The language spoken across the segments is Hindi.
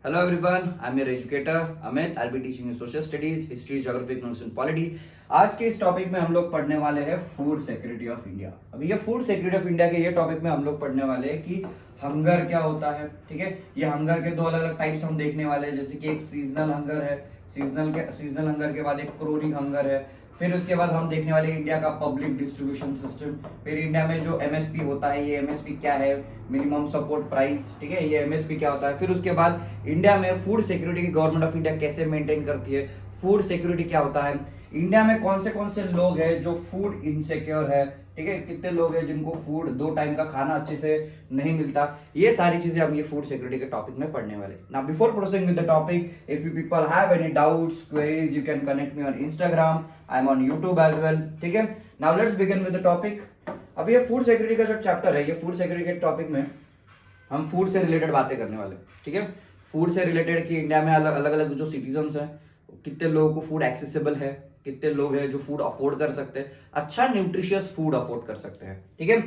Hello everyone, I'm your educator Amit. I'll be teaching you social studies, history, geography, economics and polity. आज के इस टॉपिक में हम लोग पढ़ने वाले हैं फूड सिक्योरिटी ऑफ इंडिया। अभी ये फूड सिक्योरिटी ऑफ इंडिया के ये टॉपिक में हम लोग पढ़ने वाले हैं कि हंगर क्या होता है। ठीक है, ये हंगर के दो अलग अलग टाइप्स हम देखने वाले हैं, जैसे कि एक सीजनल हंगर है, सीजनल हंगर के बाद एक क्रोनिक हंगर है। फिर उसके बाद हम देखने वाले इंडिया का पब्लिक डिस्ट्रीब्यूशन सिस्टम। फिर इंडिया में जो एमएसपी होता है, ये एमएसपी क्या है, मिनिमम सपोर्ट प्राइस। ठीक है, ये एमएसपी क्या होता है। फिर उसके बाद इंडिया में फूड सिक्योरिटी की गवर्नमेंट ऑफ इंडिया कैसे मेंटेन करती है, फूड सिक्योरिटी क्या होता है, इंडिया में कौन से लोग हैं जो फूड इनसिक्योर है। ठीक है, कितने लोग हैं जिनको फूड 2 टाइम का खाना अच्छे से नहीं मिलता। ये सारी चीजें हम ये फूड सिक्योरिटी के टॉपिक में पढ़ने वाले। Now before proceeding with the topic, if you people have any doubts, queries, you can connect me on Instagram, I am on YouTube as well. ठीक है, now let's begin with the topic. अब ये फूड सिक्योरिटी का जो चैप्टर है, ये फूड सिक्योरिटी के टॉपिक में हम फूड से रिलेटेड बातें करने वाले। ठीक है, फूड से रिलेटेड कि इंडिया में अलग अलग जो सिटीजन्स हैं, कितने लोगों को फूड एक्सेसिबल है, कितने लोग हैं जो फूड अफोर्ड कर सकते हैं, अच्छा न्यूट्रिशियस फूड अफोर्ड कर सकते हैं। ठीक है,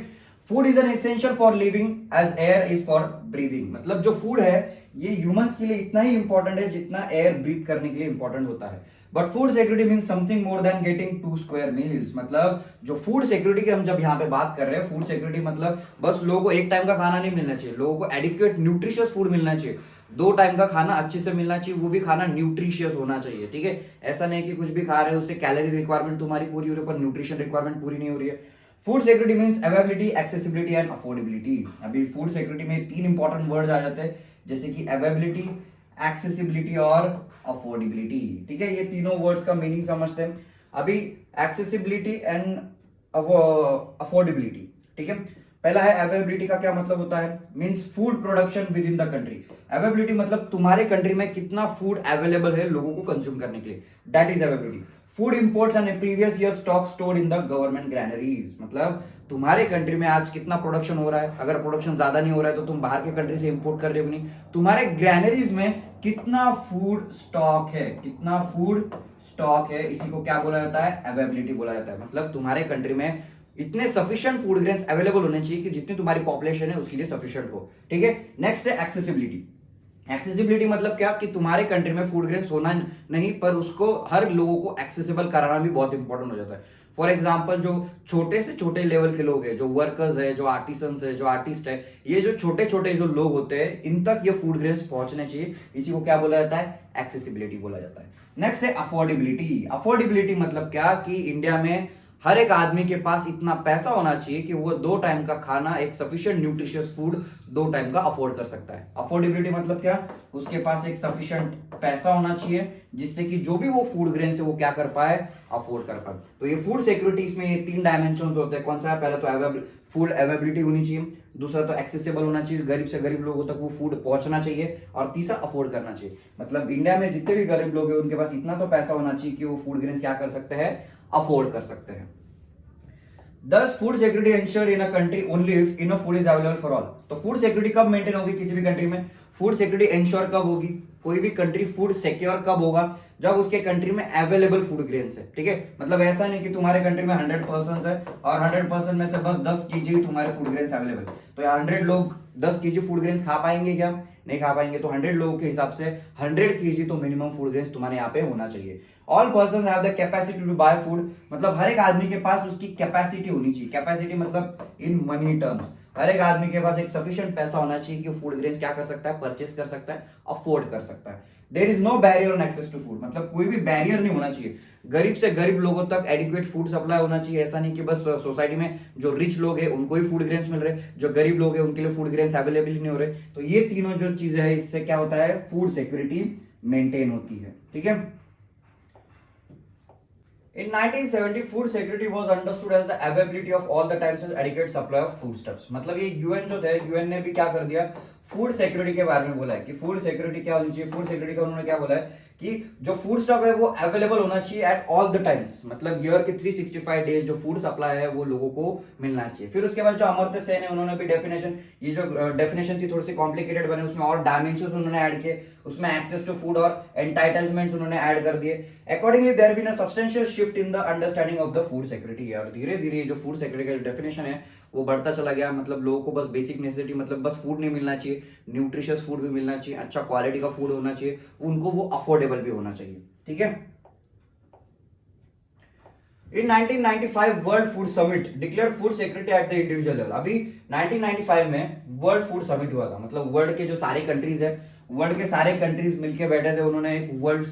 food is an essential for living as air is for breathing. मतलब जो फूड है ये ह्यूमंस के लिए इतना ही इंपॉर्टेंट है जितना एयर ब्रीथ करने के लिए इंपॉर्टेंट होता है। But food security means something more than getting 2 square meals. मतलब जो फूड सिक्योरिटी की हम जब यहाँ पे बात कर रहे हैं, फूड सिक्योरिटी मतलब बस लोगों को एक टाइम का खाना नहीं मिलना चाहिए, लोगों को एडिक्वेट न्यूट्रिशियस फूड मिलना चाहिए। 2 टाइम का खाना अच्छे से मिलना चाहिए, वो भी खाना न्यूट्रिशियस होना चाहिए। ठीक है, ऐसा नहीं कि कुछ भी खा रहे हो उससे कैलोरी रिक्वायरमेंट तुम्हारी पूरी हो रही है पर न्यूट्रिशन रिक्वायरमेंट पूरी नहीं हो रही है। Food security means availability, accessibility and affordability. अभी फूड सिक्योरिटी में 3 इंपॉर्टेंट वर्ड आ जाते हैं, जैसे कि अवेलेबिलिटी, एक्सेसिबिलिटी और अफोर्डेबिलिटी। ठीक है, ये तीनों वर्ड्स का मीनिंग समझते हैं। अभी एक्सेसिबिलिटी एंड अफोर्डेबिलिटी। ठीक है, पहला है अवेलेबिलिटी का क्या मतलब होता है, means food production with in the country. Availability मतलब तुम्हारे कंट्री में कितना फूड अवेलेबल है लोगों को कंज्यूम करने के लिए, that is availability. Food imports and previous year stock stored in the government granaries. मतलब तुम्हारे कंट्री में आज कितना प्रोडक्शन हो रहा है, अगर प्रोडक्शन ज्यादा नहीं हो रहा है तो तुम बाहर के कंट्री से इंपोर्ट कर रहे हो नहीं, तुम्हारे ग्रैनरीज में कितना फूड स्टॉक है, कितना फूड स्टॉक है, इसी को क्या बोला जाता है, अवेलेबिलिटी बोला जाता है। मतलब तुम्हारे कंट्री में इतने सफिशिएंट फूड ग्रेन्स अवेलेबल होने चाहिए कि जितनी तुम्हारी पॉपुलेशन है उसके लिए सफिशिएंट हो। ठीक है, नेक्स्ट है एक्सेसिबिलिटी। एक्सेसिबिलिटी मतलब क्या कि तुम्हारे कंट्री में फूड ग्रेन्स होना नहीं पर उसको हर लोगों को एक्सेसिबल कराना भी बहुत इंपॉर्टेंट हो जाता है। फॉर एग्जाम्पल जो छोटे से छोटे लेवल के लोग हैं, जो वर्कर्स है, जो आर्टिसंस है, जो आर्टिस्ट है, ये जो छोटे छोटे जो लोग होते हैं इन तक ये फूड ग्रेन्स पहुंचने चाहिए, इसी को क्या बोला जाता है, एक्सेसिबिलिटी बोला जाता है। नेक्स्ट है अफोर्डेबिलिटी। अफोर्डेबिलिटी मतलब क्या कि इंडिया में हर एक आदमी के पास इतना पैसा होना चाहिए कि वो 2 टाइम का खाना, एक सफिशिएंट न्यूट्रिशियस फूड 2 टाइम का अफोर्ड कर सकता है। अफोर्डेबिलिटी मतलब क्या, उसके पास एक सफिशिएंट पैसा होना चाहिए जिससे कि जो भी वो फूड ग्रेन से वो क्या कर पाए, अफोर्ड कर पाए। तो ये फूड सिक्योरिटी में ये 3 डायमेंशन होते हैं। कौन सा है, पहला तो फूड अवेलेबिलिटी होनी चाहिए, दूसरा तो एक्सेसिबल होना चाहिए, गरीब से गरीब लोगों तक वो फूड पहुंचना चाहिए, और तीसरा अफोर्ड करना चाहिए। मतलब इंडिया में जितने भी गरीब लोग हैं उनके पास इतना तो पैसा होना चाहिए कि वो फूड ग्रेन क्या कर सकते हैं, अफोर्ड कर सकते हैं। Thus food security ensure in a country only if enough food is available for all। तो फूड सिक्योरिटी कब मेंटेन होगी किसी भी कंट्री में, फूड सिक्योरिटी इंश्योर कब होगी, कोई भी कंट्री फूड सिक्योर कब होगा, जब उसके कंट्री में अवेलेबल फूड ग्रेन्स है। ठीक है, मतलब ऐसा नहीं कि तुम्हारे कंट्री में 100% है और 100% में से बस 10 kg तुम्हारे फूड ग्रेन्स अवेलेबल, तो 100 लोग 10 kg फूड ग्रेन्स खा पाएंगे क्या, नहीं खा पाएंगे। तो 100 लोगों के हिसाब से 100 kg तो मिनिमम फूड ग्रेन्स तुम्हारे यहाँ पे होना चाहिए। All person have the capacity to buy food. मतलब हर एक आदमी के पास उसकी कैपेसिटी होनी चाहिए। कैपेसिटी मतलब इन मनी टर्म्स हर एक आदमी के पास एक सफिशिएंट पैसा होना चाहिए कि फूड ग्रेन्स क्या कर सकता है, परचेस कर सकता है, अफोर्ड कर सकता है। There is no barrier on access to food. मतलब कोई भी बैरियर नहीं होना चाहिए, गरीब से गरीब लोगों तक एडिक्वेट फूड सप्लाई होना चाहिए। ऐसा नहीं कि बस सोसाइटी में जो रिच लोग हैं उनको ही फूड ग्रेन्स मिल रहे, जो गरीब लोग हैं उनके लिए फूड ग्रेन्स अवेलेबल नहीं हो रहे। तो ये तीनों जो चीजें है इससे क्या होता है, फूड सिक्योरिटी मेंटेन होती है। ठीक है, In 1970, food security was understood as the availability of all the times and adequate supply of foodstuffs। मतलब ये यूएन जो थे, यूएन ने भी क्या कर दिया, फूड सिक्योरिटी के बारे में बोला है कि फूड सिक्योरिटी क्या होनी चाहिए। फूड सिक्योरिटी का उन्होंने क्या बोला है कि जो फूड स्टॉक है वो अवेलेबल होना चाहिए एट ऑल द टाइम्स। मतलब ईयर के 365 डेज जो फूड सप्लाई है वो लोगों को मिलना चाहिए। फिर उसके बाद जो अमर्त्य सेन है उन्होंने भी डेफिनेशन, ये जो डेफिनेशन थी थोड़ी सी कॉम्प्लिकेटेड बने, उसमें और डायमेंशंस उन्होंने ऐड किए, उसमें एक्सेस टू फूड और एंटाइटलमेंट्स उन्होंने ऐड कर दिए। Accordingly there been a substantial shift in the understanding of the food security. और धीरे धीरे जो फूड सिक्योरिटी का जो डेफिनेशन है वो बढ़ता चला गया। मतलब लोगों को बस बेसिक नेसेसिटी, मतलब बस फूड नहीं मिलना चाहिए, न्यूट्रिशियस फूड भी मिलना चाहिए, अच्छा क्वालिटी का फूड होना चाहिए, उनको वो अफोर्डेबल भी होना चाहिए। ठीक है। In 1995 world food summit declared food security at the individual level. अभी 1995 में वर्ल्ड फूड समिट हुआ था, मतलब वर्ल्ड के जो सारे कंट्रीज है, वर्ल्ड के सारे कंट्रीज मिलके बैठे थे, उन्होंने एक वर्ल्ड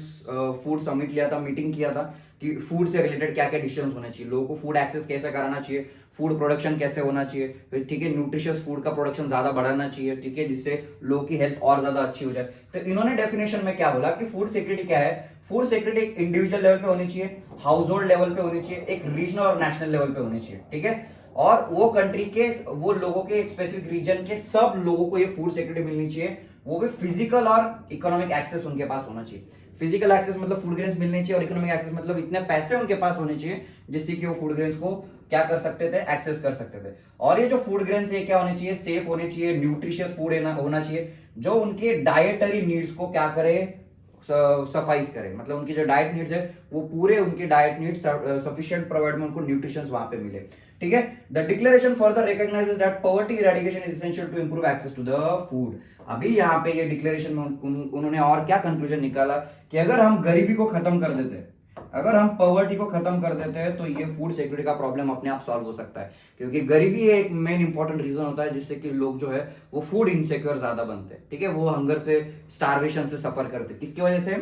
फूड समिट लिया था, मीटिंग किया था कि फूड से रिलेटेड क्या क्या डिसीजंस होने चाहिए, लोगों को फूड एक्सेस कैसे कराना चाहिए, फूड प्रोडक्शन कैसे होना चाहिए, ठीक है, न्यूट्रिशियस फूड का प्रोडक्शन ज्यादा बढ़ाना चाहिए, ठीक है, जिससे लोगों की हेल्थ और ज्यादा अच्छी हो जाए। तो इन्होंने डेफिनेशन में क्या बोला कि फूड सिक्योरिटी क्या है, फूड सिक्योरिटी एक इंडिविजुअल लेवल पे होनी चाहिए, हाउस होल्ड लेवल पे होनी चाहिए, एक रीजनल और नेशनल लेवल पे होनी चाहिए। ठीक है। और वो कंट्री के, वो लोगों के, एक स्पेसिफिक रीजन के सब लोगों को ये फूड सिक्योरिटी मिलनी चाहिए, वो भी फिजिकल और इकोनॉमिक एक्सेस उनके पास होना चाहिए। फिजिकल एक्सेस मतलब फूड ग्रेन्स मिलने चाहिए, और इकोनॉमिक एक्सेस मतलब इतने पैसे उनके पास होने चाहिए जिससे कि वो फूड ग्रेन्स को क्या कर सकते थे, एक्सेस कर सकते थे। और ये जो फूड ग्रेन्स है क्या होने चाहिए, सेफ होने चाहिए, न्यूट्रिशियस फूड होना चाहिए, जो उनके डाइटरी नीड्स को क्या करे, सफाइज करे। मतलब उनकी जो डाइट नीड्स है वो पूरे उनके डाइट नीड्स सफिशिएंट प्रोवाइड में उनको न्यूट्रिशन वहां पे मिले। ठीक है। The declaration further recognizes that poverty eradication is essential to improve access to the food. अभी यहाँ पे ये डिक्लेरेशन में उन्होंने और क्या कंक्लूजन निकाला कि अगर हम गरीबी को खत्म कर देते, अगर हम पॉवर्टी को खत्म कर देते हैं, तो ये फूड सिक्योरिटी का प्रॉब्लम अपने आप सॉल्व हो सकता है। क्योंकि गरीबी एक मेन इंपॉर्टेंट रीजन होता है जिससे कि लोग जो है वो फूड इनसिक्योर ज्यादा बनते हैं। ठीक है, वो हंगर से, स्टारवेशन से सफर करते हैं। किसकी वजह से?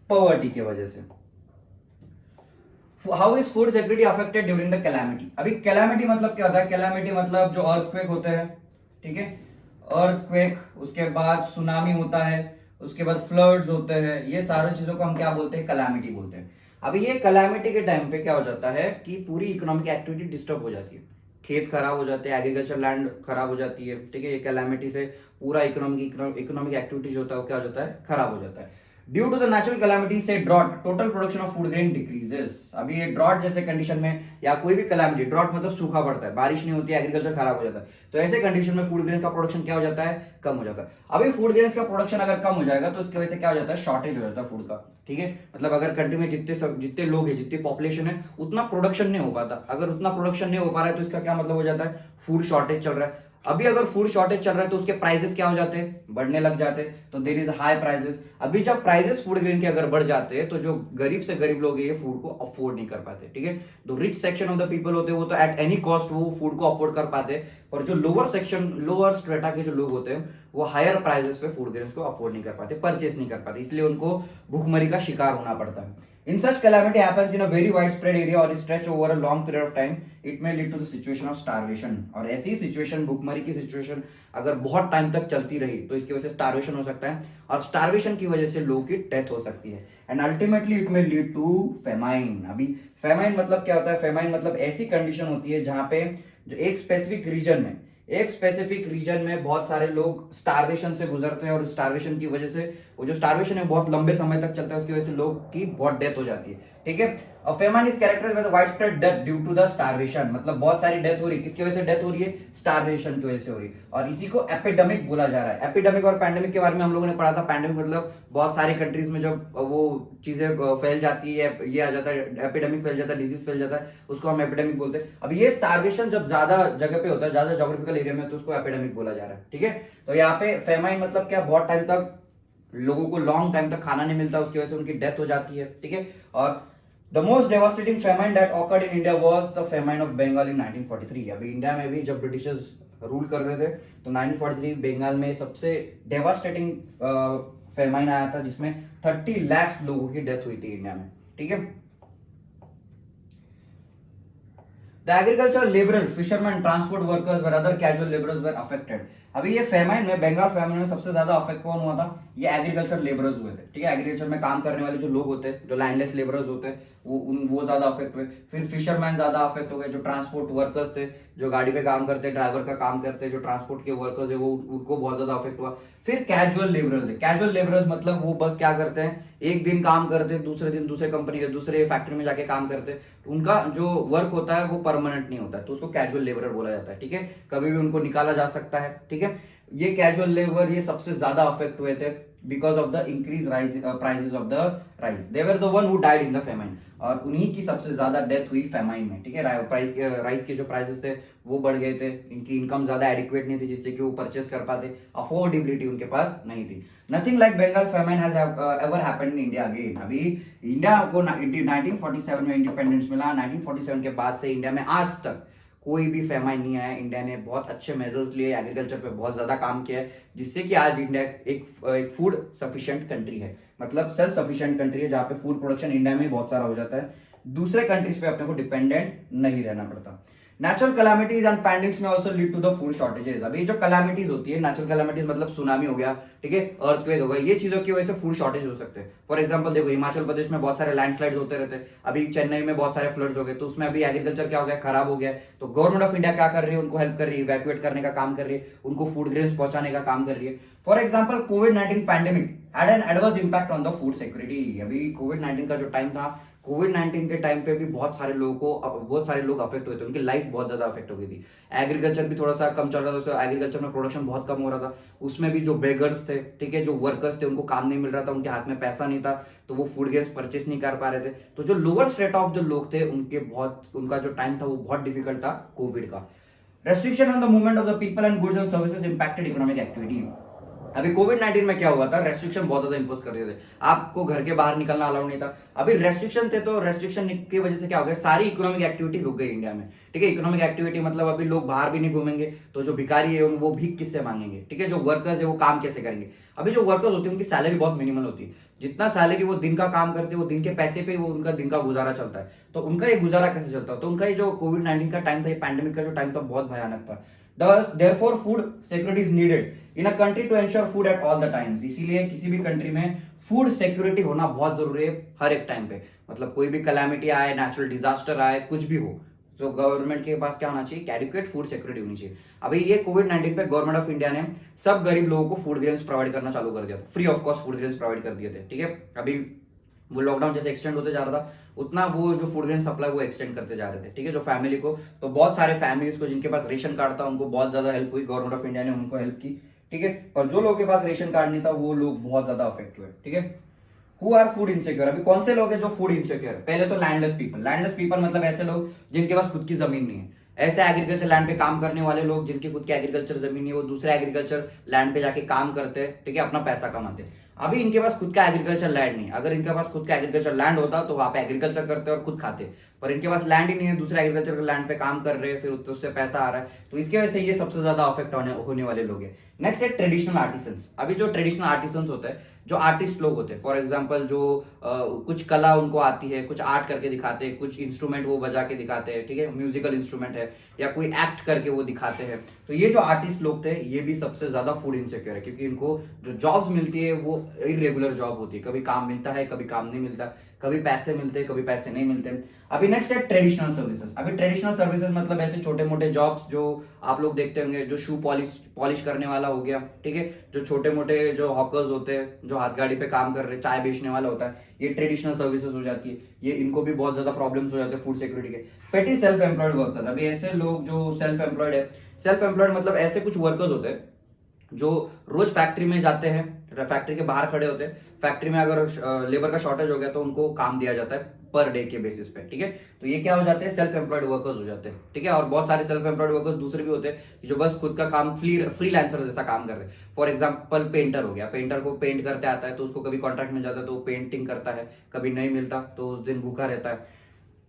पॉवर्टी की वजह से। How is food security affected during the calamity? अभी कैलामिटी मतलब क्या होता है? कैलामिटी मतलब जो अर्थक्वेक होते हैं, ठीक है, अर्थक्वेक, उसके बाद सुनामी होता है, उसके बाद फ्लड्स होते हैं, ये सारी चीजों को हम क्या बोलते हैं? कैलामिटी बोलते हैं। अभी ये कैलामिटी के टाइम पे क्या हो जाता है कि पूरी इकोनॉमिक एक्टिविटी डिस्टर्ब हो जाती है, खेत खराब हो जाते हैं, एग्रीकल्चर लैंड खराब हो जाती है। ठीक है, ये कैलामिटी से पूरा इकोनॉमिक एक्टिविटी जो होता है वो क्या हो जाता है? खराब हो जाता है। Due to the natural calamity से drought, total production of food grain decreases. अभी ये ड्रॉट जैसे कंडीशन में, या कोई भी कैलामिटी, ड्रॉट मतलब सूखा पड़ता है, बारिश नहीं होती है, एग्रीकल्चर खराब हो जाता है, तो ऐसे कंडीशन में फूड ग्रेन का प्रोडक्शन क्या हो जाता है? कम हो जाता है। अभी फूड ग्रेन का प्रोडक्शन अगर कम हो जाएगा तो उसकी वजह से क्या हो जाता है? शॉर्टेज हो जाता है फूड का। ठीक है, मतलब अगर कंट्री में जितने लोग हैं, जितनी पॉपुलेशन है, उतना प्रोडक्शन नहीं हो पाता। अगर उतना प्रोडक्शन नहीं हो पा रहा है तो इसका क्या मतलब हो जाता है? फूड शॉर्टेज चल रहा है। अभी अगर फूड शॉर्टेज चल रहा है तो उसके प्राइसेस क्या हो जाते हैं? बढ़ने लग जाते हैं, तो देयर इज हाई प्राइसेस। अभी जब प्राइसेस फूड ग्रेन के अगर बढ़ जाते हैं तो जो गरीब से गरीब लोग हैं ये फूड को अफोर्ड नहीं कर पाते। ठीक है, तो rich section of the people होते हैं वो तो एट एनी कॉस्ट वो फूड को अफोर्ड कर पाते हैं, और जो लोअर सेक्शन, लोअर स्ट्रेटा के जो लोग होते हैं वो हायर प्राइसेस पे फूड ग्रेन्स को अफोर्ड नहीं कर पाते, परचेस नहीं कर पाते, इसलिए उनको भूखमरी का शिकार होना पड़ता है। In such calamity happens in a very widespread area or stretch over a long period of time, it may lead to the situation of starvation। और ऐसी सिचुएशन, भूखमरी की सिचुएशन अगर बहुत टाइम तक चलती रही तो इसकी वजह से स्टार्वेशन हो सकता है, और स्टार्वेशन की वजह से लोगों की डेथ हो सकती है, and ultimately it may lead to famine. अभी फेमाइन मतलब क्या होता है? फेमाइन मतलब ऐसी कंडीशन होती है जहां पे जो एक स्पेसिफिक रीजन में बहुत सारे लोग स्टार्वेशन से गुजरते हैं, और स्टार्वेशन की वजह से, वो जो स्टार्वेशन है बहुत लंबे समय तक चलता है, उसकी वजह से लोग की बहुत डेथ हो जाती है। ठीक है, famine is characterized by the wide spread death due to the starvation. मतलब बहुत सारी डेथ हो रही है, किसकी वजह से डेथ हो रही है? स्टार्वेशन की वजह से हो रही है, और इसी को एपिडेमिक बोला जा रहा है। एपिडेमिक और पैंडेमिक के बारे में हम लोगों ने पढ़ा था। पैंडेमिक मतलब बहुत सारी कंट्रीज में जब वो चीजें फैल जाती है, ये आ जाता है, एपिडेमिक फैल जाता है, डिजीज फैल जाता है, उसको हम एपिडेमिक बोलते हैं। अब ये स्टार्वेशन जब ज्यादा जगह पे होता है, ज्यादा ज्योग्राफिकल एरिया में, तो उसको एपिडेमिक बोला जा रहा है। ठीक है, तो यहाँ पे फेमाइन मतलब क्या? बहुत टाइम तक लोगों को, लॉन्ग टाइम तक खाना नहीं मिलता, उसकी वजह से उनकी डेथ हो जाती है। ठीक है, और the most devastating famine that occurred in India was the famine of Bengal in 1943। अभी इंडिया में भी जब ब्रिटिशर्स रूल कर रहे थे तो 1943 बंगाल में सबसे डेवास्टेटिंग फेमाइन आया था, जिसमें 30 लाख लोगों की डेथ हुई थी इंडिया में। ठीक है, The agricultural laborer, fishermen, transport workers और other casual laborers were affected। अभी ये फेमाइन में, बंगाल फेमाइन में सबसे ज्यादा अफेक्ट कौन हुआ था? ये एग्रीकल्चर लेबरर्स हुए थे। ठीक है, एग्रीकल्चर में काम करने वाले जो लोग होते हैं, जो लैंडलेस लेबरर्स होते हैं, वो ज्यादा अफेक्ट हुए। फिर फिशरमैन ज्यादा अफेक्ट हो गए, जो ट्रांसपोर्ट वर्कर्स थे, जो गाड़ी पे काम करते, ड्राइवर का काम करते, जो ट्रांसपोर्ट के वर्कर्स है, वो उनको बहुत ज्यादा अफेक्ट हुआ। फिर कैजुअल लेबरर्स है। कैजुअल लेबरर्स मतलब वो बस क्या करते हैं, एक दिन काम करते, दूसरे दिन दूसरे कंपनी के, दूसरे फैक्ट्री में जाके काम करते, उनका जो वर्क होता है वो परमानेंट नहीं होता है, तो उसको कैजुअल लेबरर बोला जाता है। ठीक है, कभी भी उनको निकाला जा सकता है। ठीक है, ये कैजुअल लेबर ये सबसे ज्यादा अफेक्ट हुए थे because of the increase prices of the rice. They were the one who died in the famine. और उन्हीं की सबसे ज्यादा डेथ हुई फेमाइन में, ठीक है। राइस के जो प्राइसेस थे वो बढ़ गए थे, इनकी इनकम ज्यादा एडिक्वेट नहीं थी जिससे कि वो परचेस कर पाते, अफोर्डेबिलिटी उनके पास नहीं थी। Nothing like Bengal famine has ever happened in India again. अभी इंडिया को 1947 में इंडिपेंडेंस मिला, 1947 के बाद से इंडिया में आज तक कोई भी फेमाइन नहीं आया। इंडिया ने बहुत अच्छे मेजर्स लिए, एग्रीकल्चर पे बहुत ज्यादा काम किया है, जिससे कि आज इंडिया एक फूड सफिशिएंट कंट्री है, मतलब सेल्फ सफिशिएंट कंट्री है, जहां पे फूड प्रोडक्शन इंडिया में बहुत सारा हो जाता है, दूसरे कंट्रीज पे अपने को डिपेंडेंट नहीं रहना पड़ता। नेचुरल कैलामिटीज एंड पैंडेमिक्स में also lead to the food shortages. अभी जो कैलामिटीज होती है, नेचुरल कैलामिटीज मतलब सुनामी हो गया, ठीक है, अर्थक्वेक हो गया, ये चीजों की वजह से फूड शॉर्टेज हो सकते हैं। फॉर एग्जांपल देखो, हिमाचल प्रदेश में बहुत सारे लैंडस्लाइड्स होते रहते हैं, अभी चेन्नई में बहुत सारे फ्लड्स हो गए, तो उसमें अभी एग्रीकल्चर क्या हो गया, खराब हो गया। तो गवर्नमेंट ऑफ इंडिया क्या कर रही है, उनको हेल्प कर रही है, इवैक्यूएट करने का काम कर रही है, उनको फूड ग्रेन्स पहुंचाने का काम कर रही है। For example covid pandemic had an adverse impact on the food security. अभी कोविड-19 का जो टाइम था, कोविड-19 के टाइम पे भी बहुत सारे लोग अफेक्ट हुए थे, उनकी लाइफ बहुत ज्यादा अफेक्ट हो गई थी। एग्रीकल्चर भी थोड़ा सा कम चल रहा था, एग्रीकल्चर में प्रोडक्शन बहुत कम हो रहा था, उसमें भी जो बेगर्स थे, ठीक है, जो वर्कर्स थे, उनको काम नहीं मिल रहा था, उनके हाथ में पैसा नहीं था, तो वो फूड ग्रेन्स परचेस नहीं कर पा रहे थे। तो जो लोअर स्टेट ऑफ जो लोग थे, उनका जो टाइम था वो बहुत डिफिकल्ट था कोविड का। Restriction on the movement of the people and goods and services impacted economic activity. अभी कोविड-19 में क्या हुआ था, रेस्ट्रिक्शन बहुत ज्यादा इंपोज कर दिए थे, आपको घर के बाहर निकलना अलाउड नहीं था। अभी रेस्ट्रिक्शन थे, तो रेस्ट्रिक्शन की वजह से क्या हो गया, सारी इकोनॉमिक एक्टिविटी रुक गई इंडिया में, ठीक है। इकोनॉमिक एक्टिविटी मतलब अभी लोग बाहर भी नहीं घूमेंगे, तो जो भिखारी है वो भीख किससे मांगेंगे, ठीक है, जो वर्कर्स है वो काम कैसे करेंगे। अभी जो वर्कर्स होते हैं उनकी सैलरी बहुत मिनिमल होती है, जितना सैलरी वो दिन का काम करते हैं, वो दिन के पैसे पे वो उनका दिन का गुजारा चलता है, तो उनका ये गुजारा कैसे चलता है। तो उनका ये जो कोविड-19 का टाइम था, ये पैंडेमिक का जो टाइम था, बहुत भयानक था। Thus, therefore, food security is needed in a country to ensure food at all the times। इसीलिए किसी भी कंट्री में फूड सिक्योरिटी होना बहुत जरूरी है हर एक टाइम पे। मतलब कोई भी कैलामिटी आए, नेचुरल डिजास्टर आए, कुछ भी हो, तो गवर्नमेंट के पास क्या होना चाहिए, एडिक्वेट फूड सिक्योरिटी होनी चाहिए। अभी ये कोविड-19 पे गवर्नमेंट ऑफ इंडिया ने सब गरीब लोगों को फूड ग्रेन्स प्रोवाइड करना चालू कर दिया, free of cost food grains provide कर दिए थे, ठीक है। अभी वो लॉकडाउन जैसे एक्सटेंड होते जा रहा था, उतना वो जो फूड ग्रेन सप्लाई वो एक्सटेंड करते जा रहे थे, ठीक है, जो फैमिली को। तो बहुत सारे फैमिलीज को जिनके पास रेशन कार्ड था, उनको बहुत ज्यादा हेल्प हुई, गवर्नमेंट ऑफ इंडिया ने उनको हेल्प की, ठीक है। पर जो लोगों के पास रेशन कार्ड नहीं था, वो लोग बहुत ज्यादा अफेक्ट हुए, ठीक है। Who are food insecure. अभी कौन से लोग हैं जो फूड इनसिक्योर है। पहले तो लैंडलेस पीपल। लैंडलेस पीपल मतलब ऐसे लोग जिनके पास खुद की जमीन नहीं है, ऐसे एग्रीकल्चर लैंड पे काम करने वाले लोग जिनकी खुद की एग्रीकल्चर जमीन नहीं है, वो दूसरे एग्रीकल्चर लैंड पे जाके काम करते हैं, ठीक है, अपना पैसा कमाते हैं। अभी इनके पास खुद का एग्रीकल्चर लैंड नहीं। अगर इनके पास खुद का एग्रीकल्चर लैंड होता तो वहां पे एग्रीकल्चर करते और खुद खाते, पर इनके पास लैंड ही नहीं है, दूसरे एग्रीकल्चर के लैंड पे काम कर रहे हैं, फिर उससे पैसा आ रहा है, तो इसकी वजह से ये सबसे ज्यादा अफेक्ट होने वाले लोग हैं। नेक्स्ट है ट्रेडिशनल आर्टिसंस। अभी जो ट्रेडिशनल आर्टिसंस होते हैं, जो आर्टिस्ट लोग होते हैं, फॉर एग्जांपल जो कुछ कला उनको आती है, कुछ आर्ट करके दिखाते हैं, कुछ इंस्ट्रूमेंट वो बजा के दिखाते हैं, ठीक है, म्यूजिकल इंस्ट्रूमेंट है, या कोई एक्ट करके वो दिखाते हैं, तो ये जो आर्टिस्ट लोग थे, ये भी सबसे ज्यादा फूड इनसिक्योर है, क्योंकि इनको जो जॉब्स मिलती है वो इरेगुलर जॉब होती है, कभी काम मिलता है, कभी काम नहीं मिलता, कभी पैसे मिलते हैं, कभी पैसे नहीं मिलते। अभी नेक्स्ट है ट्रेडिशनल सर्विसेज। अभी ट्रेडिशनल सर्विसेज मतलब ऐसे छोटे मोटे जॉब्स जो आप लोग देखते होंगे, जो शू पॉलिश करने वाला हो गया, ठीक है, जो छोटे मोटे जो हॉकर्स होते हैं, जो हाथ गाड़ी पे काम कर रहे हैं, चाय बेचने वाला होता है, ये ट्रेडिशनल सर्विसेज हो जाती है। ये इनको भी बहुत ज्यादा प्रॉब्लम्स हो जाते हैं फूड सिक्योरिटी के। पेटी सेल्फ एम्प्लॉयड वर्कर्स। अभी ऐसे लोग जो सेल्फ एम्प्लॉयड है, सेल्फ एम्प्लॉयड मतलब ऐसे कुछ वर्कर्स होते हैं जो रोज फैक्ट्री में जाते हैं, फैक्ट्री के बाहर खड़े होते हैं, फैक्ट्री में अगर लेबर का शॉर्टेज हो गया तो उनको काम दिया जाता है पर डे के बेसिस पे, ठीक है। तो ये क्या हो जाते हैं, सेल्फ एम्प्लॉयड वर्कर्स हो जाते हैं, ठीक है। और बहुत सारे सेल्फ एम्प्लॉयड वर्कर्स दूसरे भी होते हैं जो बस खुद का काम फ्रीलांसर जैसा काम कर रहे हैं। फॉर एग्जांपल पेंटर हो गया, पेंटर को पेंट करते आता है, तो उसको कभी कॉन्ट्रैक्ट मिल जाता है तो वो पेंटिंग करता है, कभी नहीं मिलता तो उस दिन भूखा रहता है।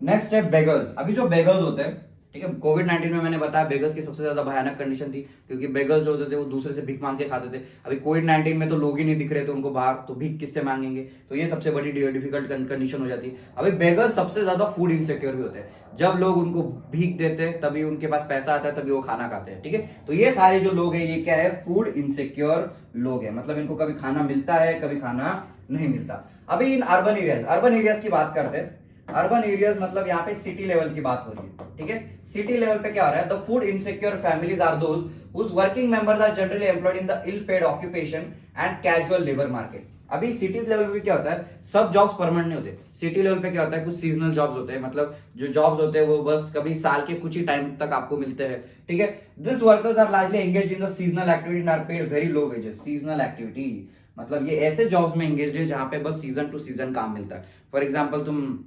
नेक्स्ट है बेगर्स। अभी जो बेगर्स होते हैं, ठीक है, कोविड-19 में मैंने बताया बेगर्स की सबसे ज्यादा भयानक कंडीशन थी, क्योंकि बेगर्स जो होते थे वो दूसरे से भीख मांग के खाते थे। अभी कोविड-19 में तो लोग ही नहीं दिख रहे थे उनको बाहर, तो भीख किससे मांगेंगे, तो ये सबसे बड़ी डिफिकल्ट कंडीशन हो जाती है। अभी बेगर्स सबसे ज्यादा फूड इनसिक्योर भी होते हैं, जब लोग उनको भीख देते हैं तभी उनके पास पैसा आता है, तभी वो खाना खाते हैं, ठीक है। तो ये सारे जो लोग हैं, ये क्या है, फूड इनसिक्योर लोग हैं, मतलब इनको कभी खाना मिलता है, कभी खाना नहीं मिलता। अभी इन अर्बन एरियाज की बात करते हैं। अर्बन एरियाज मतलब यहाँ पे सिटी लेवल की बात हो रही है, ठीक है। सिटी लेवल पे क्या हो रहा है, the food insecure families are those whose working members are generally employed in the ill paid occupation and casual labour market. अभी सिटीज लेवल पे क्या होता है, सब जॉब्स परमानेंट नहीं होते। सिटी लेवल पे क्या होता है, कुछ सीजनल जॉब्स होते हैं, मतलब जो जॉब्स होते हैं वो बस कभी साल के कुछ ही टाइम तक आपको मिलते हैं, ठीक है। This workers are largely engaged in the seasonal activity and are paid very low wages. Seasonal activity मतलब ये ऐसे जॉब्स में एंगेज्ड है जहां पे बस सीजन टू सीजन काम मिलता है। फॉर एग्जांपल तुम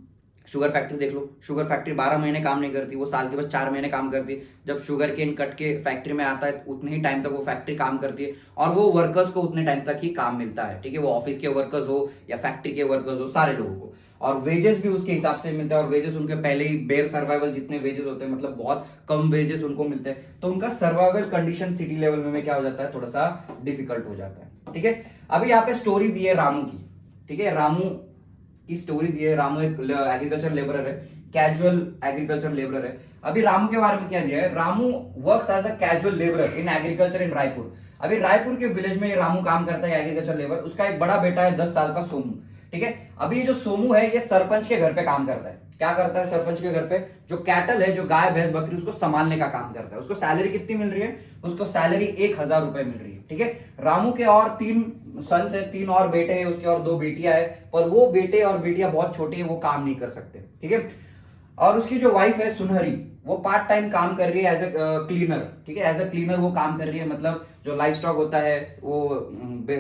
शुगर फैक्ट्री देख लो, शुगर फैक्ट्री 12 महीने काम नहीं करती, वो साल के बस 4 महीने काम करती है। जब शुगर केन कट के फैक्ट्री में आता है उतने ही टाइम तक वो फैक्ट्री काम करती है और वो वर्कर्स को उतने टाइम तक ही काम मिलता है, ठीक है, वो ऑफिस के वर्कर्स हो या फैक्ट्री के वर्कर्स हो, सारे लोगों को। और वेजेस भी उसके हिसाब से मिलता है, और वेजेस उनके पहले ही बेयर सर्वाइवल जितने वेजेस होते हैं, मतलब बहुत कम वेजेस उनको मिलते हैं, तो उनका सर्वाइवल कंडीशन सिटी लेवल में क्या हो जाता है, थोड़ा सा डिफिकल्ट हो जाता है, ठीक है। अभी यहाँ पे स्टोरी दी है रामू की, ठीक है, रामू की स्टोरी दी है। रामू एक एग्रीकल्चर लेबरर है, कैजुअल एग्रीकल्चर लेबरर है। अभी रामू के बारे में क्या दिया है, Ramu works as a casual labourer in agriculture in Raipur. अभी रायपुर के विलेज में ये रामू काम करता है एग्रीकल्चर लेबर। उसका एक बड़ा बेटा है 10 साल का सोमू, ठीक है। अभी ये जो सोमू है ये सरपंच के घर पे काम करता है। क्या करता है सरपंच के घर पे, जो कैटल है, जो गाय भैंस बकरी, उसको संभालने का काम करता है। उसको सैलरी कितनी मिल रही है, उसको सैलरी 1000 रुपए मिल रही है, ठीक है। रामू के और 3 सन्स है, 3 और बेटे हैं उसके, और 2 बेटियां है, पर वो बेटे और बेटियां बहुत छोटी है, वो काम नहीं कर सकते, ठीक है। और उसकी जो वाइफ है सुनहरी, वो पार्ट टाइम काम कर रही है एज ए क्लीनर, ठीक है, एज ए क्लीनर वो काम कर रही है। मतलब जो लाइफ स्टॉक होता है, वो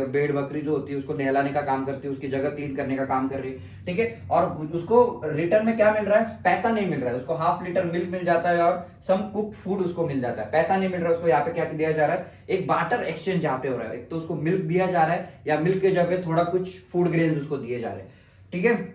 भेड़ बकरी जो होती है उसको नहलाने का काम करती है, उसकी जगह क्लीन करने का काम कर रही है, ठीक है। और उसको रिटर्न में क्या मिल रहा है, पैसा नहीं मिल रहा है, उसको ½ लीटर मिल्क मिल जाता है और सम कुक फूड उसको मिल जाता है, पैसा नहीं मिल रहा है उसको। यहाँ पे क्या दिया जा रहा है, एक बार्टर एक्सचेंज यहाँ पे हो रहा है। एक तो उसको मिल्क दिया जा रहा है, या मिल्क के जगह थोड़ा कुछ फूड ग्रेन्स उसको दिए जा रहे हैं, ठीक है।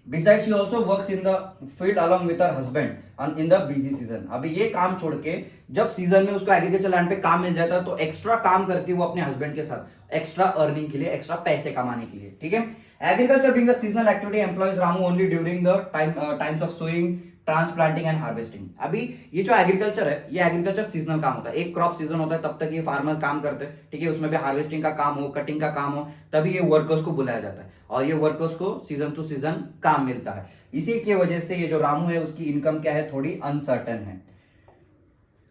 Besides, she also works in the field along with her husband and in the busy season. अभी ये काम छोड़ के जब सीजन में उसको एग्रीकल्चर लैंड पे काम मिल जाता है तो एक्स्ट्रा काम करती है वो अपने हस्बैंड के साथ, एक्स्ट्रा अर्निंग के लिए, एक्स्ट्रा पैसे कमाने के लिए, ठीक है। Agriculture being a seasonal activity employs Ramu only during the times of sowing, transplanting and harvesting. अभी ये जो एग्रीकल्चर है, ये एग्रीकल्चर सीजनल काम होता है। एक क्रॉप सीजन होता है तब तक ये फार्मर काम करते हैं, ठीक है। उसमें भी हार्वेस्टिंग का काम हो, कटिंग का काम हो, तभी ये वर्कर्स को बुलाया जाता है और ये वर्कर्स को सीजन टू सीजन काम मिलता है। इसी की वजह से ये जो रामू है उसकी इनकम क्या है, थोड़ी अनसर्टेन है।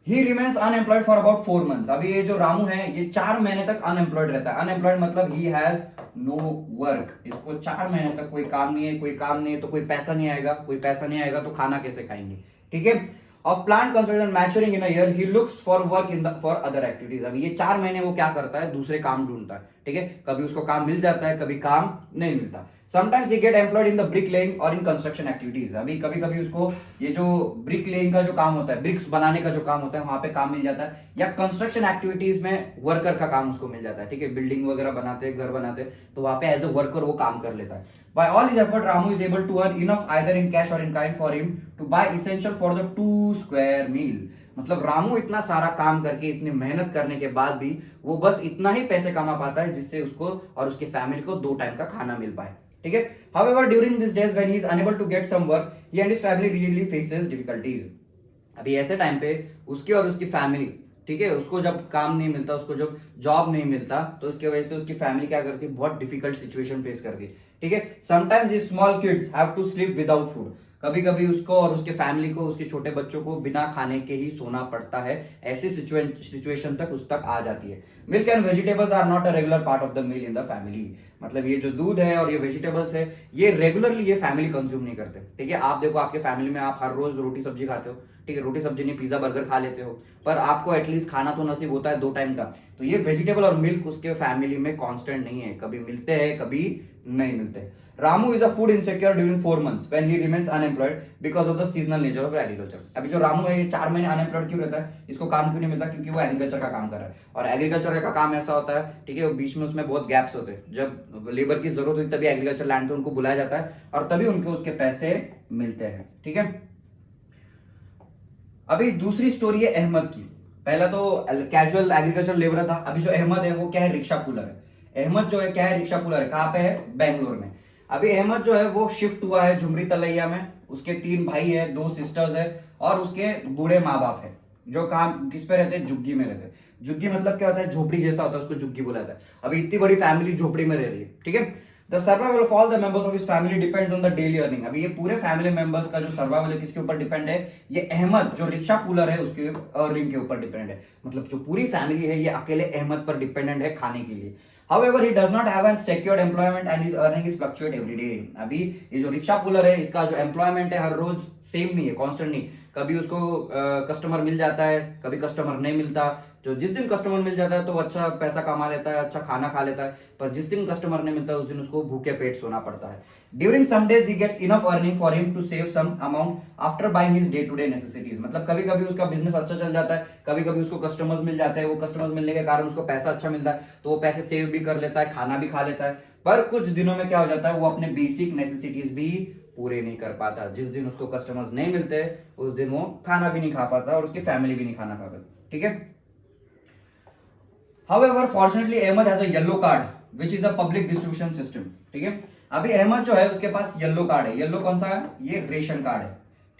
ही remains unemployed for about 4 months। अभी ये जो रामू है ये 4 महीने तक अनएम्प्लॉयड रहता है। अनएम्प्लॉयड मतलब ही हैज नो वर्क। इसको 4 महीने तक कोई काम नहीं है, कोई काम नहीं है तो कोई पैसा नहीं आएगा, कोई पैसा नहीं आएगा तो खाना कैसे खाएंगे, ठीक है। Of plant consultant maturing in a year he looks for work in the for other activities. अभी ये 4 महीने वो क्या करता है, दूसरे काम ढूंढता है, ठीक है। कभी उसको काम मिल जाता है, कभी काम नहीं मिलता। Sometimes he get employed in the brick laying और इन कंस्ट्रक्शन एक्टिविटीज। अभी कभी कभी उसको ये जो ब्रिक लेइंग का जो काम होता है, ब्रिक्स बनाने का जो काम होता है, वहां पे काम मिल जाता है, या कंस्ट्रक्शन एक्टिविटीज में वर्कर का काम उसको मिल जाता है, ठीक है। बिल्डिंग वगैरह बनाते हैं, घर बनाते हैं, तो वहां पे एज अ वर्कर वो काम कर लेता है। By all his effort, Ramu is able to earn enough either in cash or in kind for him to buy essential for the 2 square meal। मतलब रामू इतना सारा काम करके, इतनी मेहनत करने के बाद भी वो बस इतना ही पैसे कमा पाता है जिससे उसको और उसकी फैमिली को 2 टाइम का खाना मिल पाए, ठीक है। However, during these days when he is unable to get some work, he and his family really faces difficulties। अभी ऐसे टाइम पे उसकी और उसकी फैमिली, ठीक है, उसको जब काम नहीं मिलता, उसको जब जॉब नहीं मिलता, तो उसकी वजह से उसकी फैमिली क्या करती है, बहुत डिफिकल्ट सिचुएशन फेस करती है, ठीक है। Sometimes this small kids have to sleep without food. कभी कभी उसको और उसके फैमिली को, उसके छोटे बच्चों को बिना खाने के ही सोना पड़ता है। ऐसी सिचुएशन तक उस तक आ जाती है। Milk and vegetables are not a regular part of the meal in the family. मतलब ये जो दूध है और ये वेजिटेबल्स है, ये रेगुलरली ये फैमिली कंज्यूम नहीं करते, ठीक है। आप देखो आपके फैमिली में आप हर रोज रोटी सब्जी खाते हो, ठीक है, रोटी सब्जी नहीं पिज्जा बर्गर खा लेते हो, पर आपको एटलीस्ट खाना तो नसीब होता है 2 टाइम का। तो ये वेजिटेबल और मिल्क उसके फैमिली में कांस्टेंट नहीं है, कभी मिलते हैं कभी नहीं मिलते। Ramu is a food insecure during 4 months when he remains unemployed because of the seasonal nature of agriculture। अभी जो रामू है ये 4 महीने अनएम्प्लॉयड क्यों रहता है, इसको काम क्यों नहीं मिलता, क्योंकि वो एग्रीकल्चर का काम कर रहा है। और एग्रीकल्चर का काम ऐसा होता है, ठीक है, बीच में उसमें बहुत गैप्स होते हैं। जब लेबर की जरूरत होती है तभी एग्रीकल्चर लैंड पे उनको बुलाया जाता है और तभी उनको उसके पैसे मिलते हैं, ठीक है। अभी दूसरी स्टोरी है अहमद की। पहला तो कैजुअल एग्रीकल्चर लेबर था, अभी जो अहमद है वो क्या है, रिक्शा पुलर है। अहमद जो है क्या है, रिक्शा पुलर है। कहां पे है, बेंगलोर में। अभी अहमद जो है वो शिफ्ट हुआ है झुमरी तलैया में। उसके 3 भाई है, 2 सिस्टर्स है और उसके बूढ़े माँ बाप है, जो काम किस पे रहते हैं, झुग्गी में रहते हैं। झुग्गी मतलब क्या होता है, झोपड़ी जैसा होता है, उसको झुग्गी बुलाता है। अभी इतनी बड़ी फैमिली झोपड़ी में रह रही है, ठीक है। The survival of all the members of his family depends on the daily earning। अभी ये पूरे फैमिली मेंबर्स का जो सर्वाइवल है किसके ऊपर डिपेंड है, ये अहमद जो रिक्शा पुलर है उसके अर्निंग के ऊपर डिपेंड है। मतलब जो पूरी फैमिली है ये अकेले अहमद पर डिपेंडेंट है खाने के लिए। However, he does not have a secured employment and his earning is fluctuate every day। अभी ये जो रिक्शा पुलर है इसका जो एम्प्लॉयमेंट है हर रोज सेम नहीं है, कांस्टेंट नहीं। कभी उसको कस्टमर मिल जाता है, कभी कस्टमर नहीं मिलता। जो जिस दिन कस्टमर मिल जाता है तो अच्छा पैसा कमा लेता है, अच्छा खाना खा लेता है, पर जिस दिन कस्टमर नहीं मिलता उस दिन उसको भूखे पेट सोना पड़ता है। During some days he gets enough earning for him to save some amount after buying his day to day necessities. मतलब कभी कभी उसका बिजनेस अच्छा चल जाता है, कभी कभी उसको कस्टमर्स मिल जाते हैं, वो कस्टमर्स मिलने के कारण उसको पैसा अच्छा मिलता है, तो वो पैसे सेव भी कर लेता है, खाना भी खा लेता है। पर कुछ दिनों में क्या हो जाता है, वो अपने बेसिक नेसेसिटीज भी पूरे नहीं कर पाता। जिस दिन उसको कस्टमर्स नहीं मिलते उस दिन वो खाना भी नहीं खा पाता और उसकी फैमिली भी नहीं खाना खा पाती। ठीक है। However, fortunately, Ahmad has a yellow card, which is a public distribution system. ठीक है। अभी अहमद जो है उसके पास येलो कार्ड है। येलो कौन सा है? ये रेशन कार्ड है।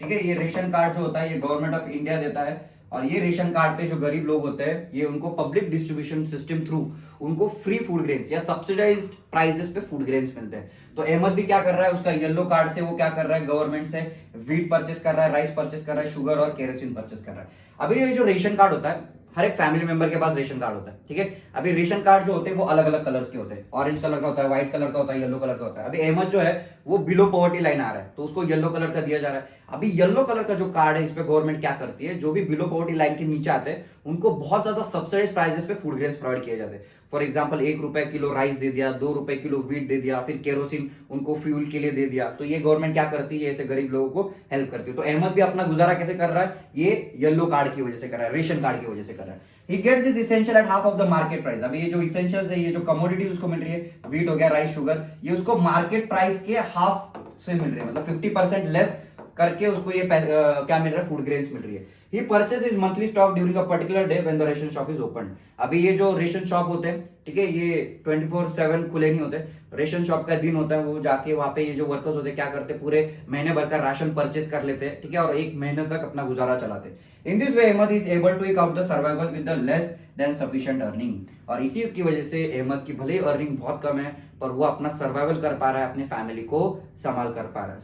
ठीक है। ये रेशन कार्ड जो होता है ये गवर्नमेंट ऑफ इंडिया देता है, और ये रेशन कार्ड पे जो गरीब लोग होते हैं ये उनको पब्लिक डिस्ट्रीब्यूशन सिस्टम थ्रू उनको फ्री फूड ग्रेन्स या सब्सिडाइज्ड प्राइसेस पे फूड ग्रेन्स मिलते हैं। तो अहमद भी क्या कर रहा है, उसका येलो कार्ड से वो क्या कर रहा है, गवर्नमेंट से व्हीट परचेस कर रहा है, राइस परचेस कर रहा है, शुगर और केरोसिन परचेस कर रहा है। अभी ये जो रेशन कार्ड होता है, हर एक फैमिली मेंबर के पास रेशन कार्ड होता है। ठीक है। अभी रेशन कार्ड जो होते हैं वो अलग अलग कलर्स के होते हैं, ऑरेंज कलर का होता है, व्हाइट कलर का होता है, येलो कलर का होता है। अभी अहमद जो है वो बिलो पॉवर्टी लाइन आ रहा है तो उसको येलो कलर का दिया जा रहा है। अभी येलो कलर का जो कार्ड है इस पे गवर्नमेंट क्या करती है, जो भी बिलो पॉवर्टी लाइन के नीचे आते हैं उनको बहुत ज्यादा सब्सिडाइज प्राइसेस पे फूड ग्रेन्स प्रोवाइड किए जाते हैं। फॉर एग्जांपल 1 रुपए किलो राइस दे दिया, 2 रुपए किलो व्हीट दे दिया, फिर केरोसिन उनको फ्यूल के लिए दे दिया। तो ये गवर्नमेंट क्या करती है, ऐसे गरीब लोगों को हेल्प करती है। तो अहमद भी अपना गुजारा कैसे कर रहा है, ये येलो कार्ड की वजह से कर रहा है, रेशन कार्ड की वजह से कर रहा है। He gets this essential at half of the market price। अभी ये जो essentials है, ये जो कमोडिटीज उसको मिल रही है, व्हीट हो गया, राइस, शुगर, ये उसको मार्केट प्राइस के हाफ से मिल रही है, मतलब 50% लेस करके उसको ये क्या मिल रहा है, फूड ग्रेन्स मिल रही है। He purchases monthly stock during a particular day when the ration shop is opened। अभी ये जो रेशन शॉप होते हैं, ठीक है, ये 24/7 खुले नहीं होते। रेशन शॉप का दिन होता है, वो जाके वहां पे ये जो वर्कर्स होते हैं क्या करते हैं, पूरे महीने भर का राशन परचेस कर लेते हैं। ठीक है। और एक महीने तक अपना गुजारा चलाते हैं। In this way Ahmad is able to eke out the survival with the less than sufficient earning। और इसी की वजह से अहमद की भले अर्निंग बहुत कम है पर वो अपना सर्वाइवल कर पा रहा है, अपनी फैमिली को संभाल कर पा रहा है,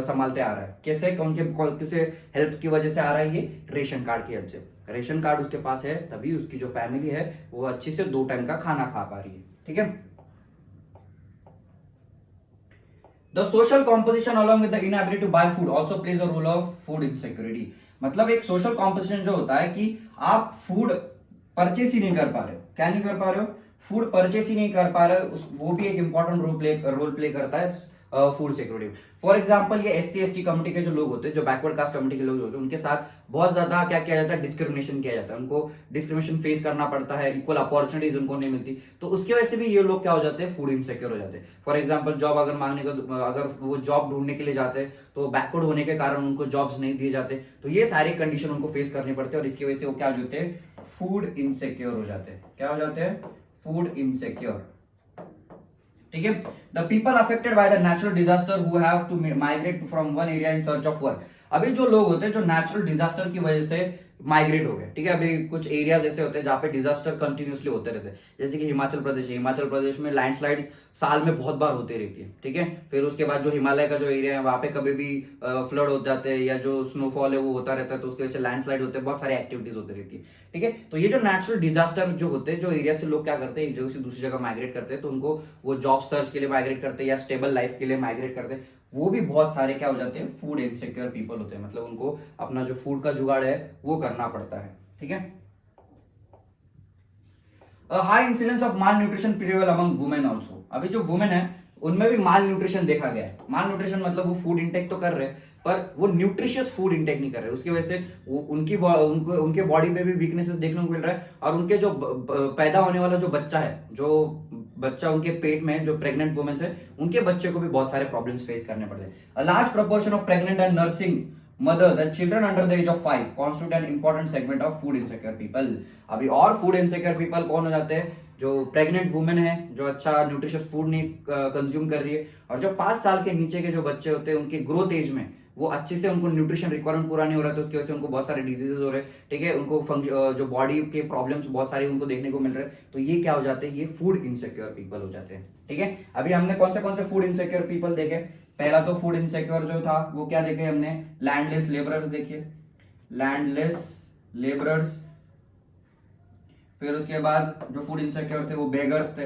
संभालते आ रहा है। कैसे, किसे हेल्प की वजह से आ रहा है, ये रेशन कार्ड की हेल्प से। रेशन कार्ड उसके पास है तभी उसकी जो फैमिली है वो अच्छी से 2 टाइम का खाना खा पा रही है। ठीक है। The social composition along with the inability to buy food also plays a role of food insecurity। मतलब एक सोशल कॉम्पोजिशन जो होता है कि आप फूड परचेस ही नहीं कर पा रहे हो। क्या नहीं कर पा रहे हो, फूड परचेस ही नहीं कर पा रहे हो, वो भी एक इंपॉर्टेंट रोल प्ले करता है फूड सिक्योरिटी। फॉर एग्जांपल ये SC/ST कम्युनिटी के जो लोग होते हैं, जो बैकवर्ड कास्ट कम्युनिटी के लोग होते हैं, उनके साथ बहुत ज्यादा क्या किया जाता है, डिस्क्रिमिनेशन किया जाता है। उनको डिस्क्रिमिनेशन फेस करना पड़ता है, इक्वल अपॉर्चुनिटीज उनको नहीं मिलती। तो उसकी वजह से भी ये लोग क्या हो जाते हैं, फूड इनसिक्योर हो जाते हैं। फॉर एग्जाम्पल जॉब अगर मांगने का, अगर वो जॉब ढूंढने के लिए जाते हैं तो बैकवर्ड होने के कारण उनको जॉब्स नहीं दिए जाते। तो ये सारी कंडीशन उनको फेस करनी पड़ती है और इसकी वजह से वो क्या हो जाते हैं, फूड इनसिक्योर हो जाते हैं। क्या हो जाते हैं, फूड इनसिक्योर। ठीक है। The people affected by the natural disaster who have to migrate from one area in search of work. अभी जो लोग होते हैं जो नेचुरल डिजास्टर की वजह से माइग्रेट हो गए। ठीक है। अभी कुछ एरियाज ऐसे होते हैं जहां पे डिजास्टर कंटिन्यूसली होते रहते हैं, जैसे कि हिमाचल प्रदेश है। हिमाचल प्रदेश में लैंडस्लाइड साल में बहुत बार होती रहती है। ठीक है। फिर उसके बाद जो हिमालय का जो एरिया है वहां पे कभी भी फ्लड हो जाते हैं या जो स्नोफॉल है वो होता रहता है, तो उसकी वजह से लैंडस्लाइड होते हैं, बहुत सारी एक्टिविटीज होती रहती है। ठीक है। तो ये जो नेचुरल डिजास्टर जो होते हैं, जो एरिया से लोग क्या करते हैं, एक जगह से दूसरी जगह माइग्रेट करते हैं, तो उनको वो जॉब सर्च के लिए माइग्रेट करते हैं या स्टेबल लाइफ के लिए माइग्रेट करते हैं, वो भी बहुत सारे क्या हो जाते हैं, फूड इनसिक्योर पीपल होते हैं। मतलब उनको अपना जो फूड का जुगाड़ है वो करना पड़ता है। ठीक है। High incidence of mall nutrition prevail among women also. अभी जो वुमेन है उनमें भी माल न्यूट्रिशन देखा गया है। माल न्यूट्रिशन मतलब वो फूड इंटेक तो कर रहे हैं पर वो न्यूट्रिशियस फूड इंटेक नहीं कर रहे। उसकी वजह से वो उनके बॉडी में भी वीकनेसेस देखने को मिल रहा है और उनके जो पैदा होने वाला जो बच्चा है, जो बच्चा उनके पेट में, जो प्रेग्नेंट वुमेन है, उनके बच्चे को भी बहुत सारे प्रॉब्लम्स फेस करने पड़ते हैं। A large proportion of pregnant and nursing mothers and children under the age of 5 constitute an important segment of food insecure people। अभी और फूड इनसिक्योर पीपल कौन हो जाते हैं, जो प्रेग्नेंट वुमेन है, जो अच्छा न्यूट्रिशियस फूड नहीं कंज्यूम कर रही है, और जो 5 साल के नीचे के जो बच्चे होते हैं उनके ग्रोथ एज में वो अच्छे से उनको न्यूट्रिशन रिक्वायरमेंट पूरा नहीं हो रहा है, तो उसकी वजह से उनको बहुत सारे डिजीजेस हो रहे हैं। ठीक है। उनको जो बॉडी के प्रॉब्लम्स बहुत सारे उनको देखने को मिल रहे हैं, तो ये क्या हो जाते हैं, ये फूड इनसिक्योर पीपल हो जाते हैं। ठीक है। अभी हमने कौन से फूड इनसिक्योर पीपल देखे, पहला तो फूड इनसिक्योर जो था वो क्या देखे हमने, लैंडलेस लेबरर्स देखिए, लैंडलेस लेबरर्स। फिर उसके बाद जो फूड इनसिक्योर थे वो बेगर्स थे,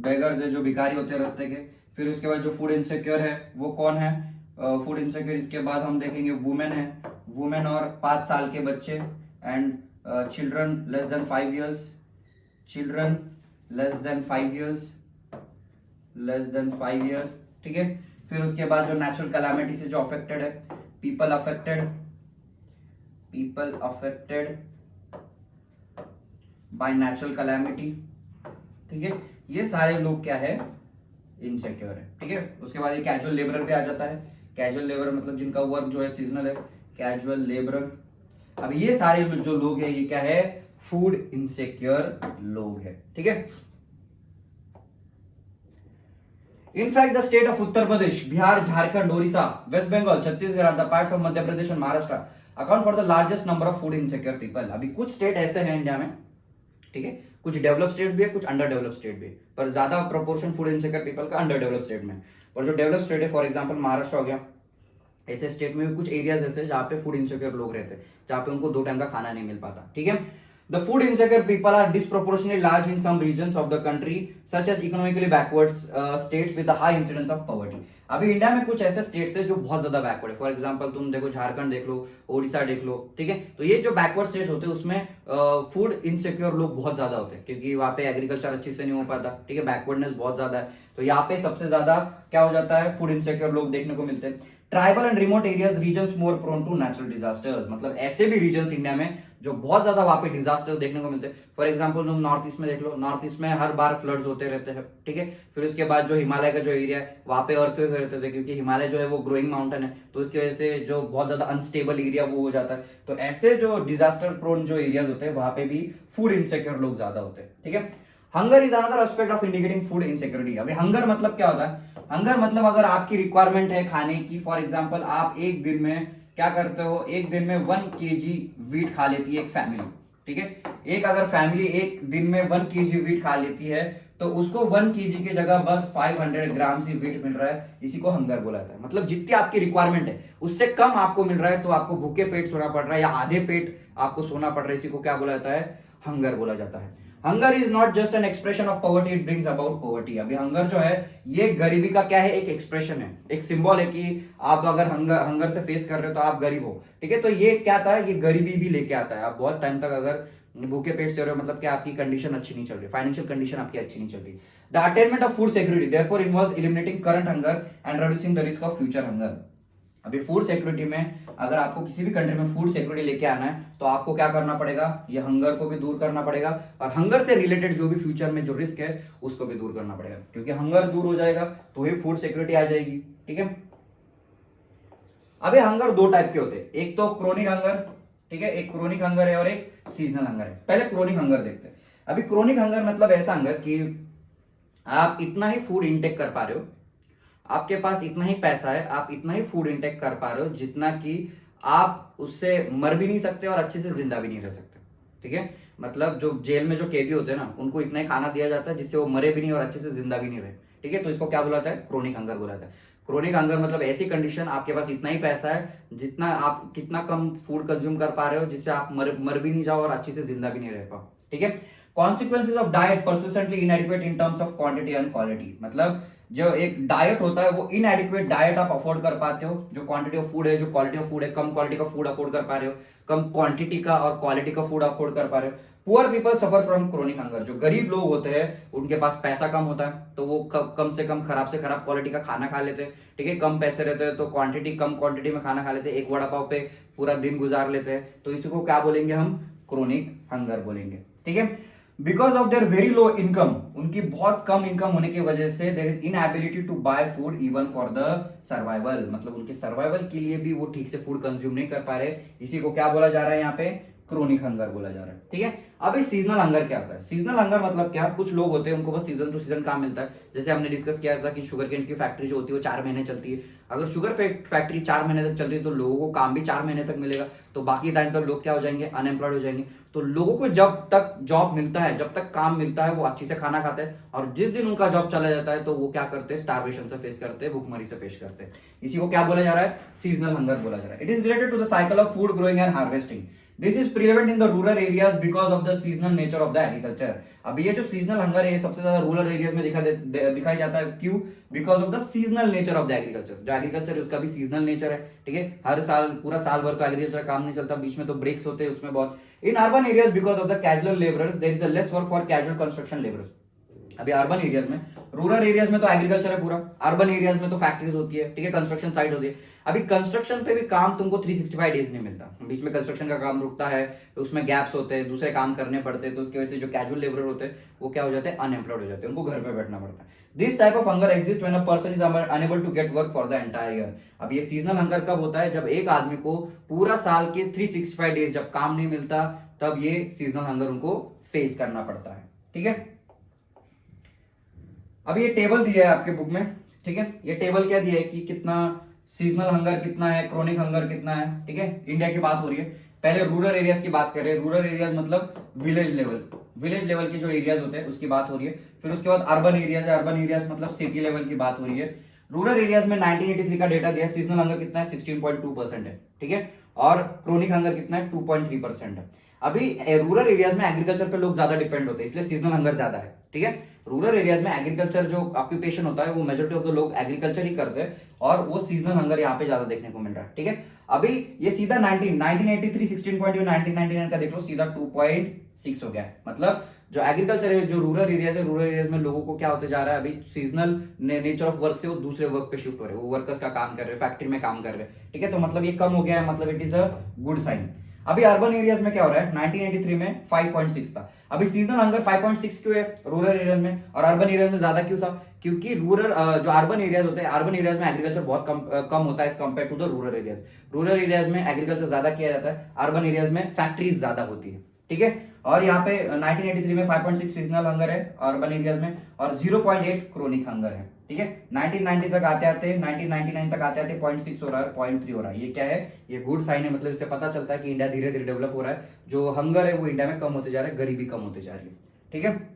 बेगर्स जो भिखारी होते हैं रास्ते के। फिर उसके बाद जो फूड इनसिक्योर है वो कौन है, फूड इनसिक्योर। इसके बाद हम देखेंगे वुमेन है, वुमेन और 5 साल के बच्चे, and children less than 5 years, children less than 5 years, less than 5 years, ठीक है। फिर उसके बाद जो नेचुरल कैलामिटी से जो अफेक्टेड है, people affected, people affected by natural calamity, ठीक है। ये सारे लोग क्या है, इनसिक्योर है, ठीक है। उसके बाद ये कैजुअल लेबरर पे आ जाता है। कैजुअल लेबरर मतलब जिनका वर्क जो है सीजनल है, कैजुअल लेबरर। अब ये सारे जो लोग हैं ये क्या है, फूड इनसिक्योर लोग हैं, ठीक है। In fact the state of Uttar Pradesh, Bihar, Jharkhand, Odisha, west Bengal, Chhattisgarh, the parts of Madhya Pradesh and Maharashtra account for the largest number of food insecure people. अभी कुछ स्टेट ऐसे हैं इंडिया में, ठीक है, कुछ डेवलप स्टेट भी है, कुछ अंडर डेवलप स्टेट भी है, पर ज्यादा प्रोपोर्शन फूड इनसिक्योर पीपल का अंडर डेवलप स्टेट में। और जो डेवलप स्टेट है, फॉर एग्जांपल महाराष्ट्र हो गया, ऐसे स्टेट में भी कुछ एरियाज ऐसे जहां पे फूड इनसिक्योर लोग रहते हैं, जहां पे उनको 2 टाइम का खाना नहीं मिल पाता, ठीक है। The food insecure people are disproportionately large in some regions of the country, such as economically backwards states with a high incidence of poverty. अभी इंडिया में कुछ ऐसे स्टेट्स है जो बहुत ज्यादा बैकवर्ड है। फॉर एग्जांपल तुम देखो, झारखंड देख लो, ओडिशा देख लो, ठीक है। तो ये जो बैकवर्ड स्टेट्स होते हैं उसमें फूड इनसिक्योर लोग बहुत ज्यादा होते हैं, क्योंकि वहां पे एग्रीकल्चर अच्छे से नहीं हो पाता, ठीक है, बैकवर्डनेस बहुत ज्यादा है। तो यहाँ पे सबसे ज्यादा क्या हो जाता है, फूड इनसिक्योर लोग देखने को मिलते हैं। Tribal and remote areas regions more prone to natural disasters, मतलब ऐसे भी रीजन्स इंडिया में जो बहुत ज्यादा वहां पे डिजास्टर देखने को मिलते हैं। फॉर एग्जांपल तुम नॉर्थ ईस्ट में देख लो, नॉर्थ ईस्ट में हर बार फ्लड्स होते रहते हैं, ठीक है। फिर उसके बाद जो हिमालय का जो एरिया है वहां पे अर्थक्वेक रहते थे, क्योंकि हिमालय जो है वो ग्रोइंग माउंटेन है, तो इसकी वजह से जो बहुत ज्यादा अनस्टेबल एरिया वो हो जाता है। तो ऐसे जो डिजास्टर प्रोन जो एरियाज होते हैं वहां पे भी फूड इनसिक्योर लोग ज्यादा होते हैं, ठीक है। Hunger is another aspect of indicating food insecurity. अभी हंगर मतलब क्या होता है, हंगर मतलब अगर आपकी रिक्वायरमेंट है खाने की, फॉर एग्जांपल आप एक दिन में क्या करते हो, एक दिन में 1 kg वीट खा लेती है एक फैमिली, ठीक है। एक अगर फैमिली एक दिन में 1 kg वीट खा लेती है तो उसको 1 kg की जगह बस 500 ग्राम सी वीट मिल रहा है, इसी को हंगर बोला जाता है। मतलब जितनी आपकी रिक्वायरमेंट है उससे कम आपको मिल रहा है तो आपको भूखे पेट सोना पड़ रहा है, या आधे पेट आपको सोना पड़ रहा है, इसी को क्या बोला जाता है, हंगर बोला जाता है। Hunger is not just an expression of poverty, it brings about poverty. अभी हंगर जो है ये गरीबी का क्या है, एक एक्सप्रेशन है, एक सिंबल है कि आप अगर हंगर से फेस कर रहे हो तो आप गरीब हो, ठीक है। तो ये क्या आता है, ये गरीबी भी लेके आता है। आप बहुत टाइम तक अगर भूखे पेट से रहे हो मतलब कि आपकी कंडीशन अच्छी नहीं चल रही, फाइनेंशियल कंडीशन आपकी अच्छी नहीं चल रही। The attainment of food security therefore involves eliminating current hunger and reducing the risk of future hunger. अभी फूड सिक्योरिटी में अगर आपको किसी भी कंट्री में फूड सिक्योरिटी लेके आना है तो आपको क्या करना पड़ेगा, ये हंगर को भी दूर करना पड़ेगा, और हंगर से रिलेटेड जो भी फ्यूचर में जो रिस्क है उसको भी दूर करना पड़ेगा, क्योंकि हंगर दूर हो जाएगा तो ही फूड सिक्योरिटी आ जाएगी, ठीक है। अभी हंगर 2 टाइप के होते हैं, एक तो क्रोनिक हंगर, ठीक है, एक क्रोनिक हंगर है और एक सीजनल हंगर है। पहले क्रोनिक हंगर देखते हैं। अभी क्रोनिक हंगर मतलब ऐसा हंगर कि आप इतना ही फूड इंटेक कर पा रहे हो, आपके पास इतना ही पैसा है, आप इतना ही फूड इंटेक कर पा रहे हो जितना कि आप उससे मर भी नहीं सकते और अच्छे से जिंदा भी नहीं रह सकते, ठीक है। मतलब जो जेल में जो कैदी होते हैं ना, उनको इतना ही खाना दिया जाता है जिससे वो मरे भी नहीं और अच्छे से जिंदा भी नहीं रहे, ठीक है। तो इसको क्या बुलाता है, क्रोनिक हंगर बुलाता है। क्रोनिक हंगर मतलब ऐसी कंडीशन, आपके पास इतना ही पैसा है, जितना आप कितना कम फूड कंज्यूम कर पा रहे हो जिससे आप मर भी नहीं जाओ और अच्छे से जिंदा भी नहीं रह पाओ, ठीक है। Consequences of diet persistently inadequate in terms of quantity and quality, मतलब जो एक डाइट होता है वो इनएडिक्वेट डाइट आप अफोर्ड कर पाते हो, जो क्वांटिटी ऑफ फूड है, जो क्वालिटी ऑफ फूड है, कम क्वालिटी का फूड अफोर्ड कर पा रहे हो, कम क्वांटिटी का और क्वालिटी का फूड अफोर्ड कर पा रहे हो। Poor people suffer from chronic hunger, जो गरीब लोग होते हैं उनके पास पैसा कम होता है तो वो कम से कम खराब से खराब क्वालिटी का खाना खा लेते हैं, ठीक है। कम पैसे रहते हैं तो कम क्वांटिटी में खाना खा लेते हैं, एक वड़ा पाव पे पूरा दिन गुजार लेते हैं, तो इसी को क्या बोलेंगे हम, क्रोनिक हंगर बोलेंगे, ठीक है। Because of their very low income, उनकी बहुत कम इनकम होने की वजह से there is inability to buy food even for the survival, मतलब उनके सर्वाइवल के लिए भी वो ठीक से फूड कंज्यूम नहीं कर पा रहे, इसी को क्या बोला जा रहा है यहाँ पे, क्रोनिक हंगर बोला जा रहा है, ठीक है। अब इस सीजनल हंगर क्या होता है, सीजनल हंगर मतलब क्या, कुछ लोग होते हैं उनको बस सीजन टू सीजन काम मिलता है। जैसे हमने डिस्कस किया था कि शुगर केन की फैक्ट्री जो होती है वो 4 महीने चलती है, अगर शुगर फैक्ट्री 4 महीने तक चल रही है तो लोगों को काम भी 4 महीने तक मिलेगा, तो बाकी टाइम तक लोग क्या हो जाएंगे, अनएम्प्लॉयड हो जाएंगे। तो लोगों को जब तक जॉब मिलता है, जब तक काम मिलता है, वो अच्छी से खाना खाते हैं, और जिस दिन उनका जॉब चला जाता है तो वो क्या करते हैं, स्टारवेशन से फेस करते हैं, भूखमरी से फेस करते हैं। इसी को क्या बोला जा रहा है, सीजनल हंगर बोला जा रहा है। It is related to the cycle of food growing and harvesting. This is prevalent in the rural areas because of the seasonal nature of the agriculture. अब ये जो सीजनल हंगर है सबसे ज्यादा रूरल एरियाज में दिखाई जाता है, क्यों? Because of the seasonal nature of the agriculture. जो एग्रीकल्चर है उसका भी सीजनल नेचर है, ठीक है, हर साल पूरा साल भर तो एग्रीकल्चर काम नहीं चलता, बीच में तो ब्रेक्स होते हैं उसमें बहुत। In urban areas because of the casual labourers there is a less work for casual construction labourers. अभी अर्बन एरियाज में, रूरल एरियाज में तो एग्रीकल्चर है पूरा, अर्बन एरियाज में तो फैक्ट्रीज होती है, ठीक है, कंस्ट्रक्शन साइट होती है। अभी कंस्ट्रक्शन पे भी काम तुमको 365 डेज नहीं मिलता, बीच में कंस्ट्रक्शन का काम रुकता है, तो उसमें गैप्स होते हैं, दूसरे काम करने पड़ते हैं, तो उसकी वजह से जो कैजुअल लेबर होते हैं वो क्या हो जाते हैं, अनएम्प्लॉयड हो जाते हैं, उनको घर पे बैठना पड़ता है। This type of hunger exist when a person is unable to get work for the entire year. अब ये सीजनल हंगर कब होता है? जब एक आदमी को पूरा साल के 365 डेज जब काम नहीं मिलता, तब ये सीजनल हंगर उनको फेस करना पड़ता है, ठीक है। अब ये टेबल दिया है आपके बुक में, ठीक है, ये टेबल क्या दिया है कि कितना सीजनल हंगर कितना है, क्रोनिक हंगर कितना है, ठीक है। इंडिया की बात हो रही है, पहले रूरल एरियाज की बात करें। रूरल एरियाज मतलब विलेज लेवल के जो एरियाज होते हैं उसकी बात हो रही है। फिर उसके बाद अर्बन एरियाज है, अर्बन एरियाज मतलब सिटी लेवल की बात हो रही है। रूरल एरियाज में 1983 का डेटा दिया है, सीजनल हंगर कितना है, 16.2% है, ठीक है, और क्रोनिक हंगर कितना है, 2.3% है। अभी रूरल एरियाज में एग्रीकल्चर पे लोग ज्यादा डिपेंड होते हैं, इसलिए सीजनल हंगर ज्यादा है, ठीक है। रूरल एरियाज में एग्रीकल्चर जो ऑक्यूपेशन होता है वो मेजॉरिटी ऑफ द लोग एग्रीकल्चर ही करते हैं, और वो सीजनल हंगर यहाँ पे ज्यादा देखने को मिल रहा है, ठीक है। अभी ये सीधा 1983 16.2, 1999 का देख लो, सीधा 2.6 हो गया है। मतलब जो एग्रीकल्चर है, जो रूरल एरियाज है, रूरल एरियाज में लोगों को क्या होते जा रहा है, अभी सीजनल नेचर ऑफ वर्क से वो दूसरे वर्क पे शिफ्ट हो रहे हैं, वो वर्कर्स का काम कर रहे हैं, फैक्ट्री में काम कर रहे हैं, ठीक है, तो मतलब ये कम हो गया है, मतलब it is a good sign. अभी अर्बन एरियाज में क्या हो रहा है, 1983 में 5.6 था, अभी सीजनल हंगर 5.6 क्यों है रूरल एरियाज में और अर्बन एरियाज में ज्यादा क्यों था? क्योंकि रूरल जो अर्बन एरियाज होते हैं, अर्बन एरियाज में एग्रीकल्चर बहुत कम होता है as compare to the rural areas. Rural areas में एग्रीकल्चर ज्यादा किया जाता है, अर्बन एरियाज में फैक्ट्रीज ज्यादा होती है, ठीक है। और यहाँ पे 1983 में 5.6 सीजनल हंगर है अर्बन एरियाज में, और 0.8 क्रोनिक हंगर है, ठीक है। 1990 तक आते आते 1999 तक आते आते 0.6 हो रहा है, 0.3 हो रहा है। ये क्या है? ये गुड साइन है, मतलब इससे पता चलता है कि इंडिया धीरे धीरे डेवलप हो रहा है, जो हंगर है वो इंडिया में कम होते जा रहा है, गरीबी कम होते जा रही है, ठीक है।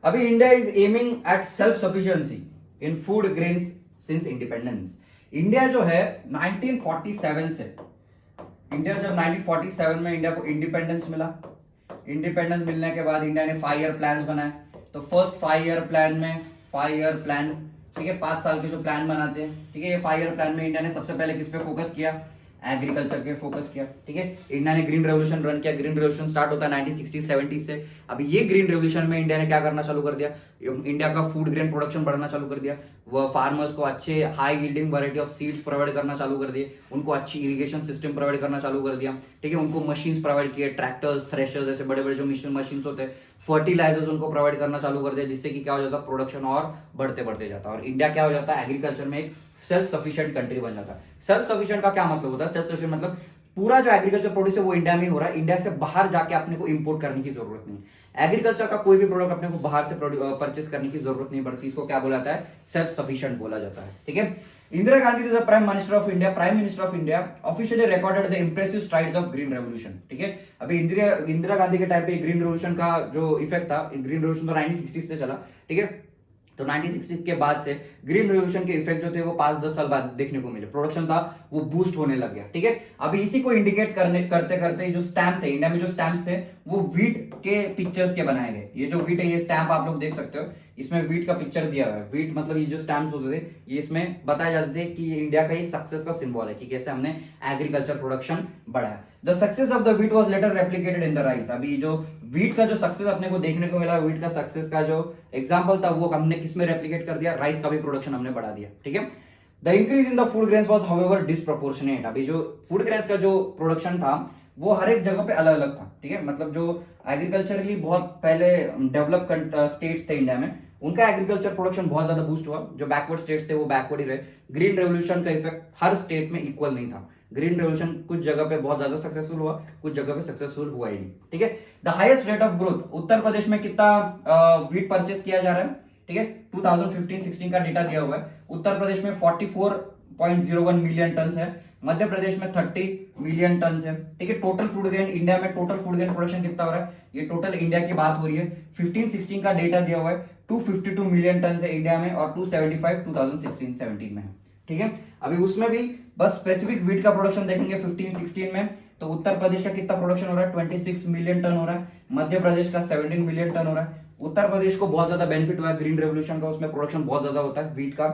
अभी India is aiming at self sufficiency in food grains since independence. India जो है 1947 से, इंडिया जब 1947 में इंडिया को इंडिपेंडेंस मिला, इंडिपेंडेंस मिलने के बाद इंडिया ने 5 ईयर प्लान बनाए। तो फर्स्ट 5 ईयर प्लान में 5 ईयर प्लान, ठीक है, 5 साल के जो प्लान बनाते हैं, ठीक है, ये 5 ईयर प्लान में इंडिया ने सबसे पहले किस पे फोकस किया? एग्रीकल्चर पे फोकस किया, ठीक है। इंडिया ने ग्रीन रेवोल्यूशन रन किया, ग्रीन रेवोल्यूशन स्टार्ट होता है 1960-70 से। अभी ये ग्रीन रेवोल्यूशन में इंडिया ने क्या करना चालू कर दिया? इंडिया का फूड ग्रेन प्रोडक्शन बढ़ाना चालू कर दिया, वो फार्मर्स को अच्छे high yielding variety of seeds provide करना चालू कर दिए, उनको अच्छी इरिगेशन सिस्टम प्रोवाइड करना चालू कर दिया, ठीक है, उनको मशीन्स प्रोवाइड किए, ट्रैक्टर्स, थ्रेशर्स, ऐसे बड़े बड़े जो मशीन्स होते हैं, फर्टिलाइजर्स उनको प्रोवाइड करना चालू कर दिया, जिससे कि क्या हो जाता है, प्रोडक्शन और बढ़ते बढ़ते जाता है, और इंडिया क्या हो जाता है, एग्रीकल्चर में एक सेल्फ सफिशिएंट कंट्री बन जाता है। सेल्फ सफिशिएंट का क्या मतलब होता है? सेल्फ सफिशिएंट मतलब पूरा जो एग्रीकल्चर प्रोड्यूस है वो इंडिया में ही हो रहा है, इंडिया से बाहर जाके अपने को इंपोर्ट करने की जरूरत नहीं। एग्रीकल्चर का कोई भी प्रोडक्ट अपने को बाहर से परचेस करने की जरूरत नहीं पड़ती, इसको क्या बोला जाता है? सेल्फ सफिशिएंट बोला जाता है, ठीक है। Indira Gandhi the prime minister of India, prime minister of India officially recorded the impressive strides of green revolution, ठीक है। अभी इंदिरा गांधी के टाइम पे ग्रीन रेवोल्यूशन का जो इफेक्ट था, ग्रीन रेवोल्यूशन तो 1960 से चला, ठीक है, तो 1960 के बाद से ग्रीन रेवोल्यूशन के इफेक्ट जो थे वो 5-10 साल बाद देखने को मिले, प्रोडक्शन था वो बूस्ट होने लग गया, ठीक है। अभी इसी को इंडिकेट करते करते जो स्टैम्प थे इंडिया में, जो स्टैम्प्स थे वो व्हीट के पिक्चर्स के बनाए गए। ये जो व्हीट है, ये स्टैम्प आप लोग देख सकते हो, इसमें व्हीट का पिक्चर दिया हुआ है। व्हीट मतलब ये जो स्टैम्प्स होते थे, ये इसमें बताए जाते थे कि ये इंडिया का ये सक्सेस का सिंबल है कि कैसे हमने एग्रीकल्चर प्रोडक्शन बढ़ाया। The success of the wheat was later replicated in the rice. अभी जो व्हीट का जो सक्सेस अपने को देखने को मिला, व्हीट का सक्सेस का जो एग्जांपल था वो हमने किसमें रेप्लिकेट कर दिया? राइस का भी प्रोडक्शन हमने बढ़ा दिया, ठीक है। The increase in the food grains was however disproportionate. अभी जो फूड ग्रेन्स का जो प्रोडक्शन था वो हर एक जगह पे अलग अलग था, ठीक है। मतलब जो एग्रीकल्चरली बहुत पहले डेवलप स्टेट्स थे इंडिया में, उनका एग्रीकल्चर प्रोडक्शन बहुत ज्यादा बूस्ट हुआ, जो बैकवर्ड स्टेट्स थे वो बैकवर्ड ही रहे। ग्रीन रेवोल्यूशन का इफेक्ट हर स्टेट में इक्वल नहीं था, ग्रीन रेवोल्यूशन कुछ जगह पे बहुत ज्यादा सक्सेसफुल हुआ, कुछ जगह पे सक्सेसफुल हुआ ही नहीं, ठीक है। The highest rate of growth, Uttar Pradesh में कितना व्हीट परचेस किया जा रहा है, ठीक है, 2015-16 का डेटा दिया हुआ है। उत्तर प्रदेश में 44.01 मिलियन टन है, मध्य प्रदेश में 30 मिलियन टन है, ठीक है। टोटल फूड ग्रेन इंडिया में, टोटल फूड ग्रेन प्रोडक्शन कितना हो रहा है? ये टोटल इंडिया की बात हो रही है। 15-16 का डेटा दिया हुआ है, 252 मिलियन टन है इंडिया में, और 275 2016-17 में है, ठीक है। अभी उसमें भी बस स्पेसिफिक व्हीट का प्रोडक्शन देखेंगे 15-16 में, तो उत्तर प्रदेश का कितना प्रोडक्शन हो रहा है, 26 मिलियन टन हो रहा है। मध्य प्रदेश का 17 मिलियन टन हो रहा है। उत्तर प्रदेश को बहुत ज्यादा बेनिफिट हुआ है ग्रीन रेवोल्यूशन का, उसमें प्रोडक्शन बहुत ज्यादा होता है व्हीट का।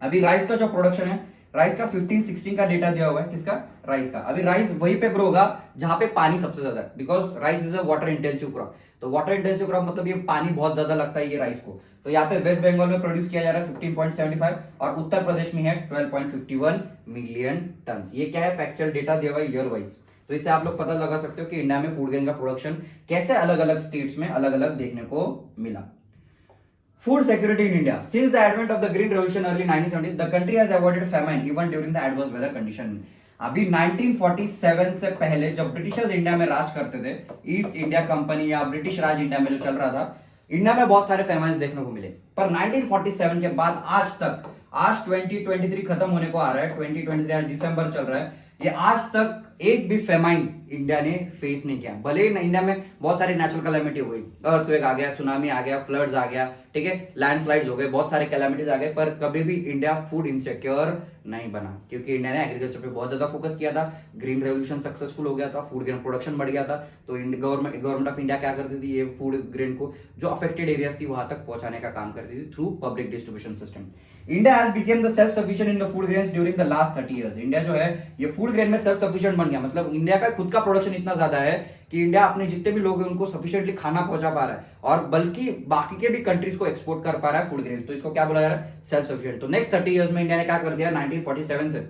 अभी राइस का जो प्रोडक्शन है, राइस का 15-16 का डेटा दिया हुआ है, किसका, राइस का। अभी राइस वहीं पे ग्रो होगा जहां पे पानी सबसे ज्यादा है, because rice is a water intensive crop. तो वाटर इंटेंसिव क्रॉप मतलब ये पानी बहुत ज्यादा लगता है ये राइस को। तो यहाँ पे वेस्ट बंगाल में प्रोड्यूस किया जा रहा है 15.75 और उत्तर प्रदेश में है 12.51 मिलियन टन। ये क्या है, फैक्चुअल डेटा दिया हुआ है ईयर वाइज। तो इससे आप लोग पता लगा सकते हो कि इंडिया में फूड ग्रेन का प्रोडक्शन कैसे अलग अलग स्टेट्स में अलग अलग देखने को मिला। Food security in India. Since the advent of the Green Revolution early 1970s, the country has avoided famine even during the adverse weather condition. अभी 1947 से पहले जब ब्रिटिशर्स इंडिया में राज करते थे, ईस्ट इंडिया कंपनी या ब्रिटिश राज इंडिया में जो चल रहा था, इंडिया में बहुत सारे फेमाइन देखने को मिले। पर 1947 के बाद आज तक, आज 2023 खत्म होने को आ रहा है, 2023 आज दिसंबर चल रहा है, ये आज तक एक भी फेमाइन इंडिया ने फेस नहीं किया। भले ही इंडिया में बहुत सारी नेचुरल कैलामिटी हो गई, अर्थक्वेक आ गया, सुनामी आ गया, फ्लड्स आ गया, ठीक है, लैंडस्लाइड्स हो गए, बहुत सारे कैलामिटीज आ गए, पर कभी भी इंडिया फूड इनसिक्योर नहीं बना, क्योंकि इंडिया ने एग्रीकल्चर पे बहुत ज्यादा फोकस किया था। ग्रीन रेवोल्यूशन सक्सेसफुल हो गया था, फूड ग्रेन प्रोडक्शन बढ़ गया था। तो गवर्नमेंट ऑफ इंडिया क्या करती थी, ये फूड ग्रेन को जो अफेक्टेड एरियाज थी वहां तक पहुंचाने का काम करती थी through public distribution system. India has became the self sufficient in the food grains during the last 30 years. India जो है ये फूड ग्रेन में सेल्फ सफिशिएंट बन गया, मतलब इंडिया का खुद का प्रोडक्शन इतना ज्यादा है कि इंडिया अपने जितने भी लोग हैं उनको सफिशिएंटली खाना पहुंचा पा रहा है, और बल्कि बाकी के भी कंट्रीज को एक्सपोर्ट कर पा रहा है फूड ग्रेन। तो इसको क्या बोला जा रहा है, सेल्फ सफिशिएंट। तो नेक्स्ट 30 इयर्स में इंडिया ने क्या कर दिया, 1947 से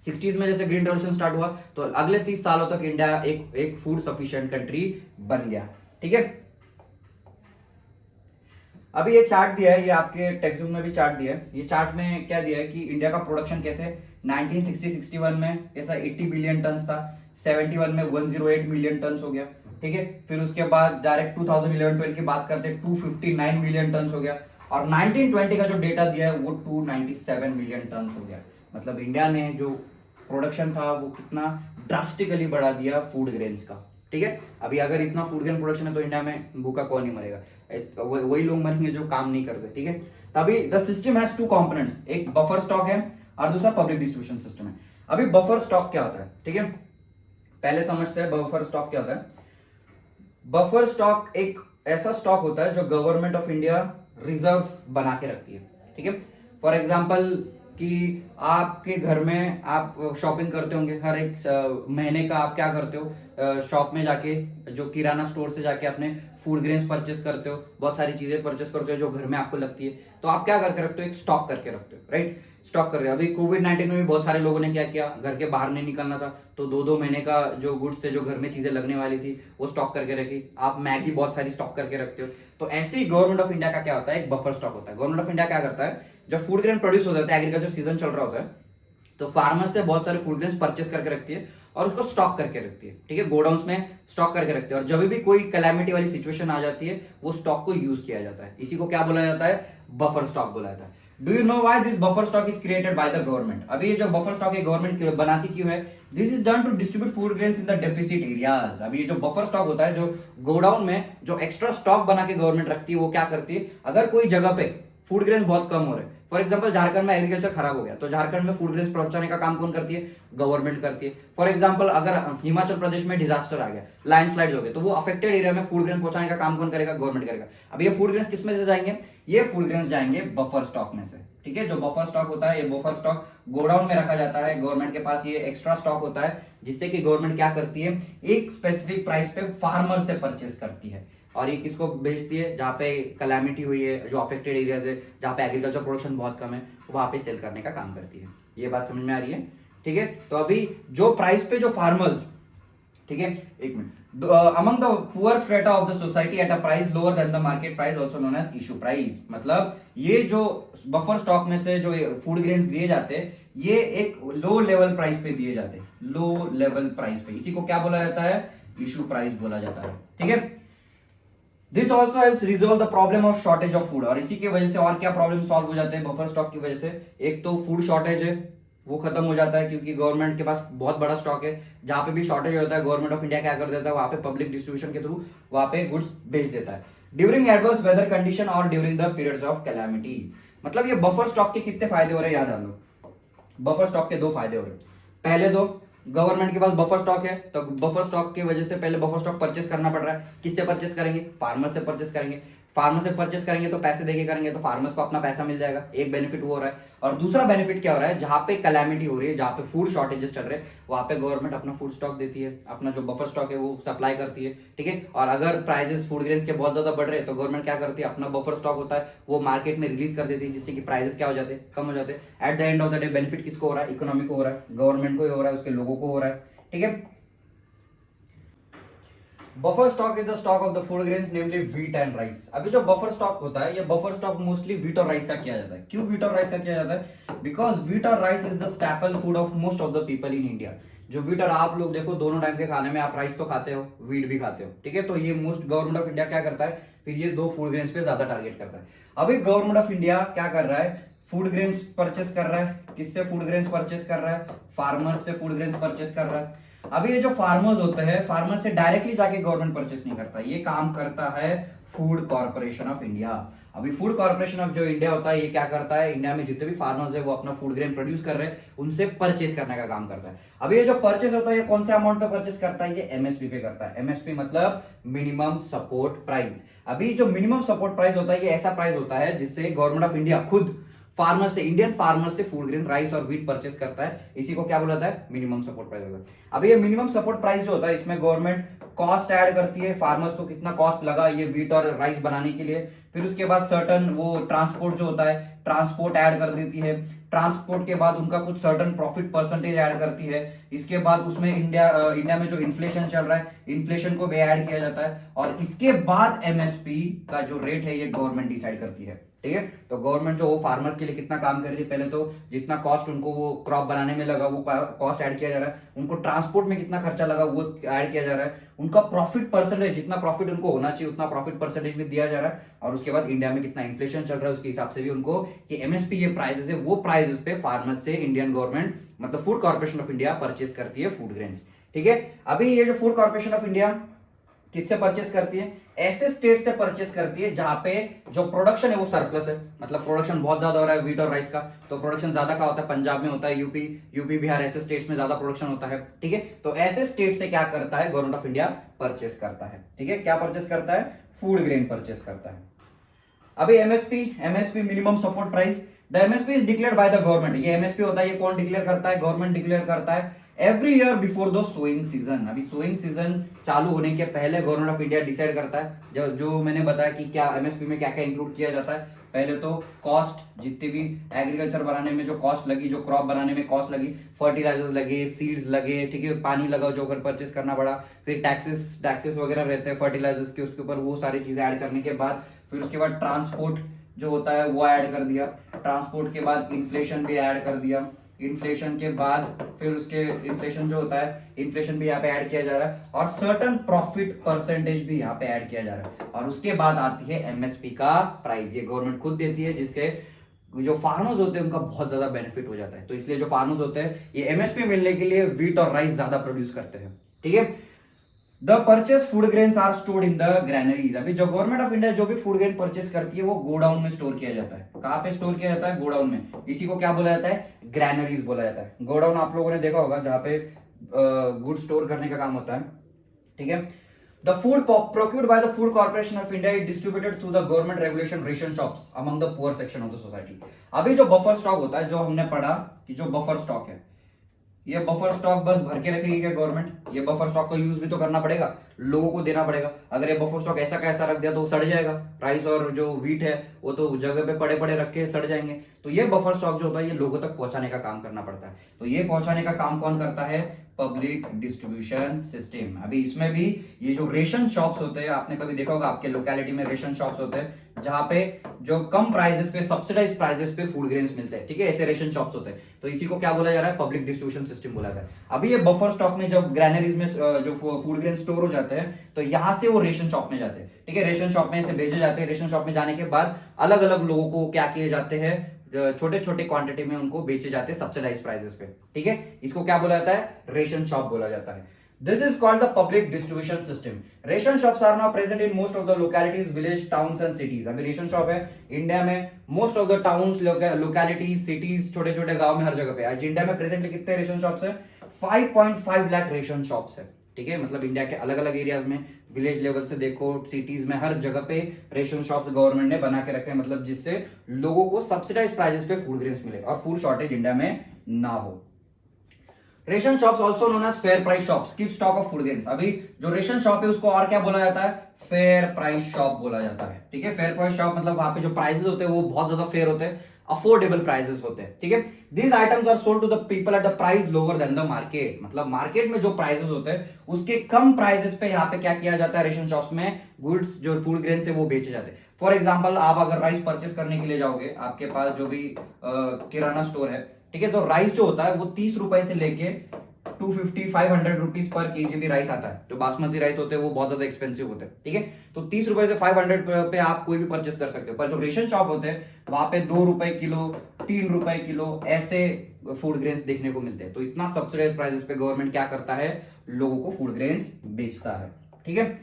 60s में जैसे ग्रीन रेवोल्यूशन स्टार्ट हुआ, तो अगले 30 सालों तक इंडिया एक फूड सफिशिएंट कंट्री बन गया। ठीक है, अभी ये चार्ट दिया है, ये आपके टेक्स्ट बुक में भी चार्ट दिया है। ये चार्ट में क्या दिया है कि इंडिया का प्रोडक्शन कैसे 1960-61 में ऐसा 80 बिलियन टन था, 71 में 108 मिलियन टन हो गया, ठीक है। फिर उसके बाद डायरेक्ट 2011-12 की बात करते हैं 259 मिलियन टन हो गया, और 1920 का जो डेटा दिया है वो 297 मिलियन टन हो गया। मतलब इंडिया ने जो प्रोडक्शन था वो कितना ड्रास्टिकली बढ़ा दिया फूड ग्रेन्स का। ठीक है, अभी अगर इतना फूड ग्रेन प्रोडक्शन है तो इंडिया में भूखा कौन नहीं मरेगा, वही लोग मरेंगे जो काम नहीं करते। ठीक है, तभी the system has two components, एक बफर स्टॉक है और दूसरा पब्लिक डिस्ट्रीब्यूशन सिस्टम है। अभी बफर स्टॉक क्या होता है, ठीक है, पहले समझते हैं बफर स्टॉक क्या होता है। बफर स्टॉक एक ऐसा स्टॉक होता है जो गवर्नमेंट ऑफ इंडिया रिजर्व बना के रखती है। ठीक है, फॉर एग्जाम्पल कि आपके घर में आप शॉपिंग करते होंगे, हर एक महीने का आप क्या करते हो, शॉप में जाके, जो किराना स्टोर से जाके अपने फूड ग्रेन्स परचेस करते हो, बहुत सारी चीजें परचेस करते हो जो घर में आपको लगती है, तो आप क्या करके रखते हो, एक स्टॉक करके रखते हो, राइट, स्टॉक कर रहे हो। अभी कोविड-19 में भी बहुत सारे लोगों ने क्या किया, घर के बाहर नहीं निकलना था तो 2-2 महीने का जो गुड्स थे, जो घर में चीजें लगने वाली थी, वो स्टॉक करके रखी। आप मैगी बहुत सारी स्टॉक करके रखते हो। तो ऐसे ही गवर्नमेंट ऑफ इंडिया का क्या होता है, एक बफर स्टॉक होता है। गवर्नमेंट ऑफ इंडिया क्या करता है, जब फूड ग्रेन प्रोड्यूस हो जाता है, एग्रीकल्चर सीजन चल रहा होता है, तो फार्मर से बहुत सारे फूड ग्रेन्स परचेस करके रखती है और उसको स्टॉक करके रखती है। ठीक है, गोडाउन्स में स्टॉक करके रखते हैं, और जब भी कोई कैलामिटी वाली सिचुएशन आ जाती है वो स्टॉक को यूज किया जाता है। इसी को क्या बोला जाता है, बफर स्टॉक बोला जाता है। Do you know why this buffer stock is created by the government. अभी ये जो बफर स्टॉक है गवर्नमेंट बनाती क्यों है, this is done to distribute food grains in the deficit areas. अभी ये जो बफर स्टॉक होता है, जो गोडाउन में जो एक्स्ट्रा स्टॉक बना के गवर्नमेंट रखती है, वो क्या करती है, अगर कोई जगह पे फूड ग्रेन्स बहुत कम हो रहे हैं, फॉर एग्जांपल झारखंड में एग्रीकल्चर खराब हो गया, तो झारखंड में फूड ग्रेन्स पहुंचाने का काम कौन करती है, गवर्नमेंट करती है। फॉर एग्जांपल अगर हिमाचल प्रदेश में डिजास्टर आ गया, लैंडस्लाइड हो गए, तो वो अफेक्टेड एरिया में फूड ग्रेन पहुंचाने का काम कौन करेगा, गवर्नमेंट करेगा। अब ये फूड ग्रेन्स किस में से जाएंगे, ये फूड ग्रेन्स जाएंगे बफर स्टॉक में से। ठीक है, जो बफर स्टॉक होता है, ये बफर स्टॉक गोडाउन में रखा जाता है, गवर्नमेंट के पास ये एक्स्ट्रा स्टॉक होता है, जिससे कि गवर्नमेंट क्या करती है, एक स्पेसिफिक प्राइस पे फार्मर से परचेस करती है और ये किसको बेचती है, जहां पे कैलामिटी हुई है, जो अफेक्टेड एरियाज है, जहां पे एग्रीकल्चर प्रोडक्शन बहुत कम है, वहां पे सेल करने का काम करती है। ये बात समझ में आ रही है। ठीक है, तो अभी जो प्राइस पे जो फार्मर्स, ठीक है, एक minute, among the poor strata of the society at a price lower than the market price, also known as issue price. मतलब ये जो बफर स्टॉक में से जो फूड ग्रेन्स दिए जाते हैं, ये एक लो लेवल प्राइस पे दिए जाते हैं, लो लेवल प्राइस पे, इसी को क्या बोला जाता है, इशू प्राइस बोला जाता है। ठीक है, this also helps resolve the problem of shortage of food. और इसी की वजह से और क्या प्रॉब्लम सॉल्व हो जाते हैं बफर स्टॉक की वजह से, एक तो फूड शॉर्टेज है वो खत्म हो जाता है, क्योंकि गवर्नमेंट के पास बहुत बड़ा स्टॉक है। जहां पे भी शॉर्टेज होता है, गवर्नमेंट ऑफ इंडिया क्या कर देता है, वहां पे पब्लिक डिस्ट्रीब्यूशन के थ्रू वहां पे गुड्स भेज देता है ड्यूरिंग एडवर्स वेदर कंडीशन और during the periods of calamity. मतलब ये बफर स्टॉक के कितने फायदे हो रहे हैं याद आ लो। बफर स्टॉक के दो फायदे हो गए। पहले दो, गवर्नमेंट के पास बफर स्टॉक है तो बफर स्टॉक की वजह से पहले बफर स्टॉक परचेस करना पड़ रहा है। किससे परचेस करेंगे? फार्मर से परचेस करेंगे। फार्मर से परचेस करेंगे तो पैसे देके करेंगे तो फार्मर्स को अपना पैसा मिल जाएगा, एक बेनिफिट वो हो रहा है। और दूसरा बेनिफिट क्या हो रहा है, जहां पे कैलामिटी हो रही है, जहां पे फूड शॉर्टेजेस चल रहे हैं, वहां पे गवर्नमेंट अपना फूड स्टॉक देती है, अपना जो बफर स्टॉक है वो सप्लाई करती है, ठीक है। और अगर प्राइसेस फूड ग्रेन्स के बहुत ज्यादा बढ़ रहे हैं तो गवर्नमेंट क्या करती है, अपना बफर स्टॉक होता है वो मार्केट में रिलीज कर देती है, जिससे कि प्राइसेस क्या हो जाते हैं, कम हो जाते हैं। At the end of the day benefit किसको हो रहा है? इकोनॉमी को हो रहा है, गवर्नमेंट को हो रहा है, उसके लोगों को हो रहा है, ठीक है। Buffer stock is the stock of the food grains namely wheat and rice. अभी जो बफर स्टॉक होता है, ये बफर स्टॉक मोस्टली व्हीट और राइस का किया जाता है। क्यों व्हीट और राइस का किया जाता है? बिकॉज व्हीट और rice is the staple food of most of the people in India. जो व्हीट और आप लोग देखो दोनों टाइम के खाने में आप राइस तो खाते हो, व्हीट भी खाते हो, ठीक है। तो ये मोस्ट गवर्नमेंट ऑफ इंडिया क्या करता है, फिर ये दो फूड ग्रेन्स पे ज्यादा टारगेट करता है। अभी गवर्नमेंट ऑफ इंडिया क्या कर रहा है, फूड ग्रेन्स परचेस कर रहा है। किससे फूड ग्रेन्स परचेस कर रहा है? फार्मर्स से फूड ग्रेन्स परचेस कर रहा है। अभी ये जो फार्मर्स होते हैं, फार्मर से डायरेक्टली जाके गवर्नमेंट परचेस नहीं करता, ये काम करता है फूड कॉर्पोरेशन ऑफ इंडिया। अभी फूड कॉर्पोरेशन ऑफ जो इंडिया होता है, ये क्या करता है, इंडिया में जितने भी फार्मर्स है वो अपना फूड ग्रेन प्रोड्यूस कर रहे हैं, उनसे परचेस करने का काम करता है। अभी ये जो परचेस होता है, ये कौन से अमाउंट पे परचेस करता है? ये एमएसपी पे करता है। एमएसपी मतलब मिनिमम सपोर्ट प्राइस। अभी जो मिनिमम सपोर्ट प्राइस होता है, ये ऐसा प्राइस होता है जिससे गवर्नमेंट ऑफ इंडिया खुद फार्मर से, इंडियन फार्मर से फूड ग्रेन राइस और व्हीट परचेस करता है। इसी को क्या बोला जाता है? मिनिमम सपोर्ट प्राइस होता है। अभी ये मिनिमम सपोर्ट प्राइस जो होता है, इसमें गवर्नमेंट कॉस्ट ऐड करती है, फार्मर्स को कितना कॉस्ट लगा ये व्हीट और राइस बनाने के लिए। फिर उसके बाद सर्टन वो ट्रांसपोर्ट जो होता है, ट्रांसपोर्ट ऐड कर देती है। ट्रांसपोर्ट के बाद उनका कुछ सर्टन प्रॉफिट परसेंटेज ऐड करती है। इसके बाद उसमें इंडिया में जो इन्फ्लेशन चल रहा है, इन्फ्लेशन को भी ऐड किया जाता है। और इसके बाद एमएसपी का जो रेट है, ये गवर्नमेंट डिसाइड करती है, ठीक है। तो गवर्नमेंट जो वो फार्मर्स के लिए कितना काम कर रही है, पहले तो जितना कॉस्ट उनको वो क्रॉप बनाने में लगा वो कॉस्ट ऐड किया जा रहा है, उनको ट्रांसपोर्ट में कितना खर्चा लगा वो ऐड किया जा रहा है, उनका प्रॉफिट परसेंटेज, जितना प्रॉफिट उनको होना चाहिए उतना प्रॉफिट परसेंटेज भी दिया जा रहा है। और उसके बाद इंडिया में कितना इन्फ्लेशन चल रहा है उसके हिसाब से भी उनको ये एमएसपी, ये प्राइसेस है, वो प्राइसेस पे फार्मर्स से इंडियन गवर्नमेंट मतलब food corporation of India purchase करती है फूड ग्रेन्स, ठीक है। अभी ये जो फूड कॉर्पोरेशन ऑफ इंडिया किससे परचेस करती है? ऐसे स्टेट से परचेस करती है जहां पे जो प्रोडक्शन है वो सरप्लस है, मतलब प्रोडक्शन बहुत ज्यादा हो रहा है व्हीट और राइस का, तो प्रोडक्शन ज्यादा का होता है, पंजाब में होता है, यूपी बिहार ऐसे स्टेट्स में ज्यादा प्रोडक्शन होता है, ठीक है। तो ऐसे स्टेट से क्या करता है गवर्नमेंट ऑफ इंडिया? परचेस करता है, ठीक है। क्या परचेस करता है? फूड ग्रेन परचेस करता है। अभी MSP minimum support price, the MSP is declared by the government. ये एमएसपी होता है, ये कौन डिक्लेयर करता है? गवर्नमेंट डिक्लेयर करता है every year before the sowing season. अभी सोइंग सीजन चालू होने के पहले गवर्नमेंट ऑफ इंडिया डिसाइड करता है, जो मैंने बताया कि क्या एमएसपी में क्या क्या इंक्लूड किया जाता है। पहले तो कॉस्ट, जितनी भी एग्रीकल्चर बनाने में जो कॉस्ट लगी, जो क्रॉप बनाने में कॉस्ट लगी, फर्टिलाइजर्स लगे, सीड्स लगे, ठीक है, पानी लगा जो अगर परचेस करना पड़ा, फिर टैक्सेस वगैरह रहते हैं फर्टिलाइजर्स के, उसके ऊपर वो सारी चीजें ऐड करने के बाद फिर उसके बाद ट्रांसपोर्ट जो होता है वो ऐड कर दिया। ट्रांसपोर्ट के बाद इन्फ्लेशन भी ऐड कर दिया। इन्फ्लेशन के बाद फिर उसके इन्फ्लेशन जो होता है, इन्फ्लेशन भी यहाँ पे ऐड किया जा रहा है, और सर्टन प्रॉफिट परसेंटेज भी यहाँ पे ऐड किया जा रहा है। और उसके बाद आती है एमएसपी का प्राइस, ये गवर्नमेंट खुद देती है, जिसके जो फार्मर्स होते हैं उनका बहुत ज्यादा बेनिफिट हो जाता है। तो इसलिए जो फार्मर्स होते हैं ये एमएसपी मिलने के लिए व्हीट और राइस ज्यादा प्रोड्यूस करते हैं, ठीक है। The purchase food grains are stored in the granaries. अभी जो गवर्नमेंट ऑफ इंडिया जो भी फूड ग्रेन परचेस करती है वो गोडाउन में स्टोर किया जाता है। कहां पे स्टोर किया जाता है? गोडाउन में। इसी को क्या बोला जाता है? ग्रैनरीज बोला जाता है। गोडाउन आप लोगों ने देखा होगा जहां पे गुड स्टोर करने का काम होता है, ठीक है। The food procured by the Food Corporation of India is distributed through the government regulation ration shops among the poor section of the society. अभी जो बफर स्टॉक होता है, जो हमने पढ़ा कि जो बफर स्टॉक है, ये बफर स्टॉक बस भर के रखेगी क्या गवर्नमेंट? ये बफर स्टॉक का यूज भी तो करना पड़ेगा, लोगों को देना पड़ेगा। अगर ये बफर स्टॉक ऐसा कैसा रख दिया तो सड़ जाएगा। राइस और जो व्हीट है वो तो जगह पे पड़े पड़े रख के सड़ जाएंगे। तो ये बफर स्टॉक जो होता है ये लोगों तक पहुंचाने का काम करना पड़ता है। तो ये पहुंचाने का काम कौन करता है? Public distribution system. अभी इसमें भी ये जो रेशन शॉप्स होते हैं, आपने कभी देखा होगा आपके लोकेलिटी में रेशन शॉप्स होते हैं जहां पे जो कम प्राइसेस पे, सब्सिडाइज प्राइसेस पे फूड ग्रेन्स मिलते हैं, ठीक है, ऐसे रेशन शॉप्स होते हैं। तो इसी को क्या बोला जा रहा है? पब्लिक डिस्ट्रीब्यूशन सिस्टम बोला जाता है। अभी ये बफर स्टॉक में जब ग्रैनरीज में जो फूड ग्रेन स्टोर हो जाते हैं तो यहां से वो रेशन शॉप में जाते हैं, ठीक है। रेशन शॉप में से भेजे जाते हैं। रेशन शॉप में जाने के बाद अलग अलग लोगों को क्या किए जाते हैं, छोटे छोटे क्वांटिटी में उनको बेचे जाते हैं सब्सिडाइज प्राइसेस पे, ठीक है। इसको क्या बोला जाता है? रेशन शॉप बोला जाता है। This is called the public distribution system. Ration shops are now present in most of the localities, village, towns and cities. अभी रेशन शॉप है इंडिया में most of the towns, localities, cities, छोटे छोटे गांव में हर जगह पे। आज इंडिया में प्रेजेंटली कितने रेशन शॉप्स है? 5.5 लाख रेशन शॉप्स है। ठीक है, मतलब इंडिया के अलग अलग एरियाज में, विलेज लेवल से देखो, सिटीज में, हर जगह पे रेशन शॉप्स गवर्नमेंट ने बना के रखे हैं, मतलब जिससे लोगों को सब्सिडाइज प्राइसेस पे फूड ग्रेन्स मिले और फूड शॉर्टेज इंडिया में ना हो। Ration shops also known as fair price shops keep stock of food grains. अभी जो रेशन शॉप है उसको और क्या बोला जाता है? फेयर प्राइस शॉप बोला जाता है। ठीक है, फेयर प्राइस शॉप मतलब वहां पे जो प्राइसेस होते हैं वो बहुत ज्यादा फेयर होते हैं, अफोर्डेबल प्राइसेस होते हैं। ठीक है, these items are sold to the people at the price lower than the market. मतलब मार्केट में जो प्राइसेस होते हैं उसके कम प्राइसेस पे यहाँ पे क्या किया जाता है? रेशन शॉप्स में गुड्स जो फूड ग्रेन्स है वो बेचे जाते हैं। फॉर एग्जाम्पल, आप अगर राइस परचेस करने के लिए जाओगे, आपके पास जो भी किराना स्टोर है, ठीक है, तो राइस जो होता है वो 30 रुपए से लेके 250-500 रुपीज पर केजी भी राइस आता है। जो बासमती राइस होते हैं वो बहुत ज्यादा एक्सपेंसिव होते हैं। ठीक है, तो 30 रुपए से 500 पे आप कोई भी परचेस कर सकते हो। पर जो रेशन शॉप होते हैं वहां पे 2 रुपए किलो, 3 रुपए किलो ऐसे फूड ग्रेन्स देखने को मिलते हैं। तो इतना सब्सिडाइज प्राइसेस पे गवर्नमेंट क्या करता है? लोगों को फूड ग्रेन्स बेचता है। ठीक है,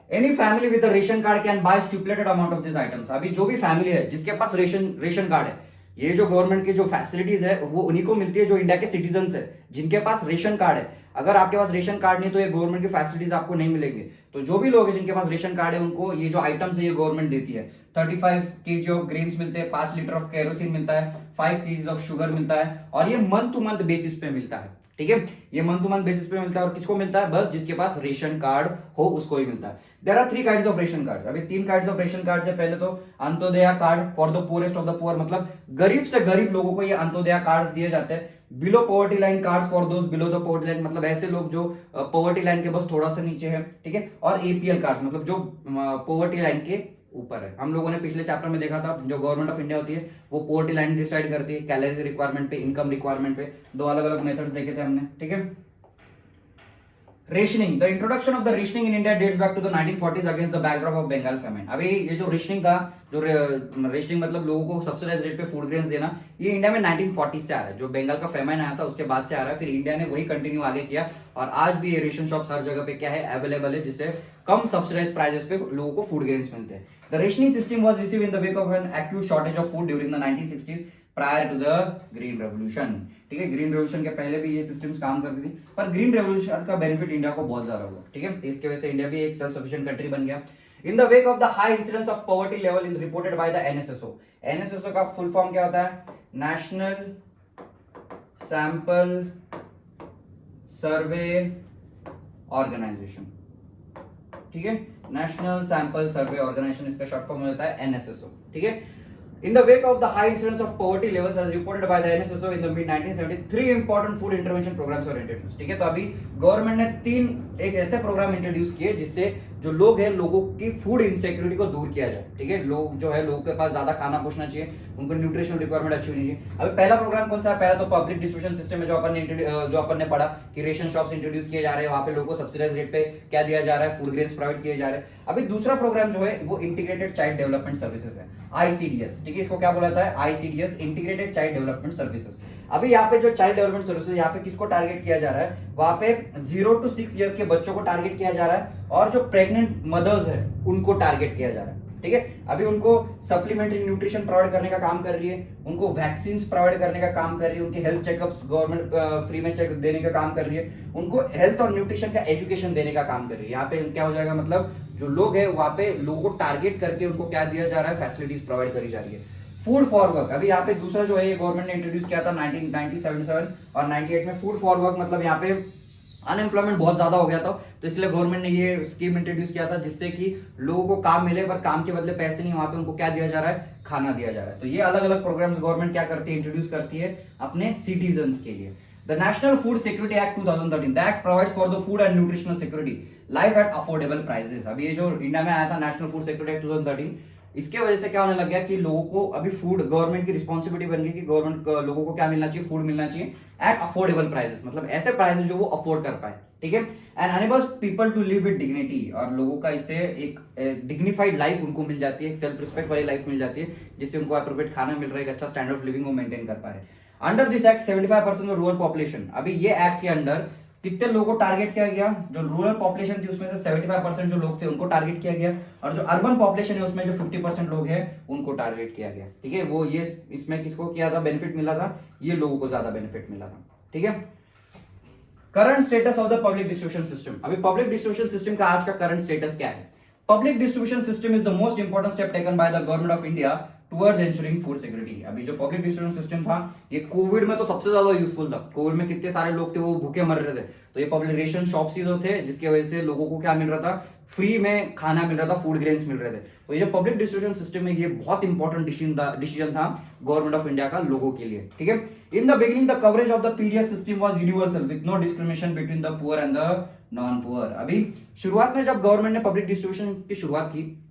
any family with ration card can buy stipulated amount of this items. अभी जो भी फैमिली है जिसके पास रेशन कार्ड है, ये जो गवर्नमेंट की जो फैसिलिटीज है वो उन्हीं को मिलती है जो इंडिया के सिटीजन है, जिनके पास रेशन कार्ड है। अगर आपके पास रेशन कार्ड नहीं तो ये गवर्नमेंट की फैसिलिटीज आपको नहीं मिलेंगे। तो जो भी लोग हैं जिनके पास रेशन कार्ड है उनको ये जो आइटम्स है ये गवर्नमेंट देती है। 35 kg ऑफ ग्रेन्स मिलते हैं, 5 लीटर ऑफ केरोसिन मिलता है, 5 kg ऑफ शुगर मिलता है, और ये मंथ टू मंथ बेसिस पे मिलता है। ठीक है, ये मंथ टू मंथ बेसिस पे मिलता है। और किसको मिलता है? बस जिसके पास रेशन कार्ड हो उसको ही मिलता है। There are 3 kinds of ration cards. अभी 3 काइंड्स ऑफ रेशन कार्ड्स है। पहले तो Antyodaya card for the poorest of the poor, मतलब गरीब से गरीब लोगों को ये अंत्योदया कार्ड दिए जाते हैं। Below poverty line card for those below the poverty line, मतलब ऐसे लोग जो पॉवर्टी लाइन के बस थोड़ा सा नीचे है। ठीक है, और एपीएल कार्ड मतलब जो पॉवर्टी लाइन के ऊपर है। हम लोगों ने पिछले चैप्टर में देखा था जो गवर्नमेंट ऑफ इंडिया होती है वो पॉवर्टी लाइन डिसाइड करती है, कैलोरी रिक्वायरमेंट पे, इनकम रिक्वायरमेंट पे। 2 अलग अलग मेथड्स देखे थे हमने। ठीक है, rationing, the introduction of the rationing in India dates back to the 1940s against the backdrop of Bengal famine. अभी ये जो रेशनिंग था, जो रेशनिंग मतलब लोगों को सब्सिडाइज रेट पे फूड ग्रेन्स देना, ये इंडिया में 1940 से आ रहा है। जो बंगाल का फेमाइन आया था उसके बाद से आ रहा है। फिर इंडिया ने वही कंटिन्यू आगे किया और आज भी ये रेशन शॉप्स हर जगह पे क्या है? अवेलेबल है, जिससे कम सब्सिडाइज प्राइसेस पे लोगों को फूड ग्रेन्स मिलते हैं। The rationing system was received in the wake of an acute shortage of food during the 1960s prior to the green revolution. ठीक है, ग्रीन रेवोल्यूशन के पहले भी ये सिस्टम्स काम करती थी, पर ग्रीन रेवोल्यूशन का बेनिफिट इंडिया को बहुत ज्यादा हुआ। ठीक है, इसके वजह से इंडिया भी एक सेल्फ सफिशिएंट कंट्री बन गया। In the wake of the high incidence of poverty level in reported by the NSSO. NSSO का फुल फॉर्म क्या होता है? National sample survey organisation. ठीक है, नेशनल सैंपल सर्वे ऑर्गेनाइजेशन इसका शॉर्ट फॉर्म होता है एनएसएसओ। ठीक है, in the wake of the high incidence of poverty levels as reported by the NSSO in the mid 1970s, 3 important food intervention programs were introduced। ठीक है, तो अभी गवर्नमेंट ने 3 एक ऐसे प्रोग्राम इंट्रोड्यूस किए जिससे जो लोग हैं लोगों की फूड इनसिक्योरिटी को दूर किया जाए। ठीक है, लोग जो है लोगों के पास ज्यादा खाना पहुंचना चाहिए, उनको न्यूट्रिशनल रिक्वायरमेंट अच्छी होनी चाहिए। अभी पहला प्रोग्राम कौन सा है? पहला तो पब्लिक डिस्ट्रीब्यूशन सिस्टम है, जो अपन ने पढ़ा कि रेशन शॉप्स इंट्रोड्यूस किए जा रहे हैं, वहां पे लोगों को सब्सिडाइज रेट पे क्या दिया जा रहा है? फूड ग्रेन्स प्रोवाइड किए जा रहे हैं। अभी दूसरा प्रोग्राम जो है वो इंटीग्रेटेड चाइल्ड डेवलपमेंट सर्विसेज है, आईसीडीएस। ठीक है, इसको क्या बोला जाता है? ICDS, integrated child development services. अभी यहाँ पे जो चाइल्ड डेवलपमेंट सर्विसेज, यहाँ पे किसको टारगेट किया जा रहा है? वहां पे 0 to 6 इयर्स के बच्चों को टारगेट किया जा रहा है और जो प्रेग्नेंट मदर्स है उनको टारगेट किया जा रहा है। ठीक है, अभी उनको सप्लीमेंट्री न्यूट्रिशन प्रोवाइड करने का काम कर रही है, उनको वैक्सीन प्रोवाइड करने का काम कर रही है, उनकी हेल्थ चेकअप्स गवर्नमेंट फ्री में चेक देने का काम कर रही है, उनको हेल्थ और न्यूट्रिशन का एजुकेशन देने का काम कर रही है। यहाँ पे क्या हो जाएगा? मतलब जो लोग है वहां पे लोगों को टारगेट करके उनको क्या दिया जा रहा है? फैसिलिटीज प्रोवाइड करी जा रही है। फूड फॉर वर्क, अभी यहाँ पे दूसरा जो है ये गवर्नमेंट ने इंट्रोड्यूस किया था 1977 और 98 में। फूड फॉर वर्क मतलब यहाँ पे अनएम्प्लॉयमेंट बहुत ज्यादा हो गया था, तो इसलिए गवर्नमेंट ने ये स्कीम इंट्रोड्यूस किया था जिससे कि लोगों को काम मिले, पर काम के बदले पैसे नहीं, वहां पे उनको क्या दिया जा रहा है? खाना दिया जा रहा है। तो ये अलग अलग प्रोग्राम्स गवर्नमेंट क्या करती है? इंट्रोड्यूस करती है अपने सिटीजन्स के लिए। The national food security act 2013, the act provides for the food and nutritional security life at affordable prices. अभी ये जो इंडिया में आया था नेशनल फूड सिक्योरिटी एक्ट 2013, इसके वजह से क्या होने लग गया कि लोगों को अभी फूड गवर्नमेंट की रिस्पॉन्सिबिलिटी बन गई कि गवर्नमेंट लोगों को क्या मिलना चाहिए? फूड मिलना चाहिए एट अफोर्डेबल प्राइसेस, मतलब ऐसे प्राइसेस जो वो अफोर्ड कर पाए। ठीक है, and enables people to live with dignity, और लोगों का इससे एक डिग्निफाइड लाइफ उनको मिल जाती है, एक सेल्फ रिस्पेक्ट वाली लाइफ मिल जाती है, जिससे उनको अप्रोप्रिएट खाना मिल रहा है, एक अच्छा स्टैंडर्ड ऑफ लिविंग वो मेंटेन कर पा रहे हैं। Under this act 75% of rural population, अभी ये एक्ट के अंडर कितने लोगों को टारगेट किया गया? जो रूरल पॉपुलेशन थी उसमें से 75% जो लोग थे उनको टारगेट किया गया, और जो अर्बन पॉपुलेशन है उसमें जो 50% लोग हैं उनको टारगेट किया गया। ठीक है, वो ये इसमें किसको किया था, बेनिफिट मिला था, ये लोगों को ज्यादा बेनिफिट मिला था। ठीक है, current status of the public distribution system. अभी पब्लिक डिस्ट्रीब्यूशन सिस्टम का आज का करंट स्टेटस क्या है? Public distribution system is the most important step taken by the government of India towards ensuring food security. अभी जो पब्लिक डिस्ट्रीब्यूशन सिस्टम था ये कोविड में तो सबसे ज्यादा यूजफुल था। कोविड में कितने सारे लोग थे वो भूखे मर रहे थे, तो ये पब्लिक रेशन शॉप्स ही तो थे जिसकी वजह से लोगों को क्या मिल रहा था, फ्री में खाना मिल रहा था, फूड ग्रेन्स मिल रहे थे। तो ये जो पब्लिक डिस्ट्रीब्यूशन सिस्टम है ये बहुत इंपॉर्टेंट डिसीजन था गवर्नमेंट ऑफ इंडिया का लोगों के लिए। ठीक है, in the beginning the coverage of the PDS system was universal with no discrimination between the poor and the non poor. अभी शुरुआत में जब गवर्नमेंट ने पब्लिक डिस्ट्रीब्यूशन की शुरुआत की,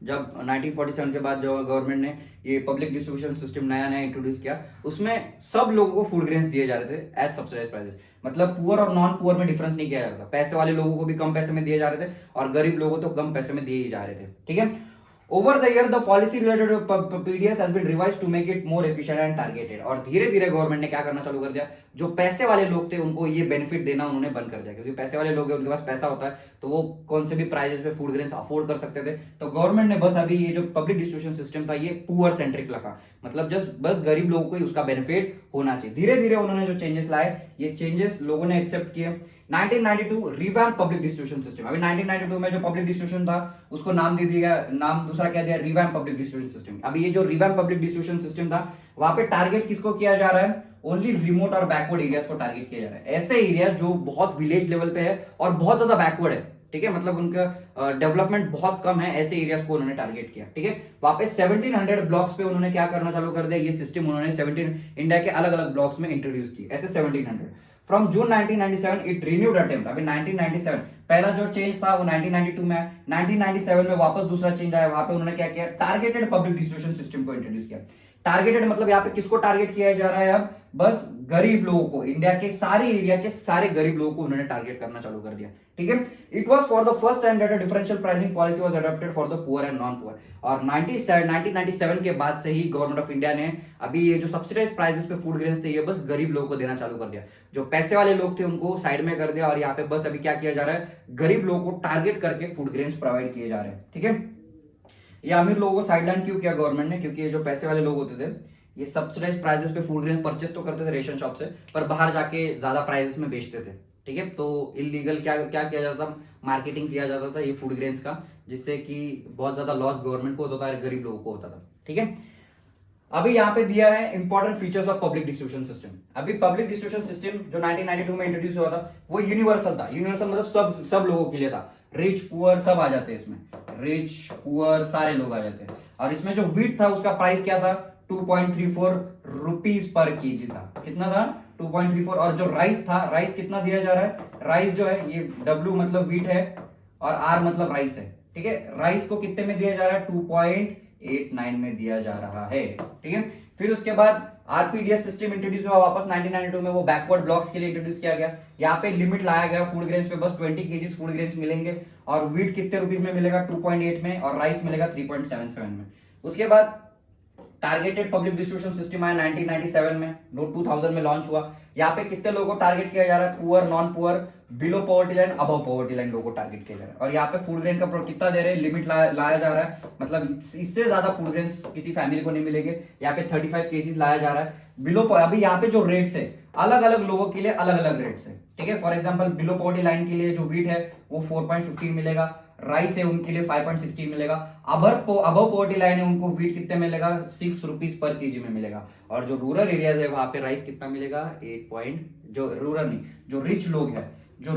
जब 1947 के बाद जो गवर्नमेंट ने ये पब्लिक डिस्ट्रीब्यूशन सिस्टम नया नया इंट्रोड्यूस किया, उसमें सब लोगों को फूड ग्रेन्स दिए जा रहे थे एट सब्सिडाइज्ड प्राइसेस। मतलब पुअर और नॉन पुअर में डिफरेंस नहीं किया जा रहा था, पैसे वाले लोगों को भी कम पैसे में दिए जा रहे थे और गरीब लोगों को तो कम पैसे में दिए ही जा रहे थे। ठीक है, over the year the policy related PDS has been revised to make it more efficient and targeted. और धीरे धीरे गवर्नमेंट ने क्या करना चालू कर दिया, जो पैसे वाले लोग थे उनको ये बेनिफिट देना उन्होंने बंद कर दिया, क्योंकि पैसे वाले लोग हैं उनके पास पैसा होता है तो वो कौन से भी प्राइजेस पे फूड ग्रेन्स अफोर्ड कर सकते थे। तो गवर्नमेंट ने बस अभी ये जो पब्लिक डिस्ट्रीब्यूशन सिस्टम था ये पुअर सेंट्रिक रखा, मतलब जस्ट बस गरीब लोगों को ही उसका बेनिफिट होना चाहिए। धीरे धीरे उन्होंने जो चेंजेस लाए ये चेंजेस लोगों ने एक्सेप्ट किए। 1992 रिवैम्प पब्लिक डिस्ट्रीब्यूशन सिस्टम। अभी 1992 में जो पब्लिक डिस्ट्रीब्यूशन था उसको नाम दे दिया, नाम दूसरा क्या दिया, रिवैम्प पब्लिक डिस्ट्रीब्यूशन सिस्टम। अभी ये जो रिवैम्प पब्लिक डिस्ट्रीब्यूशन सिस्टम था वहां पे टारगेट किसको किया जा रहा है, ओनली रिमोट और बैकवर्ड एरियाज को टारगेट किया जा रहा है। ऐसे एरियाज जो बहुत विलेज लेवल पे है और बहुत ज्यादा बैकवर्ड है, ठीक है, मतलब उनका डेवलपमेंट बहुत कम है, ऐसे एरियाज को उन्होंने टारगेट किया। ठीक है, वहां पे 1700 ब्लॉक्स पे उन्होंने क्या करना चालू कर दिया, ये सिस्टम उन्होंने 17 इंडिया के अलग अलग ब्लॉक्स में इंट्रोड्यूस की, ऐसे 1700। From June 1997 it renewed attempt. अभी 1997 पहला जो चेंज था वो 1992 में, 1997 में वापस दूसरा चेंज आया, वहां पे उन्होंने क्या किया, टारगेटेड पब्लिक डिस्ट्रीब्यूशन सिस्टम को इंट्रोड्यूस किया। टारगेटेड मतलब यहाँ पे किसको टारगेट किया जा रहा है, अब बस गरीब लोगों को, इंडिया के सारे एरिया के सारे गरीब लोगों को उन्होंने टारगेट करना चालू कर दिया। ठीक है, it was for the first time that a differential pricing policy was adopted for the poor and non poor. और 1997 के बाद से ही गवर्नमेंट ऑफ इंडिया ने अभी ये जो सब्सिडाइज्ड प्राइसेस पे फूड ग्रेन्स थे ये बस गरीब लोगों को देना चालू कर दिया। जो पैसे वाले लोग थे उनको साइड में कर दिया और यहाँ पे बस अभी क्या किया जा रहा है, गरीब लोगों को टारगेट करके फूड ग्रेन्स प्रोवाइड किए जा रहे हैं। ठीक है, ये अमीर लोगों को साइडलाइन क्यों किया गवर्नमेंट ने, क्योंकि ये जो पैसे वाले लोग होते थे ये सब्सिडाइज्ड प्राइसेस पे फूड ग्रेन परचेस तो करते थे रेशन शॉप से, पर बाहर जाके ज्यादा प्राइसेस में बेचते थे। ठीक है, तो इलीगल क्या क्या किया जाता था, मार्केटिंग किया जाता था ये फूड ग्रेन्स का, जिससे कि बहुत ज्यादा लॉस गवर्नमेंट को होता था और गरीब लोगों को होता था। ठीक है, अभी यहाँ पे दिया है important features of public distribution system. अभी पब्लिक डिस्ट्रीब्यूशन सिस्टम जो 1992 में इंट्रोड्यूस हुआ था वो यूनिवर्सल था। यूनिवर्सल मतलब सब लोगों के लिए था, रिच पुअर सब आ जाते हैं इसमें, रिच पुअर सारे लोग आ जाते हैं। और इसमें जो व्हीट था उसका प्राइस क्या था, 2.34 रुपीज पर केजी था। कितना था, 2.34। और जो राइस था, राइस कितना दिया जा रहा है, राइस जो है ये W मतलब व्हीट है और R मतलब राइस है। ठीक है, राइस को कितने में दिया जा रहा है, 2.89 में दिया जा रहा है। ठीक है, फिर उसके बाद आरपीडीएस सिस्टम इंट्रोड्यूस हुआ वापस 1992 में, वो बैकवर्ड ब्लॉक्स के लिए इंट्रोड्यूस किया गया। यहाँ पे लिमिट लाया गया फूड ग्रेन्स पे, बस 20 केजी फूड ग्रेन्स मिलेंगे और व्हीट कितने रुपीज में मिलेगा, 2.8 में, और राइस मिलेगा 3.77 में। उसके बाद टारगेटेड पब्लिक डिस्ट्रीब्यूशन सिस्टम आया 1997 में, 2000 में लॉन्च हुआ। यहाँ पे कितने लोगों को टारगेट किया जा रहा है, poor, non poor, below poverty line, above poverty line लोगों को टारगेट किया जा रहा है। और यहाँ पे फूड ग्रेन का कितना दे रहे हैं, लिमिट लाया जा रहा है, मतलब इससे ज्यादा फूड ग्रेन किसी फैमिली को नहीं मिलेंगे। यहाँ पे 35 केजीज लाया जा रहा है। बिलो अभी यहाँ पे जो रेट्स है अलग अलग लोगों के लिए अलग अलग रेट्स है। ठीक है, for example below poverty line के लिए जो व्हीट है वो 4.15 मिलेगा, राइस है उनके लिए 5.16 मिलेगा, अबव पॉवर्टी लाइन है उनको व्हीट कितने मिलेगा, 6 रुपीज पर केजी में मिलेगा। और जो रूरल एरियाज है वहां पे राइस कितना मिलेगा, 8 जो रूरल नहीं, जो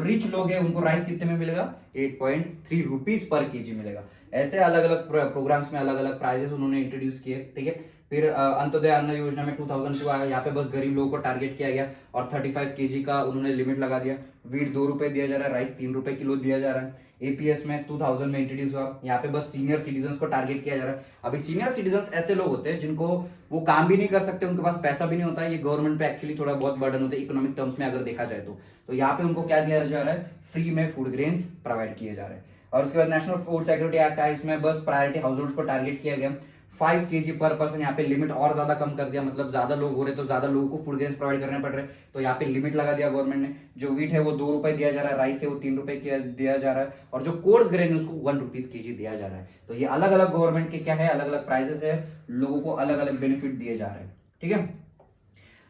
रिच लोग हैं उनको राइस कितने में मिलेगा, 8.3 रुपीज पर केजी मिलेगा। ऐसे अलग अलग प्रोग्राम्स में अलग अलग प्राइजेस उन्होंने इंट्रोड्यूस किए। ठीक है, फिर अंत्योदय अन्न योजना में 2002 आया, यहाँ पे बस गरीब लोगों को टारगेट किया गया और 35 केजी का उन्होंने लिमिट लगा दिया। व्हीट 2 रुपए दिया जा रहा है, राइस 3 रुपए किलो दिया जा रहा है। एपीएस में 2000 में इंट्रोड्यूस हुआ, यहाँ पे बस सीनियर सिटीजन्स को टारगेट किया जा रहा है। अभी सीनियर सिटीजन्स ऐसे लोग होते हैं जिनको वो काम भी नहीं कर सकते, उनके पास पैसा भी नहीं होता है, ये गवर्नमेंट पे एक्चुअली थोड़ा बहुत बर्डन होता है इकोनॉमिक टर्म्स में अगर देखा जाए तो यहाँ पे उनको क्या दिया जा रहा है, फ्री में फूड ग्रेन्स प्रोवाइड किए जा रहे हैं। और उसके बाद नेशनल फूड सिक्योरिटी एक्ट आया, इसमें बस प्रायोरिटी हाउस होल्ड्स को टारगेट किया गया। 5 kg पर पर्सन। यहाँ पे लिमिट और ज्यादा कम कर दिया, मतलब ज्यादा लोग हो रहे तो ज्यादा लोगों को फूड ग्रेन्स प्रोवाइड करने पड़ रहे, तो यहाँ पे लिमिट लगा दिया गवर्नमेंट ने। जो वीट है वो 2 रुपए दिया जा रहा है, राइस है वो 3 रुपए दिया जा रहा है, और जो कोर्स ग्रेन है उसको 1 रुपीज kg दिया जा रहा है। तो ये अलग अलग गवर्नमेंट के क्या है, अलग अलग प्राइसेस है, लोगों को अलग अलग बेनिफिट दिए जा रहे हैं। ठीक है,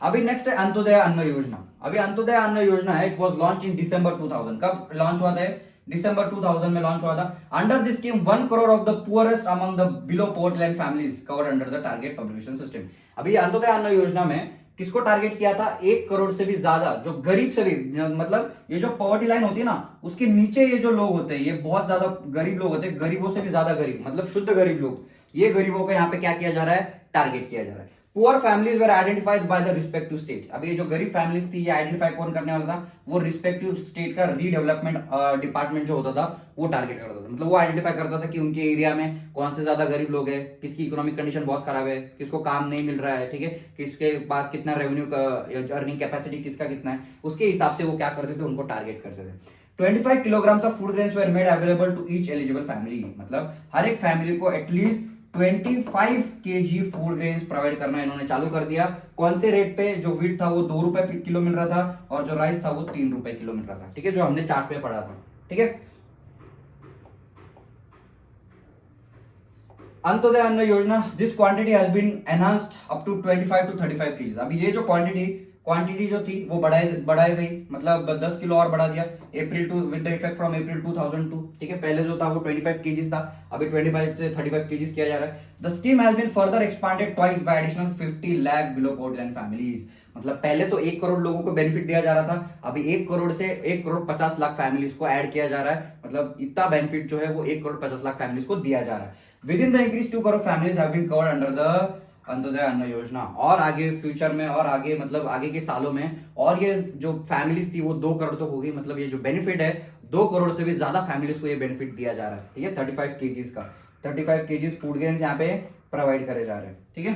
अभी नेक्स्ट है अंत्योदय अन्न योजना। अभी अंत्योदय अन्न योजना है, इट वाज लॉन्च इन दिसंबर 2000। कब लॉन्च हुआ था? दिसंबर 2000 में लॉन्च हुआ था। Under this scheme 1 crore of the poorest among the below poverty line families covered under the target population system. अभी अंत्योदय अन्न योजना में किसको टारगेट किया था? 1 करोड़ से भी ज्यादा, जो गरीब से भी, मतलब ये जो पॉवर्टी लाइन होती है ना, उसके नीचे ये जो लोग होते हैं, ये बहुत ज्यादा गरीब लोग होते हैं, गरीबों से भी ज्यादा गरीब, मतलब शुद्ध गरीब लोग, ये गरीबों को यहाँ पे क्या किया जा रहा है? टारगेट किया जा रहा है। Poor families were identified by the respective states. अब ये जो गरीब फैमिलीज थी, ये आइडेंटिफाई कौन करने वाला था? वो रिस्पेक्टिव स्टेट का रीडेवलपमेंट डिपार्टमेंट जो होता था वो टारगेट करता था। मतलब वो आइडेंटिफाई करता था कि उनके एरिया में कौन से ज्यादा गरीब लोग हैं, किसकी इकोनॉमिक कंडीशन बहुत खराब है, किसको काम नहीं मिल रहा है, ठीक है, किसके पास कितना रेवेन्यू का अर्निंग कैपेसिटी किसका कितना है, उसके हिसाब से वो क्या करते थे? उनको टारगेट करते थे। 25 kilogram of food grains were made available to each eligible family. मतलब हर एक फैमिली को at least 25 kg food grains provide करना इन्होंने चालू कर दिया। कौन से रेट पे? जो वीट था वो 2 रुपए किलो मिल रहा था, और जो राइस था वो 3 रुपए किलो मिल रहा था। ठीक है, जो हमने चार्ट पे पढ़ा था। ठीक है, Antyodaya Anna Yojana, this quantity has been enhanced up to 25 to 35 kg। अभी ये जो क्वांटिटी जो थी वो बढ़ाई गई, मतलब 10 किलो और बढ़ा दिया April to with the effect from April 2002। ठीक है, पहले जो था वो 25 kg था, अभी 25 से 35 kg किया जा रहा है। The scheme has been further expanded twice by additional 50 lakh below poverty line families. मतलब पहले तो 1 करोड़ लोगों को बेनिफिट दिया जा रहा था, अभी 1 करोड़ से 1 करोड़ 50 लाख फैमिलीज को ऐड किया जा रहा है। मतलब इतना बेनिफिट जो है वो 1 करोड़ 50 लाख फैमिलीज को दिया जा रहा है। Within the increase 2 crore families have been covered under the Antyodaya Anna Yojana. और आगे फ्यूचर में, और आगे मतलब आगे के सालों में, और ये जो फैमिलीज थी वो 2 करोड़ तो होगी। मतलब ये जो बेनिफिट है 2 करोड़ से भी ज्यादा फैमिलीज को ये बेनिफिट दिया जा रहा है। ठीक है, 35 kg का 35 kg फूड ग्रेन्स यहाँ पे प्रोवाइड करे जा रहे हैं। ठीक है,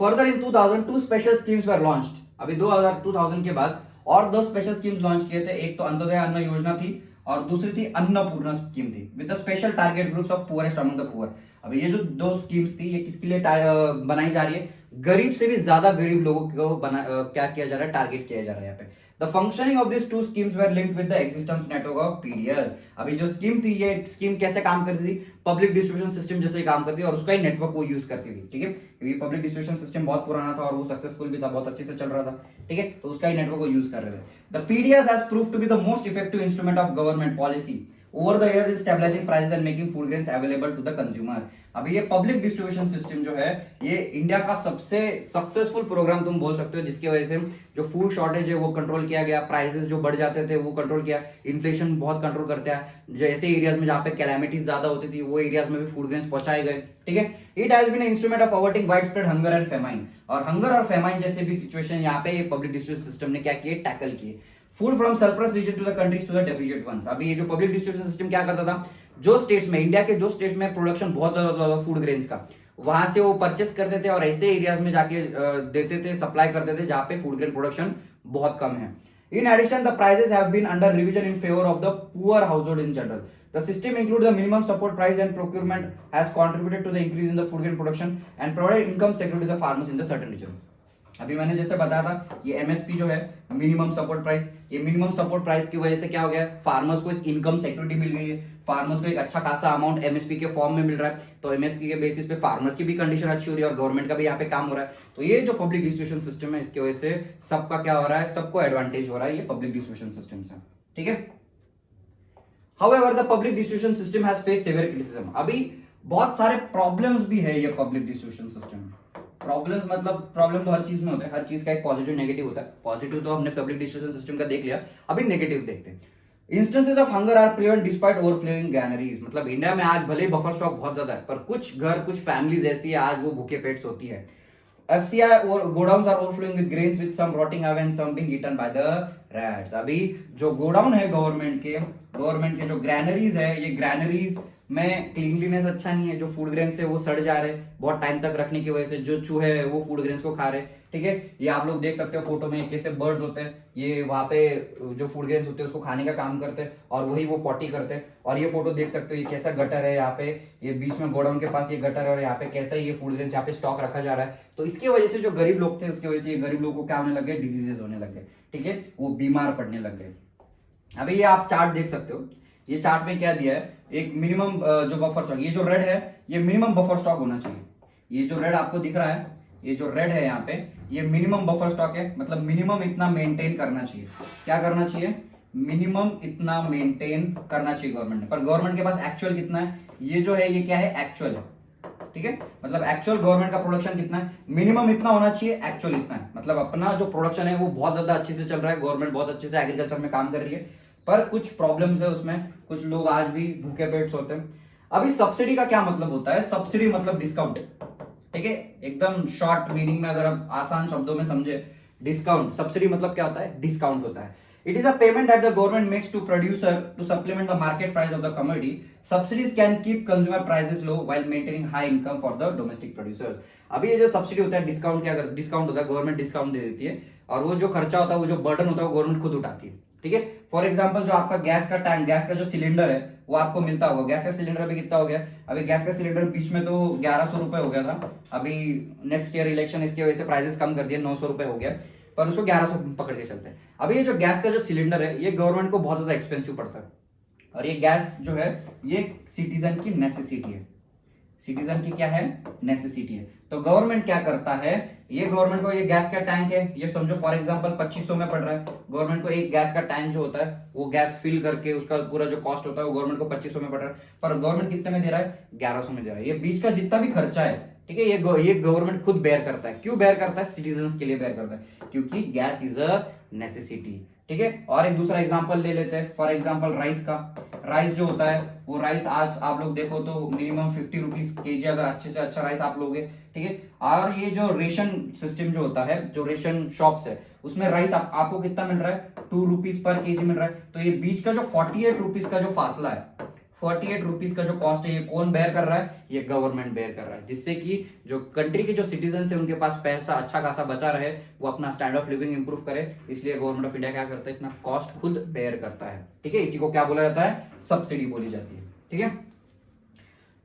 further in 2002 special schemes were launched. अभी 2000 के बाद और 2 स्पेशल स्कीम्स लॉन्च किए थे। एक तो अंत्योदय अन्न योजना थी और दूसरी थी अन्नपूर्णा स्कीम थी, with the special target groups of poorest among the poor. अभी ये जो 2 स्कीम्स थी, ये किसके लिए बनाई जा रही है? गरीब से भी ज्यादा गरीब लोगों को क्या किया जा रहा है? टारगेट किया जा रहा है यहाँ पे। The functioning of these 2 schemes were linked with the existence network of PDS। अभी जो स्कीम थी, ये स्कीम कैसे काम करती थी? पब्लिक डिस्ट्रीब्यूशन सिस्टम जैसे काम करती थी, और उसका ही नेटवर्क वो यूज करती थी। ठीक है, क्योंकि पब्लिक डिस्ट्रीब्यूशन सिस्टम बहुत पुराना था और वो सक्सेसफुल भी था, बहुत अच्छे से चल रहा था। ठीक है, तो उसका ही नेटवर्क वो यूज कर रहे थे। The PDS has proved to be the most effective instrument of government policy over the years in stabilizing prices and making food grains available to the consumer। अभी ये पब्लिक डिस्ट्रीब्यूशन सिस्टम जो है, ये इंडिया का सबसे सक्सेसफुल प्रोग्राम तुम बोल सकते हो, जिसकी वजह से जो फूड शॉर्टेज है वो कंट्रोल किया गया, प्राइसेस जो बढ़ जाते थे वो कंट्रोल किया, इन्फ्लेशन बहुत कंट्रोल करता है। जो ऐसे एरियाज में जहां पे कैलामिटीज ज्यादा होती थी, वो एरियाज में भी फूड ग्रेन्स पहुंचाए गए। ठीक है, it has been instrument of averting wide spread hunger and famine. और हंगर और फेमाइन जैसे भी सिचुएशन यहाँ पे पब्लिक डिस्ट्रीब्यूशन सिस्टम ने क्या किए? टैकल किए। Food from surplus region to the countries to the deficient ones. अभी ये जो पब्लिक डिस्ट्रीब्यूशन सिस्टम क्या करता था? जो स्टेट्स में, इंडिया के जो स्टेट्स में प्रोडक्शन बहुत ज्यादा फूड ग्रेन्स का, वहां से वो परचेस करते थे और ऐसे एरियाज में जाके देते थे, सप्लाई करते थे जहां पे फूड ग्रेन प्रोडक्शन बहुत कम है। In addition, the prices have been under revision in favor of the poor household in general. The system includes the minimum support price and procurement has contributed to the increase in the food grain production and provided income security to the farmers in the certain region. अभी मैंने जैसे बताया था, ये एमएसपी जो है मिनिमम सपोर्ट प्राइस, ये मिनिमम सपोर्ट प्राइस की वजह से क्या हो गया? फार्मर्स को एक इनकम सिक्योरिटी मिल गई है, फार्मर्स को एक अच्छा खासा अमाउंट एमएसपी के फॉर्म में मिल रहा है। तो एमएसपी के बेसिस पे फार्मर्स की भी कंडीशन अच्छी हो रही है और गवर्नमेंट का भी यहाँ पे काम हो रहा है। तो ये जो पब्लिक डिस्ट्रीब्यूशन सिस्टम है, इसकी वजह से सबका क्या हो रहा है? सबको एडवांटेज हो रहा है ये पब्लिक डिस्ट्रीब्यूशन सिस्टम से। ठीक है, however the public distribution system has faced severe criticism. अभी बहुत सारे प्रॉब्लम्स भी है ये पब्लिक डिस्ट्रीब्यूशन सिस्टम में। प्रॉब्लम मतलब प्रॉब्लम तो हर चीज में होता है, हर चीज का एक पॉजिटिव नेगेटिव होता है। पॉजिटिव तो हमने पब्लिक डिस्ट्रीब्यूशन सिस्टम का देख लिया, अभी नेगेटिव देखते हैं। Instances of hunger are prevent despite overflowing granaries. मतलब इंडिया में आज भले ही बफर स्टॉक बहुत ज्यादा है, पर कुछ घर, कुछ फैमिलीज ऐसी है आज वो भूखे पेट सोती है। FCI or godowns are overflowing with grains with some rotting away and some being eaten by the rats. अभी जो गोडाउन है गवर्नमेंट के जो ग्रैनरीज है, ये ग्रैनरीज में क्लीनलीनेस अच्छा नहीं है, जो फूड ग्रेन्स है वो सड़ जा रहे हैं बहुत टाइम तक रखने की वजह से, जो चूहे है वो फूड ग्रेन्स को खा रहे हैं। ठीक है, ये आप लोग देख सकते हो फोटो में कैसे बर्ड्स होते हैं, ये वहां पे जो फूड ग्रेन्स होते हैं उसको खाने का काम करते हैं और वही वो पॉटी करते हैं। और ये फोटो देख सकते हो ये कैसा गटर है, यहाँ पे ये बीच में गोडाउन के पास ये गटर है और यहाँ पे कैसा ये फूड ग्रेन्स यहाँ पे स्टॉक रखा जा रहा है। तो इसकी वजह से जो गरीब लोग थे उसकी वजह से ये गरीब लोगों को क्या होने लग गए, डिजीजेस होने लग गए। ठीक है, वो बीमार पड़ने लग गए। अभी ये आप चार्ट देख सकते हो, ये चार्ट में क्या दिया है, एक मिनिमम जो बफर स्टॉक, ये जो रेड है ये मिनिमम बफर स्टॉक होना चाहिए। ये जो रेड आपको दिख रहा है, ये जो रेड है यहाँ पे, ये मिनिमम बफर स्टॉक है, मतलब मिनिमम इतना मेंटेन करना चाहिए। क्या करना चाहिए, मिनिमम इतना मेंटेन करना चाहिए गवर्नमेंट ने। पर गवर्नमेंट के पास एक्चुअल कितना है, ये जो है ये क्या है, एक्चुअल है। ठीक है, मतलब एक्चुअल गवर्नमेंट का प्रोडक्शन कितना है, मिनिमम इतना होना चाहिए, एक्चुअल इतना है। मतलब अपना जो प्रोडक्शन है वो बहुत ज्यादा अच्छे से चल रहा है, गवर्नमेंट बहुत अच्छे से एग्रीकल्चर में काम कर रही है, पर कुछ प्रॉब्लम्स है उसमें, कुछ लोग आज भी भूखे पेट सोते हैं। अभी सब्सिडी का क्या मतलब होता है, सब्सिडी मतलब डिस्काउंट। ठीक है, एकदम शॉर्ट मीनिंग में अगर आप आसान शब्दों में समझे, डिस्काउंट, सब्सिडी मतलब क्या होता है, डिस्काउंट होता है। It is a payment that the government makes to producer to supplement the market price of the commodity. Subsidies can keep consumer prices low while maintaining high income for the domestic producers. अभी ये जो सब्सिडी होता है, डिस्काउंट क्या कर, डिस्काउंट होता है, गवर्नमेंट डिस्काउंट दे देती है और वो जो खर्चा होता है, वो जो बर्डन होता है वो गवर्नमेंट खुद उठाती है। ठीक है, फॉर एग्जांपल जो आपका गैस का टैंक, गैस का जो सिलेंडर है वो आपको मिलता होगा, गैस का सिलेंडर अभी कितना हो गया, अभी गैस का सिलेंडर बीच में तो 1100 रुपए हो गया था, अभी नेक्स्ट ईयर इलेक्शन इसकी वजह से प्राइसेस कम कर दिए, 900 रुपए हो गया, पर उसको 1100 पकड़ के चलते हैं। अभी ये जो गैस का जो सिलेंडर है ये गवर्नमेंट को बहुत ज्यादा एक्सपेंसिव पड़ता है और ये गैस जो है ये सिटीजन की नेसेसिटी है, सिटीजन की क्या है, नेसेसिटी है। तो गवर्नमेंट क्या करता है, ये गवर्नमेंट को ये गैस का टैंक है, ये समझो फॉर एग्जांपल 2500 में पड़ रहा है, गवर्नमेंट को एक गैस का टैंक जो होता है वो गैस फिल करके उसका पूरा जो कॉस्ट होता है वो गवर्नमेंट को 2500 में पड़ रहा है, पर गवर्नमेंट कितने में दे रहा है, 1100 में दे रहा है। ये बीच का जितना भी खर्चा है, ठीक है, ये गवर्नमेंट खुद बेयर करता है। क्यों बेयर करता है, सिटीजन के लिए बेयर करता है, क्योंकि गैस इज अ नेसेसिटी। ठीक है, और एक दूसरा एग्जांपल ले लेते हैं, फॉर एग्जांपल राइस का। राइस जो होता है वो राइस आज आप लोग देखो तो मिनिमम 50 रुपीज केजी अगर अच्छे से अच्छा राइस आप लोगे। ठीक है, और ये जो रेशन सिस्टम जो होता है, जो रेशन शॉप्स है उसमें राइस आपको कितना मिल रहा है, 2 रुपीज पर केजी मिल रहा है। तो ये बीच का जो 48 रुपीज का जो फासला है, 48 रुपीज का जो कॉस्ट है, ये कौन बेयर कर रहा है, ये गवर्नमेंट बेयर कर रहा है, जिससे कि जो कंट्री के जो सिटीजन है उनके पास पैसा अच्छा खासा बचा रहे, वो अपना स्टैंडर्ड ऑफ लिविंग इंप्रूव करे। इसलिए गवर्नमेंट ऑफ इंडिया क्या करता है, इतना कॉस्ट खुद बेयर करता है। ठीक है, इसी को क्या बोला जाता है, सब्सिडी बोली जाती है। ठीक है,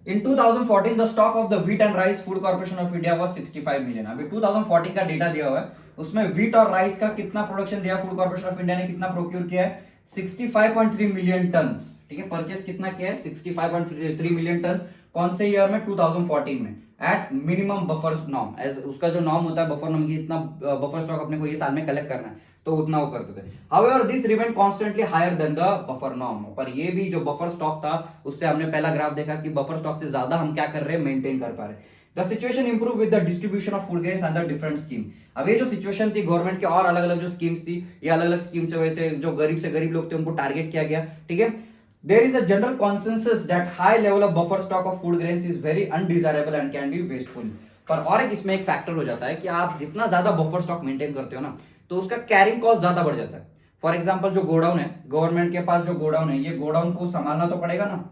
In 2014, the stock of the wheat and rice food corporation of India was 65 million. अभी 2014 का डेटा दिया हुआ है, उसमें व्हीट और राइस का कितना प्रोडक्शन दिया फूड कॉर्पोरेशन ऑफ इंडिया ने, कितना प्रोक्योर किया है, 65.3 मिलियन टन। ठीक है, परचेस कितना किया है, 65.3 मिलियन टन। कौन से ईयर में, 2014 में, at minimum buffer norm. As उसका जो नॉर्म होता है बफर नॉर्म की, इतना बफर स्टॉक अपने को ये साल में कलेक्ट करना है, तो उतना वो करते थे। However, this remained constantly higher than the buffer norm. पर ये भी जो बफर स्टॉक था उससे हमने पहला ग्राफ देखा कि बफर स्टॉक से ज्यादा हम क्या कर रहे हैं, मेंटेन कर पा रहे हैं। The situation improved with the distribution of food grains under different scheme. अब ये जो सिचुएशन थी गवर्नमेंट के और अलग अलग जो स्कीम्स थी, ये अलग अलग स्कीम से वैसे जो गरीब से गरीब लोग थे उनको टारगेट किया गया। ठीक है, there is a general consensus that high level of buffer stock of food grains is very undesirable and can be wasteful. पर और एक इसमें एक फैक्टर हो जाता है कि आप जितना ज्यादा बफर स्टॉक मेंटेन करते हो ना, तो उसका कैरिंग कॉस्ट ज्यादा बढ़ जाता है। फॉर एग्जांपल जो गोडाउन है, गवर्नमेंट के पास जो गोडाउन है, ये गोडाउन को संभालना तो पड़ेगा ना,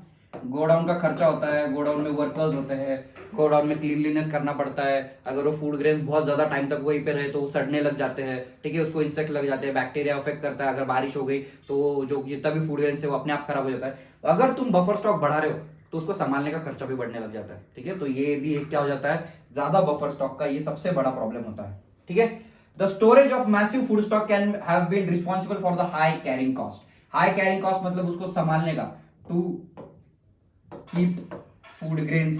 गोडाउन का खर्चा होता है, गोडाउन में वर्कर्स होते हैं, गोडाउन में क्लीनलीनेस करना पड़ता है। अगर वो फूड ग्रेन बहुत ज्यादा टाइम तक वहीं पे रहे तो वो सड़ने लग जाते हैं। ठीक है, उसको इंसेक्ट लग जाते हैं, बैक्टीरिया अफेक्ट करता है। अगर बारिश हो गई तो जो जितना भी फूड ग्रेन है वो अपने आप खराब हो जाता है। अगर तुम बफर स्टॉक बढ़ा रहे हो तो उसको संभालने का खर्चा भी बढ़ने लग जाता है। ठीक है, तो ये भी एक क्या हो जाता है, ज्यादा बफर स्टॉक का ये सबसे बड़ा प्रॉब्लम होता है। ठीक है, the storage of massive food stock can have been responsible for the high carrying cost. High carrying cost मतलब उसको संभालने का, to keep food grains,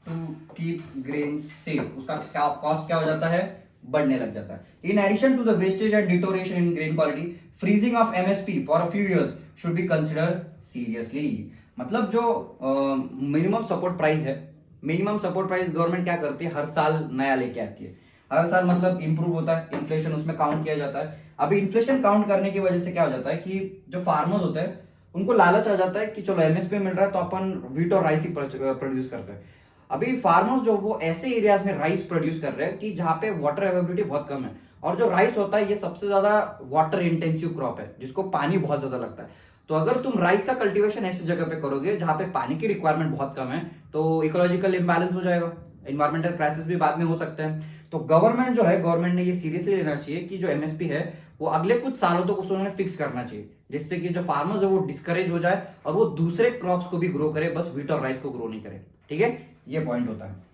to keep grains safe, उसका क्या कॉस्ट क्या हो जाता है, बढ़ने लग जाता है। In addition to the wastage and deterioration in grain quality, freezing of MSP for a few years should be considered seriously. मतलब जो मिनिमम सपोर्ट प्राइस है, मिनिमम सपोर्ट प्राइस गवर्नमेंट क्या करती है, हर साल नया लेके आती है। हर साल मतलब इंप्रूव होता है, इन्फ्लेशन उसमें काउंट किया जाता है। अभी इन्फ्लेशन काउंट करने की वजह से क्या हो जाता है कि जो फार्मर्स होते हैं उनको लालच आ जाता है कि चलो एमएसपी मिल रहा है तो अपन व्हीट और राइस ही प्रोड्यूस करते हैं। अभी फार्मर्स जो वो ऐसे एरियाज में राइस प्रोड्यूस कर रहे हैं कि जहां पे वाटर अवेलेबिलिटी बहुत कम है और जो राइस होता है ये सबसे ज्यादा वाटर इंटेंसिव क्रॉप है, जिसको पानी बहुत ज्यादा लगता है। तो अगर तुम राइस का कल्टीवेशन ऐसी जगह पे करोगे जहां पे पानी की रिक्वायरमेंट बहुत कम है, तो इकोलॉजिकल इंबैलेंस हो जाएगा, इन्वायरमेंटल क्राइसिस भी बाद में हो सकते हैं। तो गवर्नमेंट जो है, गवर्नमेंट ने ये सीरियसली लेना चाहिए कि जो एमएसपी है वो अगले कुछ सालों तक उसको उन्होंने फिक्स करना चाहिए, जिससे कि जो फार्मर्स है वो डिस्करेज हो जाए और वो दूसरे क्रॉप्स को भी ग्रो करे, बस व्हीट और राइस को ग्रो नहीं करे। ठीक है, ये पॉइंट होता है।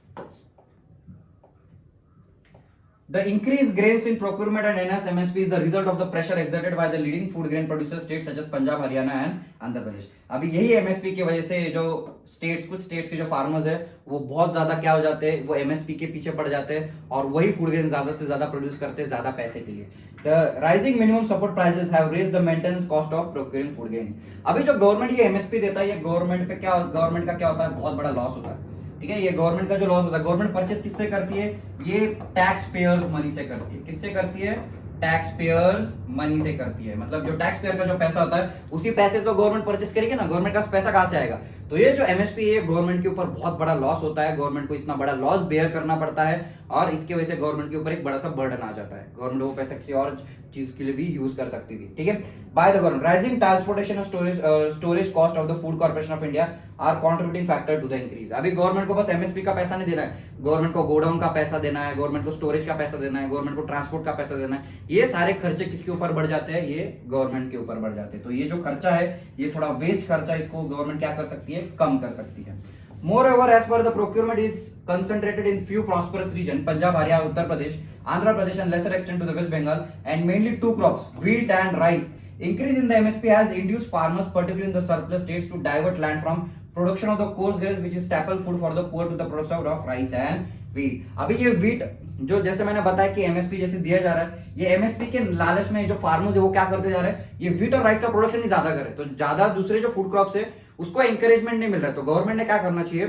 The increased grains in procurement and enhanced MSP is the result of the pressure exerted by the leading food grain producer states such as Punjab, Haryana and Andhra Pradesh। अभी यही MSP की वजह से जो कुछ स्टेट्स के जो फार्मर्स है वो बहुत ज्यादा क्या हो जाते हैं, वो MSP के पीछे पड़ जाते हैं और वही फूड ग्रेन ज्यादा से ज्यादा प्रोड्यूस करते हैं ज्यादा पैसे के लिए। The rising minimum support prices have raised the maintenance cost of procuring food grains। अभी जो गवर्नमेंट ये MSP देता है, ये गवर्नमेंट का क्या होता है, बहुत बड़ा लॉस होता है। ठीक है, ये गवर्नमेंट का जो लॉस होता है, गवर्नमेंट परचेस किससे करती है, ये टैक्स पेयर्स मनी से करती है। किससे करती है, टैक्स पेयर्स मनी से करती है। मतलब जो टैक्स पेयर का जो पैसा होता है उसी पैसे तो गवर्नमेंट परचेस करेगी ना, गवर्नमेंट का पैसा कहां से आएगा। तो ये जो एमएसपी है गवर्नमेंट के ऊपर बहुत बड़ा लॉस होता है, गवर्नमेंट को इतना बड़ा लॉस बेयर करना पड़ता है और इसकी वजह से गवर्नमेंट के ऊपर एक बड़ा सा बर्डन आ जाता है। गवर्नमेंट वो पैसा किसी और चीज के लिए भी यूज कर सकती थी। ठीक है, by the government rising transportation और storage cost of the food corporation of India are contributing factor to the increase. अभी गवर्नमेंट को बस एमएसपी का पैसा नहीं देना है, गवर्नमेंट को गोडाउन का पैसा देना है, गवर्नमेंट को स्टोरेज का पैसा देना है, गवर्नमेंट को ट्रांसपोर्ट का पैसा देना है। ये सारे खर्चे किसके ऊपर बढ़ जाते हैं, ये गवर्नमेंट के ऊपर बढ़ जाते हैं। तो ये जो खर्चा है ये थोड़ा वेस्ट खर्चा, इसको गवर्नमेंट क्या कर सकती है, कम कर सकती है। Moreover, as per the procurement is concentrated in few prosperous region, Punjab, Haryana, Uttar Pradesh, Andhra Pradesh and lesser extent to the West Bengal, and mainly two crops, wheat and rice. Increase in the MSP has induced farmers, particularly in the surplus states, to divert land from production of the coarse grains, which is staple food for the poor, to the production of rice and wheat. अभी ये wheat जो जैसे मैंने बताया कि एमएसपी जैसे दिया जा रहा है, ये एमएसपी के लालच में जो फार्मर्स है वो क्या करते जा रहे हैं, ये व्हीट और राइस का प्रोडक्शन ही ज्यादा करे, तो ज्यादा दूसरे जो फूड क्रॉप्स है उसको एंकरेजमेंट नहीं मिल रहा है। तो गवर्नमेंट ने क्या करना चाहिए,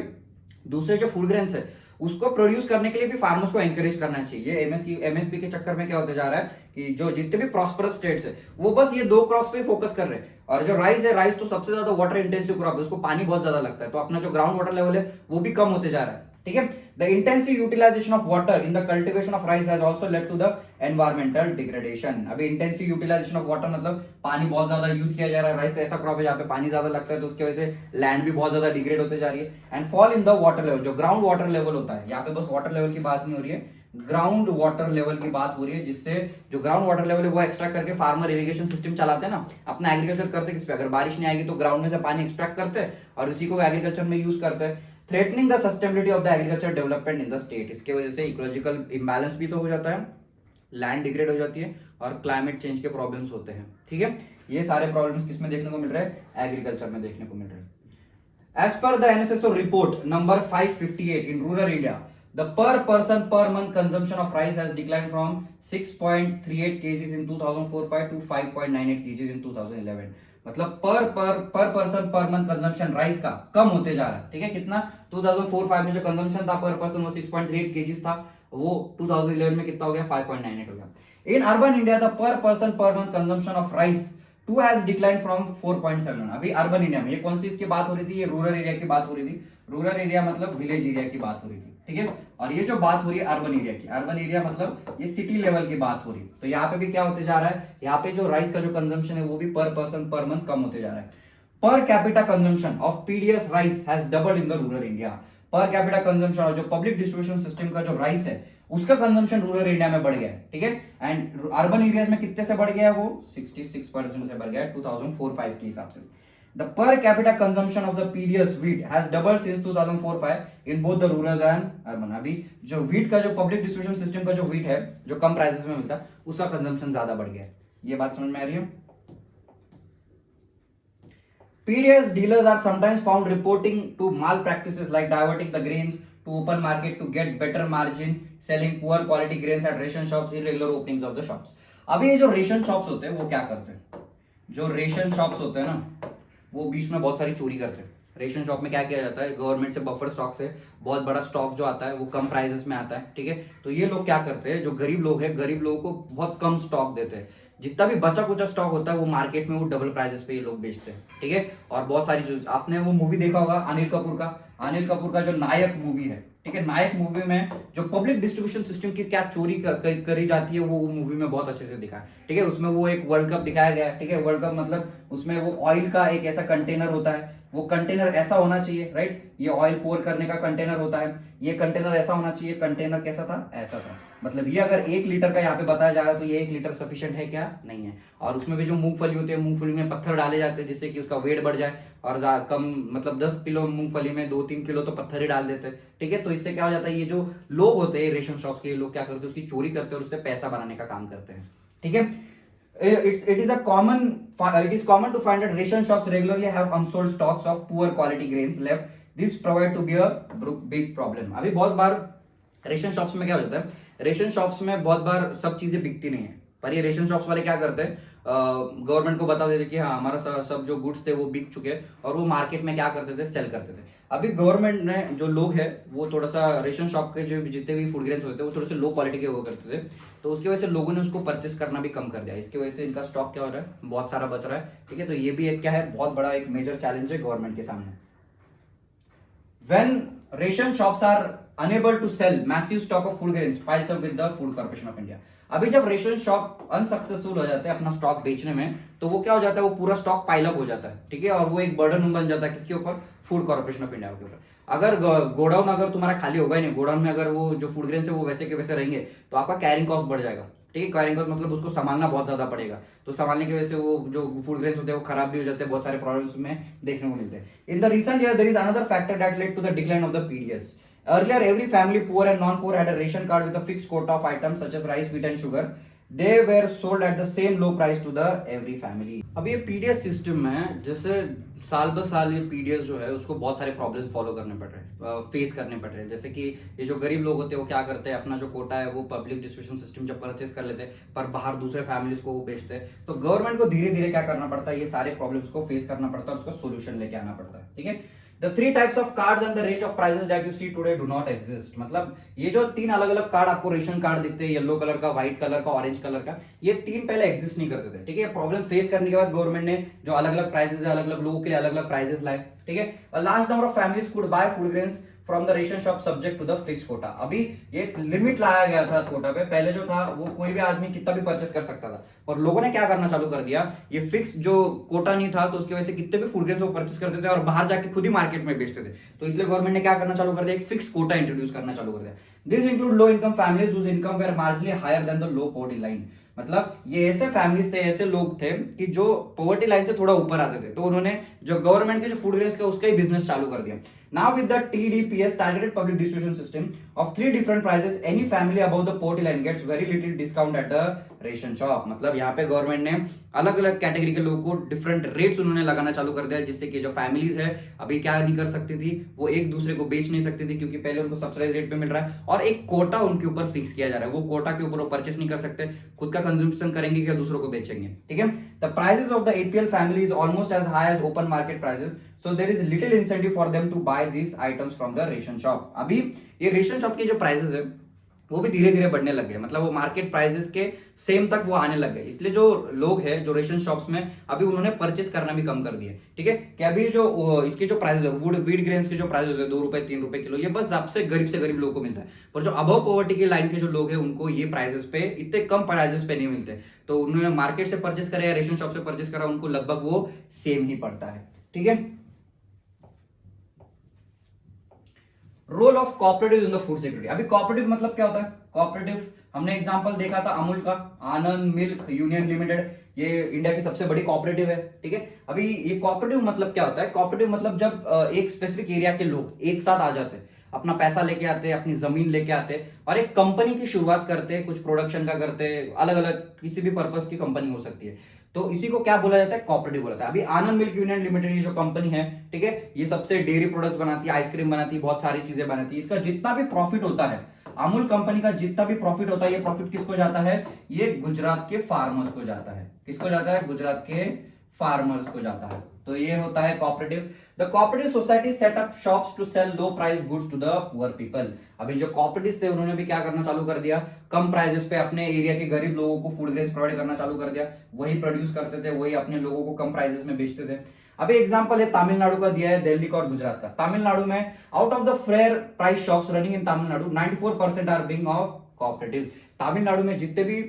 दूसरे जो फूड ग्रेन्स है उसको प्रोड्यूस करने के लिए भी फार्मर्स को एंकरेज करना चाहिए। एमएसपी के चक्कर में क्या होते जा रहा है कि जो जितने भी प्रॉस्परस स्टेट्स है वो बस ये दो क्रॉप्स पे फोकस कर रहे हैं। और जो राइस है, राइस तो सबसे ज्यादा वाटर इंटेंसिव क्रॉप है, उसको पानी बहुत ज्यादा लगता है, तो अपना जो ग्राउंड वाटर लेवल है वो भी कम होते जा रहा है। ठीक है, the intensive utilisation of water in the cultivation of rice has also led to the environmental degradation. अभी इंटेंसिव यूटिलाइजेशन ऑफ वाटर मतलब पानी बहुत ज्यादा यूज किया जा रहा है, राइस ऐसा क्रॉप है जहाँ पे पानी ज्यादा लगता है, तो उसकी वजह से लैंड भी बहुत ज्यादा डिग्रेड होते जा रही है। And fall in the water level, जो ग्राउंड वाटर लेवल होता है, यहाँ पे बस वाटर लेवल की बात नहीं हो रही है, ग्राउंड वाटर लेवल की बात हो रही है, जिससे जो ग्राउंड वाटर लेवल है वो एक्सट्रैक्ट करके फार्मर इरिगेशन सिस्टम चलाते हैं ना, अपना एग्रीकल्चर करते किस पे, अगर बारिश नहीं आएगी तो ग्राउंड में से पानी एक्सट्रैक्ट करते हैं और उसी को एग्रीकल्चर में यूज करते हैं, threatening the sustainability of the agriculture development in the state. इसके वजह से इकोलॉजिकल इंबैलेंस भी तो हो जाता है, लैंड डिग्रेड हो जाती है और क्लाइमेट चेंज के प्रॉब्लम्स होते हैं। ठीक है, ये सारे प्रॉब्लम्स किसमें देखने को मिल रहे हैं, एग्रीकल्चर में देखने को मिल रहे हैं। As per the NSSO report number 558 in rural India, the per person per month consumption of rice has declined from 6.38 kgs in 2004-5 to 5.98 kgs in 2011। मतलब पर person per month consumption rice का कम होते जा रहा है। ठीक है, कितना 2004-5 में जो कंजम्पशन था पर पर्सन वो 6.38 kgs था, वो 2011 में कितना हो गया, 5.98 हो गया। In urban India the per person per month consumption of rice too has decline from 4.7। अभी अर्बन इंडिया में, ये कौन सी इसकी बात हो रही थी, ये रूरल एरिया की बात हो रही थी। रूरल एरिया मतलब विलेज एरिया की बात हो रही थी। ठीक है, और ये जो बात हो रही है अर्बन एरिया की, अर्बन एरिया मतलब ये सिटी लेवल की बात हो रही है। तो यहाँ पे भी क्या होते जा रहा है, यहाँ पे जो राइस का जो कंजम्पशन है वो भी पर पर्सन पर मंथ कम होते जा रहा है। Per capita consumption of PDS rice has doubled in the rural India. Per capita consumption और जो पब्लिक डिस्ट्रीब्यूशन सिस्टम का जो राइस है उसका कंजम्पशन रूरल इंडिया में बढ़ गया है। ठीक है, एंड अर्बन एरियाज में कितने से बढ़ गया, वो 66% से बढ़ गया है 2004-5 के हिसाब से। The per capita consumption of the PDS wheat has doubled since 2004-5 in both the rural and urban। अभी जो wheat का जो पब्लिक डिस्ट्रीब्यूशन सिस्टम का जो wheat है जो कम प्राइसेस में मिलता है उसका कंजम्पशन ज्यादा बढ़ गया है। ये बात समझ में आ रही है। PDS dealers are sometimes found reporting to malpractices like diverting the grains to open market to get better margin, selling poor quality grains at ration shops, irregular openings of the shops। अभी ये जो रेशन शॉप्स होते हैं वो क्या करते हैं, जो रेशन शॉप्स होते हैं ना वो बीच में बहुत सारी चोरी करते हैं। रेशन शॉप में क्या किया जाता है, गवर्नमेंट से बफर स्टॉक से बहुत बड़ा स्टॉक जो आता है वो कम प्राइसेस में आता है। ठीक है, तो ये लोग क्या करते हैं, जो गरीब लोग हैं, गरीब लोगों को बहुत कम स्टॉक देते हैं, जितना भी बचा कुचा स्टॉक होता है वो मार्केट में वो डबल प्राइसेस पे ये लोग बेचते हैं, ठीक है। और बहुत सारी चीज, आपने वो मूवी देखा होगा अनिल कपूर का जो नायक मूवी है, ठीक है, नायक मूवी में जो पब्लिक डिस्ट्रीब्यूशन सिस्टम की क्या चोरी करी जाती है वो मूवी में बहुत अच्छे से दिखा है, ठीक है। उसमें वो एक वर्ल्ड कप दिखाया गया है, ठीक है। वर्ल्ड कप मतलब उसमें वो ऑयल का एक ऐसा कंटेनर होता है, वो कंटेनर ऐसा होना चाहिए, राइट, ये ऑयल पोर करने का कंटेनर होता है, ये कंटेनर ऐसा होना चाहिए, कंटेनर कैसा था, ऐसा था। मतलब ये अगर 1 लीटर का यहाँ पे बताया जा रहा है तो ये 1 लीटर सफिशिएंट है क्या, नहीं है। और उसमें भी जो मूंगफली होती है, मूंगफली में पत्थर डाले जाते हैं जिससे कि उसका वेट बढ़ जाए, और कम मतलब 10 किलो मूंगफली में 2-3 किलो तो पत्थर ही डाल देते हैं, ठीक है। तो इससे क्या हो जाता है, ये जो लोग होते हैं रेशन शॉप्स के लोग क्या करते हैं, उसकी चोरी करते हैं और उससे पैसा बनाने का काम करते हैं, ठीक है। It is common to find that ration shops regularly have unsold stocks of poor quality grains left. This provide to be a big problem. अभी बहुत बार रेशन शॉप्स में क्या हो जाता है, रेशन शॉप्स में बहुत बार सब चीजें बिकती नहीं है, पर ये रेशन शॉप्स वाले क्या करते हैं, गवर्नमेंट को बता देते कि हाँ हमारा सब जो गुड्स थे वो बिक चुके हैं, और वो मार्केट में क्या करते थे, सेल करते थे। अभी गवर्नमेंट ने जो लोग है वो थोड़ा सा रेशन शॉप के जो जितने भी फूड ग्रेन्स होते थे वो थोड़े से लो क्वालिटी के हुआ करते थे, तो उसकी वजह से लोगों ने उसको परचेस करना भी कम कर दिया। इसकी वजह से इनका स्टॉक क्या हो रहा है, बहुत सारा बच रहा है, ठीक है। तो ये भी एक क्या है, बहुत बड़ा एक मेजर चैलेंज है गवर्नमेंट के सामने। When ration shops are unable to sell massive stock of food grains piles up with the Food Corporation of India. अभी जब रेशन शॉप अनसक्सेसफुल हो जाते हैं अपना स्टॉक बेचने में, तो वो क्या हो जाता है, वो पूरा स्टॉक पाइल अप हो जाता है, ठीक है। और वो एक बर्डन बन जाता है किसके ऊपर, फूड कॉर्पोरेशन ऑफ इंडिया के ऊपर। अगर गोडाउन अगर तुम्हारा खाली होगा ही नहीं, गोडाउन में अगर वो जो फूड ग्रेन्स है वो वैसे के वैसे रहेंगे, तो आपका कैरिंग कॉस्ट बढ़ जाएगा, ठीक है। कैरिंग कॉस्ट मतलब उसको संभालना बहुत ज्यादा पड़ेगा, तो संभालने की वजह से वो जो फूड ग्रेन्स होते हैं वो खराब भी हो जाते हैं, बहुत सारे प्रॉब्लम्स में देखने को मिलते हैं। In the recent year there is another factor that led to the decline of the PDS. Earlier, every family, poor and non-poor, had a ration card with a fixed quota of items such as rice, wheat, and sugar. They were sold at the same low price to the every family. अब ये पीडीएस सिस्टम में जैसे साल ब साल ये पीडीएस जो है उसको बहुत सारे प्रॉब्लम्स फॉलो करने पड़ रहे हैं, फेस करने पड़ रहे हैं। जैसे कि ये जो गरीब लोग होते हैं वो क्या करते हैं, अपना जो कोटा है वो पब्लिक डिस्ट्रीब्यूशन सिस्टम जब परचेस कर लेते हैं, पर बाहर दूसरे फैमिलीज को वो बेचते हैं। तो गवर्नमेंट को धीरे धीरे क्या करना पड़ता है, ये सारे प्रॉब्लम्स को फेस करना पड़ता है, उसका सोल्यूशन लेके आना पड़ता है, ठीक है। The 3 types of cards and the range of prices that you see today do not exist. मतलब ये जो 3 अलग अलग कार्ड आपको रेशन कार्ड दिखते हैं, येलो कलर का, व्हाइट कलर का, ऑरेंज कलर का, ये 3 पहले एग्जिस्ट नहीं करते थे, ठीक है। प्रॉब्लम फेस करने के बाद गवर्नमेंट ने जो अलग अलग प्राइसेस है, अलग अलग लोगों के लिए अलग अलग प्राइसेस लाए, ठीक है। A large number of families could buy food grains from the ration shop subject to the fix quota. अभी एक लिमिट लाया गया था कोटा पे, पहले जो था वो कोई भी आदमी कितना भी परचेस कर सकता था, और लोगों ने क्या करना चालू कर दिया, ये फिक्स जो कोटा नहीं था तो उसकी वजह से कितने भी फूड ग्रेन्स वो परचेस करते थे और बाहर जाके खुद ही मार्केट में बेचते थे। तो इसलिए गवर्नमेंट ने क्या करना चालू कर दिया, एक फिक्स कोटा इंट्रोड्यूस करना चालू कर दिया। This include low income families whose income were marginally higher than the low poverty line. मतलब ये ऐसे फैमिलीज थे, ऐसे लोग थे कि जो पॉवर्टी लाइन से थोड़ा ऊपर आते थे, तो उन्होंने जो गवर्नमेंट के जो फूड ग्रेन्स का उसका ही बिजनेस चालू कर दिया। Now with the TDPS targeted public distribution system of 3 different prices, any family above the poverty line gets very little discount at the ration shop. मतलब यहाँ पे गवर्नमेंट ने अलग अलग कैटेगरी के लोगों को डिफरेंट रेट्स उन्होंने लगाना चालू कर दिया, जिससे कि जो फैमिलीज है अभी क्या नहीं कर सकती थी, वो एक दूसरे को बेच नहीं सकती थी क्योंकि पहले उनको सब्सिडाइज रेट पे मिल रहा है, और एक कोटा उनके ऊपर फिक्स किया जा रहा है। वो कोटा के ऊपर वो परचेस नहीं कर सकते, खुद का कंज्यूमशन करेंगे या दूसरों को बेचेंगे, ठीक है। The prices of the APL family is almost as high as open market prices, so there is little incentive for them to buy these items from the ration shop. अभी ये रेशन शॉप के जो प्राइसेस है वो भी धीरे धीरे बढ़ने लग गए, मतलब वो मार्केट प्राइसेस के सेम तक वो आने लग गए। इसलिए जो लोग हैं जो रेशन शॉप्स में अभी उन्होंने परचेस करना भी कम कर दिए, ठीक है। कि अभी जो इसके जो प्राइसेस है, व्हीट ग्रेन्स के जो प्राइसेस है 2 रुपए 3 रुपए किलो, ये बस आपसे गरीब लोगों को मिलता है, पर जो अबव पॉवर्टी की लाइन के जो लोग हैं उनको ये प्राइसेस पे इतने कम प्राइसेस पे नहीं मिलते। तो उन्होंने मार्केट से परचेस करा या रेशन शॉप से परचेस करा, उनको लगभग वो सेम ही पड़ता है, ठीक है। Role of cooperative in the food security. अभी कोऑपरेटिव मतलब क्या होता है, कोऑपरेटिव हमने एग्जांपल देखा था अमूल का, आनंद मिल्क यूनियन लिमिटेड, ये इंडिया की सबसे बड़ी कोऑपरेटिव है, ठीक है। अभी ये कोऑपरेटिव मतलब क्या होता है, कोऑपरेटिव मतलब जब एक स्पेसिफिक एरिया के लोग एक साथ आ जाते हैं, अपना पैसा लेके आते हैं, अपनी जमीन लेके आते हैं और एक कंपनी की शुरुआत करते हैं, कुछ प्रोडक्शन का करते हैं, अलग अलग किसी भी पर्पस की कंपनी हो सकती है, तो इसी को क्या बोला जाता है, कोऑपरेटिव बोला जाता है। अभी आनंद मिल्क यूनियन लिमिटेड ये जो कंपनी है, ठीक है, ये सबसे डेयरी प्रोडक्ट्स बनाती है, आइसक्रीम बनाती है, बहुत सारी चीजें बनाती है। इसका जितना भी प्रॉफिट होता है, अमूल कंपनी का जितना भी प्रॉफिट होता है, ये प्रॉफिट किसको जाता है, ये गुजरात के फार्मर्स को जाता है। किसको जाता है, गुजरात के फार्मर्स को जाता है। तो ये होता है cooperative. The cooperative society set up shops to sell low price goods to the poor people. अभी जो कोऑपरेटिव्स थे उन्होंने भी क्या करना चालू कर दिया, कम प्राइसेस पे अपने एरिया के गरीब लोगों को फूड ग्रेन्स प्रोवाइड करना चालू कर दिया। वही प्रोड्यूस करते थे, वही अपने लोगों को कम प्राइसेस में बेचते थे। अभी एग्जांपल है तमिलनाडु का दिया है, दिल्ली का और गुजरात का। तमिलनाडु में out of the fair price shops running in Tamil Nadu 94% are being of cooperatives. Tamil Nadu में जितने भी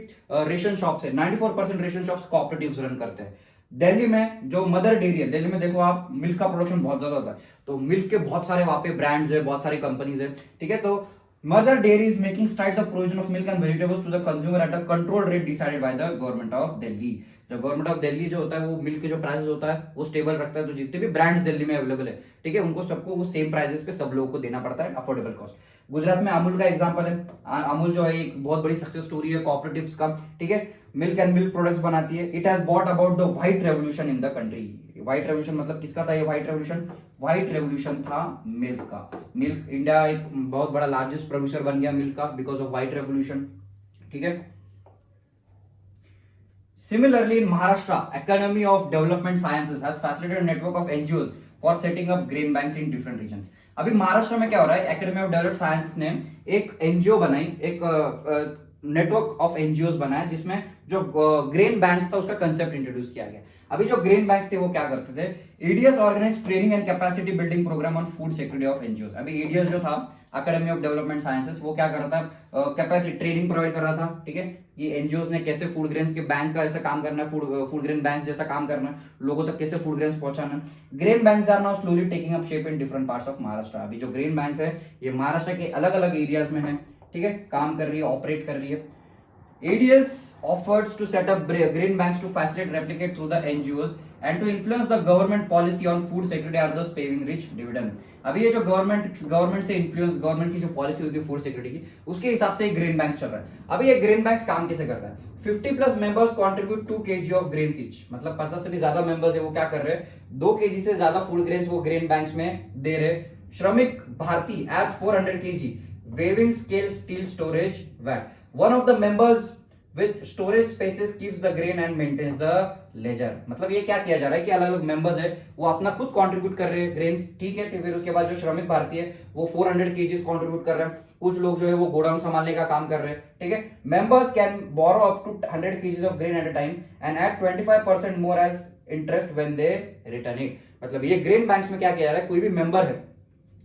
रेशन शॉप्स है 94% रेशन शॉप्स कोऑपरेटिव्स रन करते हैं। दिल्ली में जो मदर डेयरी है, दिल्ली में देखो आप मिल्क का प्रोडक्शन बहुत ज्यादा होता है, तो मिल्क के बहुत सारे वहां पे ब्रांड्स है, बहुत सारी कंपनीज है, ठीक है। तो Mother Dairy is making strides of provision of milk and vegetables to the consumer at a controlled rate decided by the government of Delhi. जो गवर्नमेंट ऑफ दिल्ली जो होता है वो मिल्क के जो प्राइसेस होता है वो स्टेबल रखता है। तो जितने भी ब्रांड्स दिल्ली में अवेलेबल है, ठीक है, उनको सबको वो सेम प्राइसेस पे सब लोगों को देना पड़ता है, अफोर्डेबल कॉस्ट। गुजरात में अमूल का एग्जांपल है। अमूल जो है एक बहुत बड़ी सक्सेस स्टोरी है कोऑपरेटिव्स का, ठीक है। मिल्क एंड मिल्क प्रोडक्ट्स बनाती है। It has bot about the white revolution in the country. White revolution मतलब किसका था ये व्हाइट रेवोल्यूशन? व्हाइट रेवोल्यूशन था मिल्क का। मिल्क इंडिया एक बहुत बड़ा लार्जेस्ट प्रोड्यूसर बन गया मिल्क का बिकॉज ऑफ व्हाइट रेवोल्यूशन, ठीक है। Similarly, in Maharashtra, Academy of Development Sciences has facilitated a network of NGOs for setting up grain banks in different regions. अभी महाराष्ट्र में क्या हो रहा है, एकेडमी ऑफ डेवलप्ड साइंसेस ने एक एनजीओ बनाई, एक नेटवर्क ऑफ एनजीओ बनाया जिसमें जो ग्रेन बैंक्स था उसका कंसेप्ट इंट्रोड्यूस किया गया। अभी जो ग्रेन बैंक्स थे वो क्या करते थे, EDS organise training and capacity building programme on food security of NGO. अभी ईडीएस जो था एकेडमी ऑफ डेवलपमेंट साइंसेस, वो क्या कर रहा था, कैपेसिटी ट्रेनिंग प्रोवाइड कर रहा था, ठीक है, कि एनजीओ ने कैसे फूड ग्रेन्स के बैंक का ऐसा काम करना है, फूड ग्रेन बैंक जैसा काम करना है, लोगों तक कैसे फूड ग्रेन्स पहुंचाना है। Grain banks are now slowly taking up shape in different parts of Maharashtra. अभी जो ग्रेन बैंक्स है ये महाराष्ट्र के अलग अलग एरियाज में है, ठीक है, काम कर रही है, ऑपरेट कर रही है। ADS offers to set up grain banks to facilitate replicate through the NGOs and to influence the government policy on food security are thus paying rich dividend। अभी ये जो गवर्नमेंट से इन्फ्लुएंस, गवर्नमेंट की जो पॉलिसी होती है फूड सिक्योरिटी की, उसके हिसाब से ग्रेन बैंक्स चल रहा है। अभी ये ग्रेन बैंक्स काम कैसे करता है, 50+ members contribute 2 kg of grain each. मतलब 50 से भी ज्यादा मेंबर्स है वो क्या कर रहे हैं, 2 kg से ज्यादा फूड ग्रेन्स वो ग्रेन बैंक्स में दे रहे। Shramik Bharati aids 400 kg weighing scale steel storage vat. One of the members with storage spaces keeps the grain and maintains the ledger. मतलब ये क्या किया जा रहा है कि अलग अलग मेंबर्स है वो अपना खुद कंट्रीब्यूट कर रहे हैं ग्रेन्स, ठीक है। फिर उसके बाद जो श्रमिक भारतीय है वो 400 kg कंट्रीब्यूट कर रहे हैं। कुछ लोग जो है वो गोडाउन संभालने का काम कर रहे हैं, ठीक है। Members can borrow up to 100 kg of grain at a time and at 25% more as interest when they return it. मतलब ये ग्रेन बैंक्स में क्या किया जा रहा है, कोई भी मेंबर है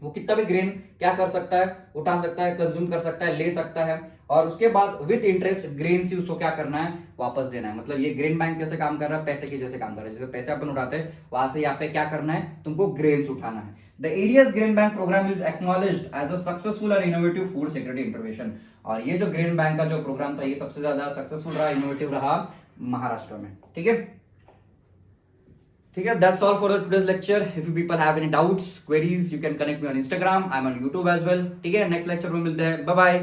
वो कितना भी ग्रेन क्या कर सकता है, उठा सकता है, कंज्यूम कर सकता है, ले सकता है, और उसके बाद विद इंटरेस्ट ग्रेन से उसको क्या करना है, वापस देना है। मतलब ये ग्रेन बैंक कैसे काम कर रहा है, पैसे के जैसे काम कर रहा है। जैसे पैसे अपन उठाते हैं वहां से यहाँ पे क्या करना है, तुमको ग्रेन्स उठाना है। The ADS grain bank programme is acknowledged as a successful और इनोवेटिव फूड सिक्योरिटी इंटरवेंशन। और ये जो ग्रेन बैंक का जो प्रोग्राम था ये सबसे ज्यादा सक्सेसफुल रहा, इनोवेटिव रहा महाराष्ट्र में, ठीक है। ठीक है, that's all for the today's lecture. If you people have any doubts, queries, you can connect me on Instagram. I'm on YouTube as well. ठीक है, next lecture में मिलते हैं. Bye bye.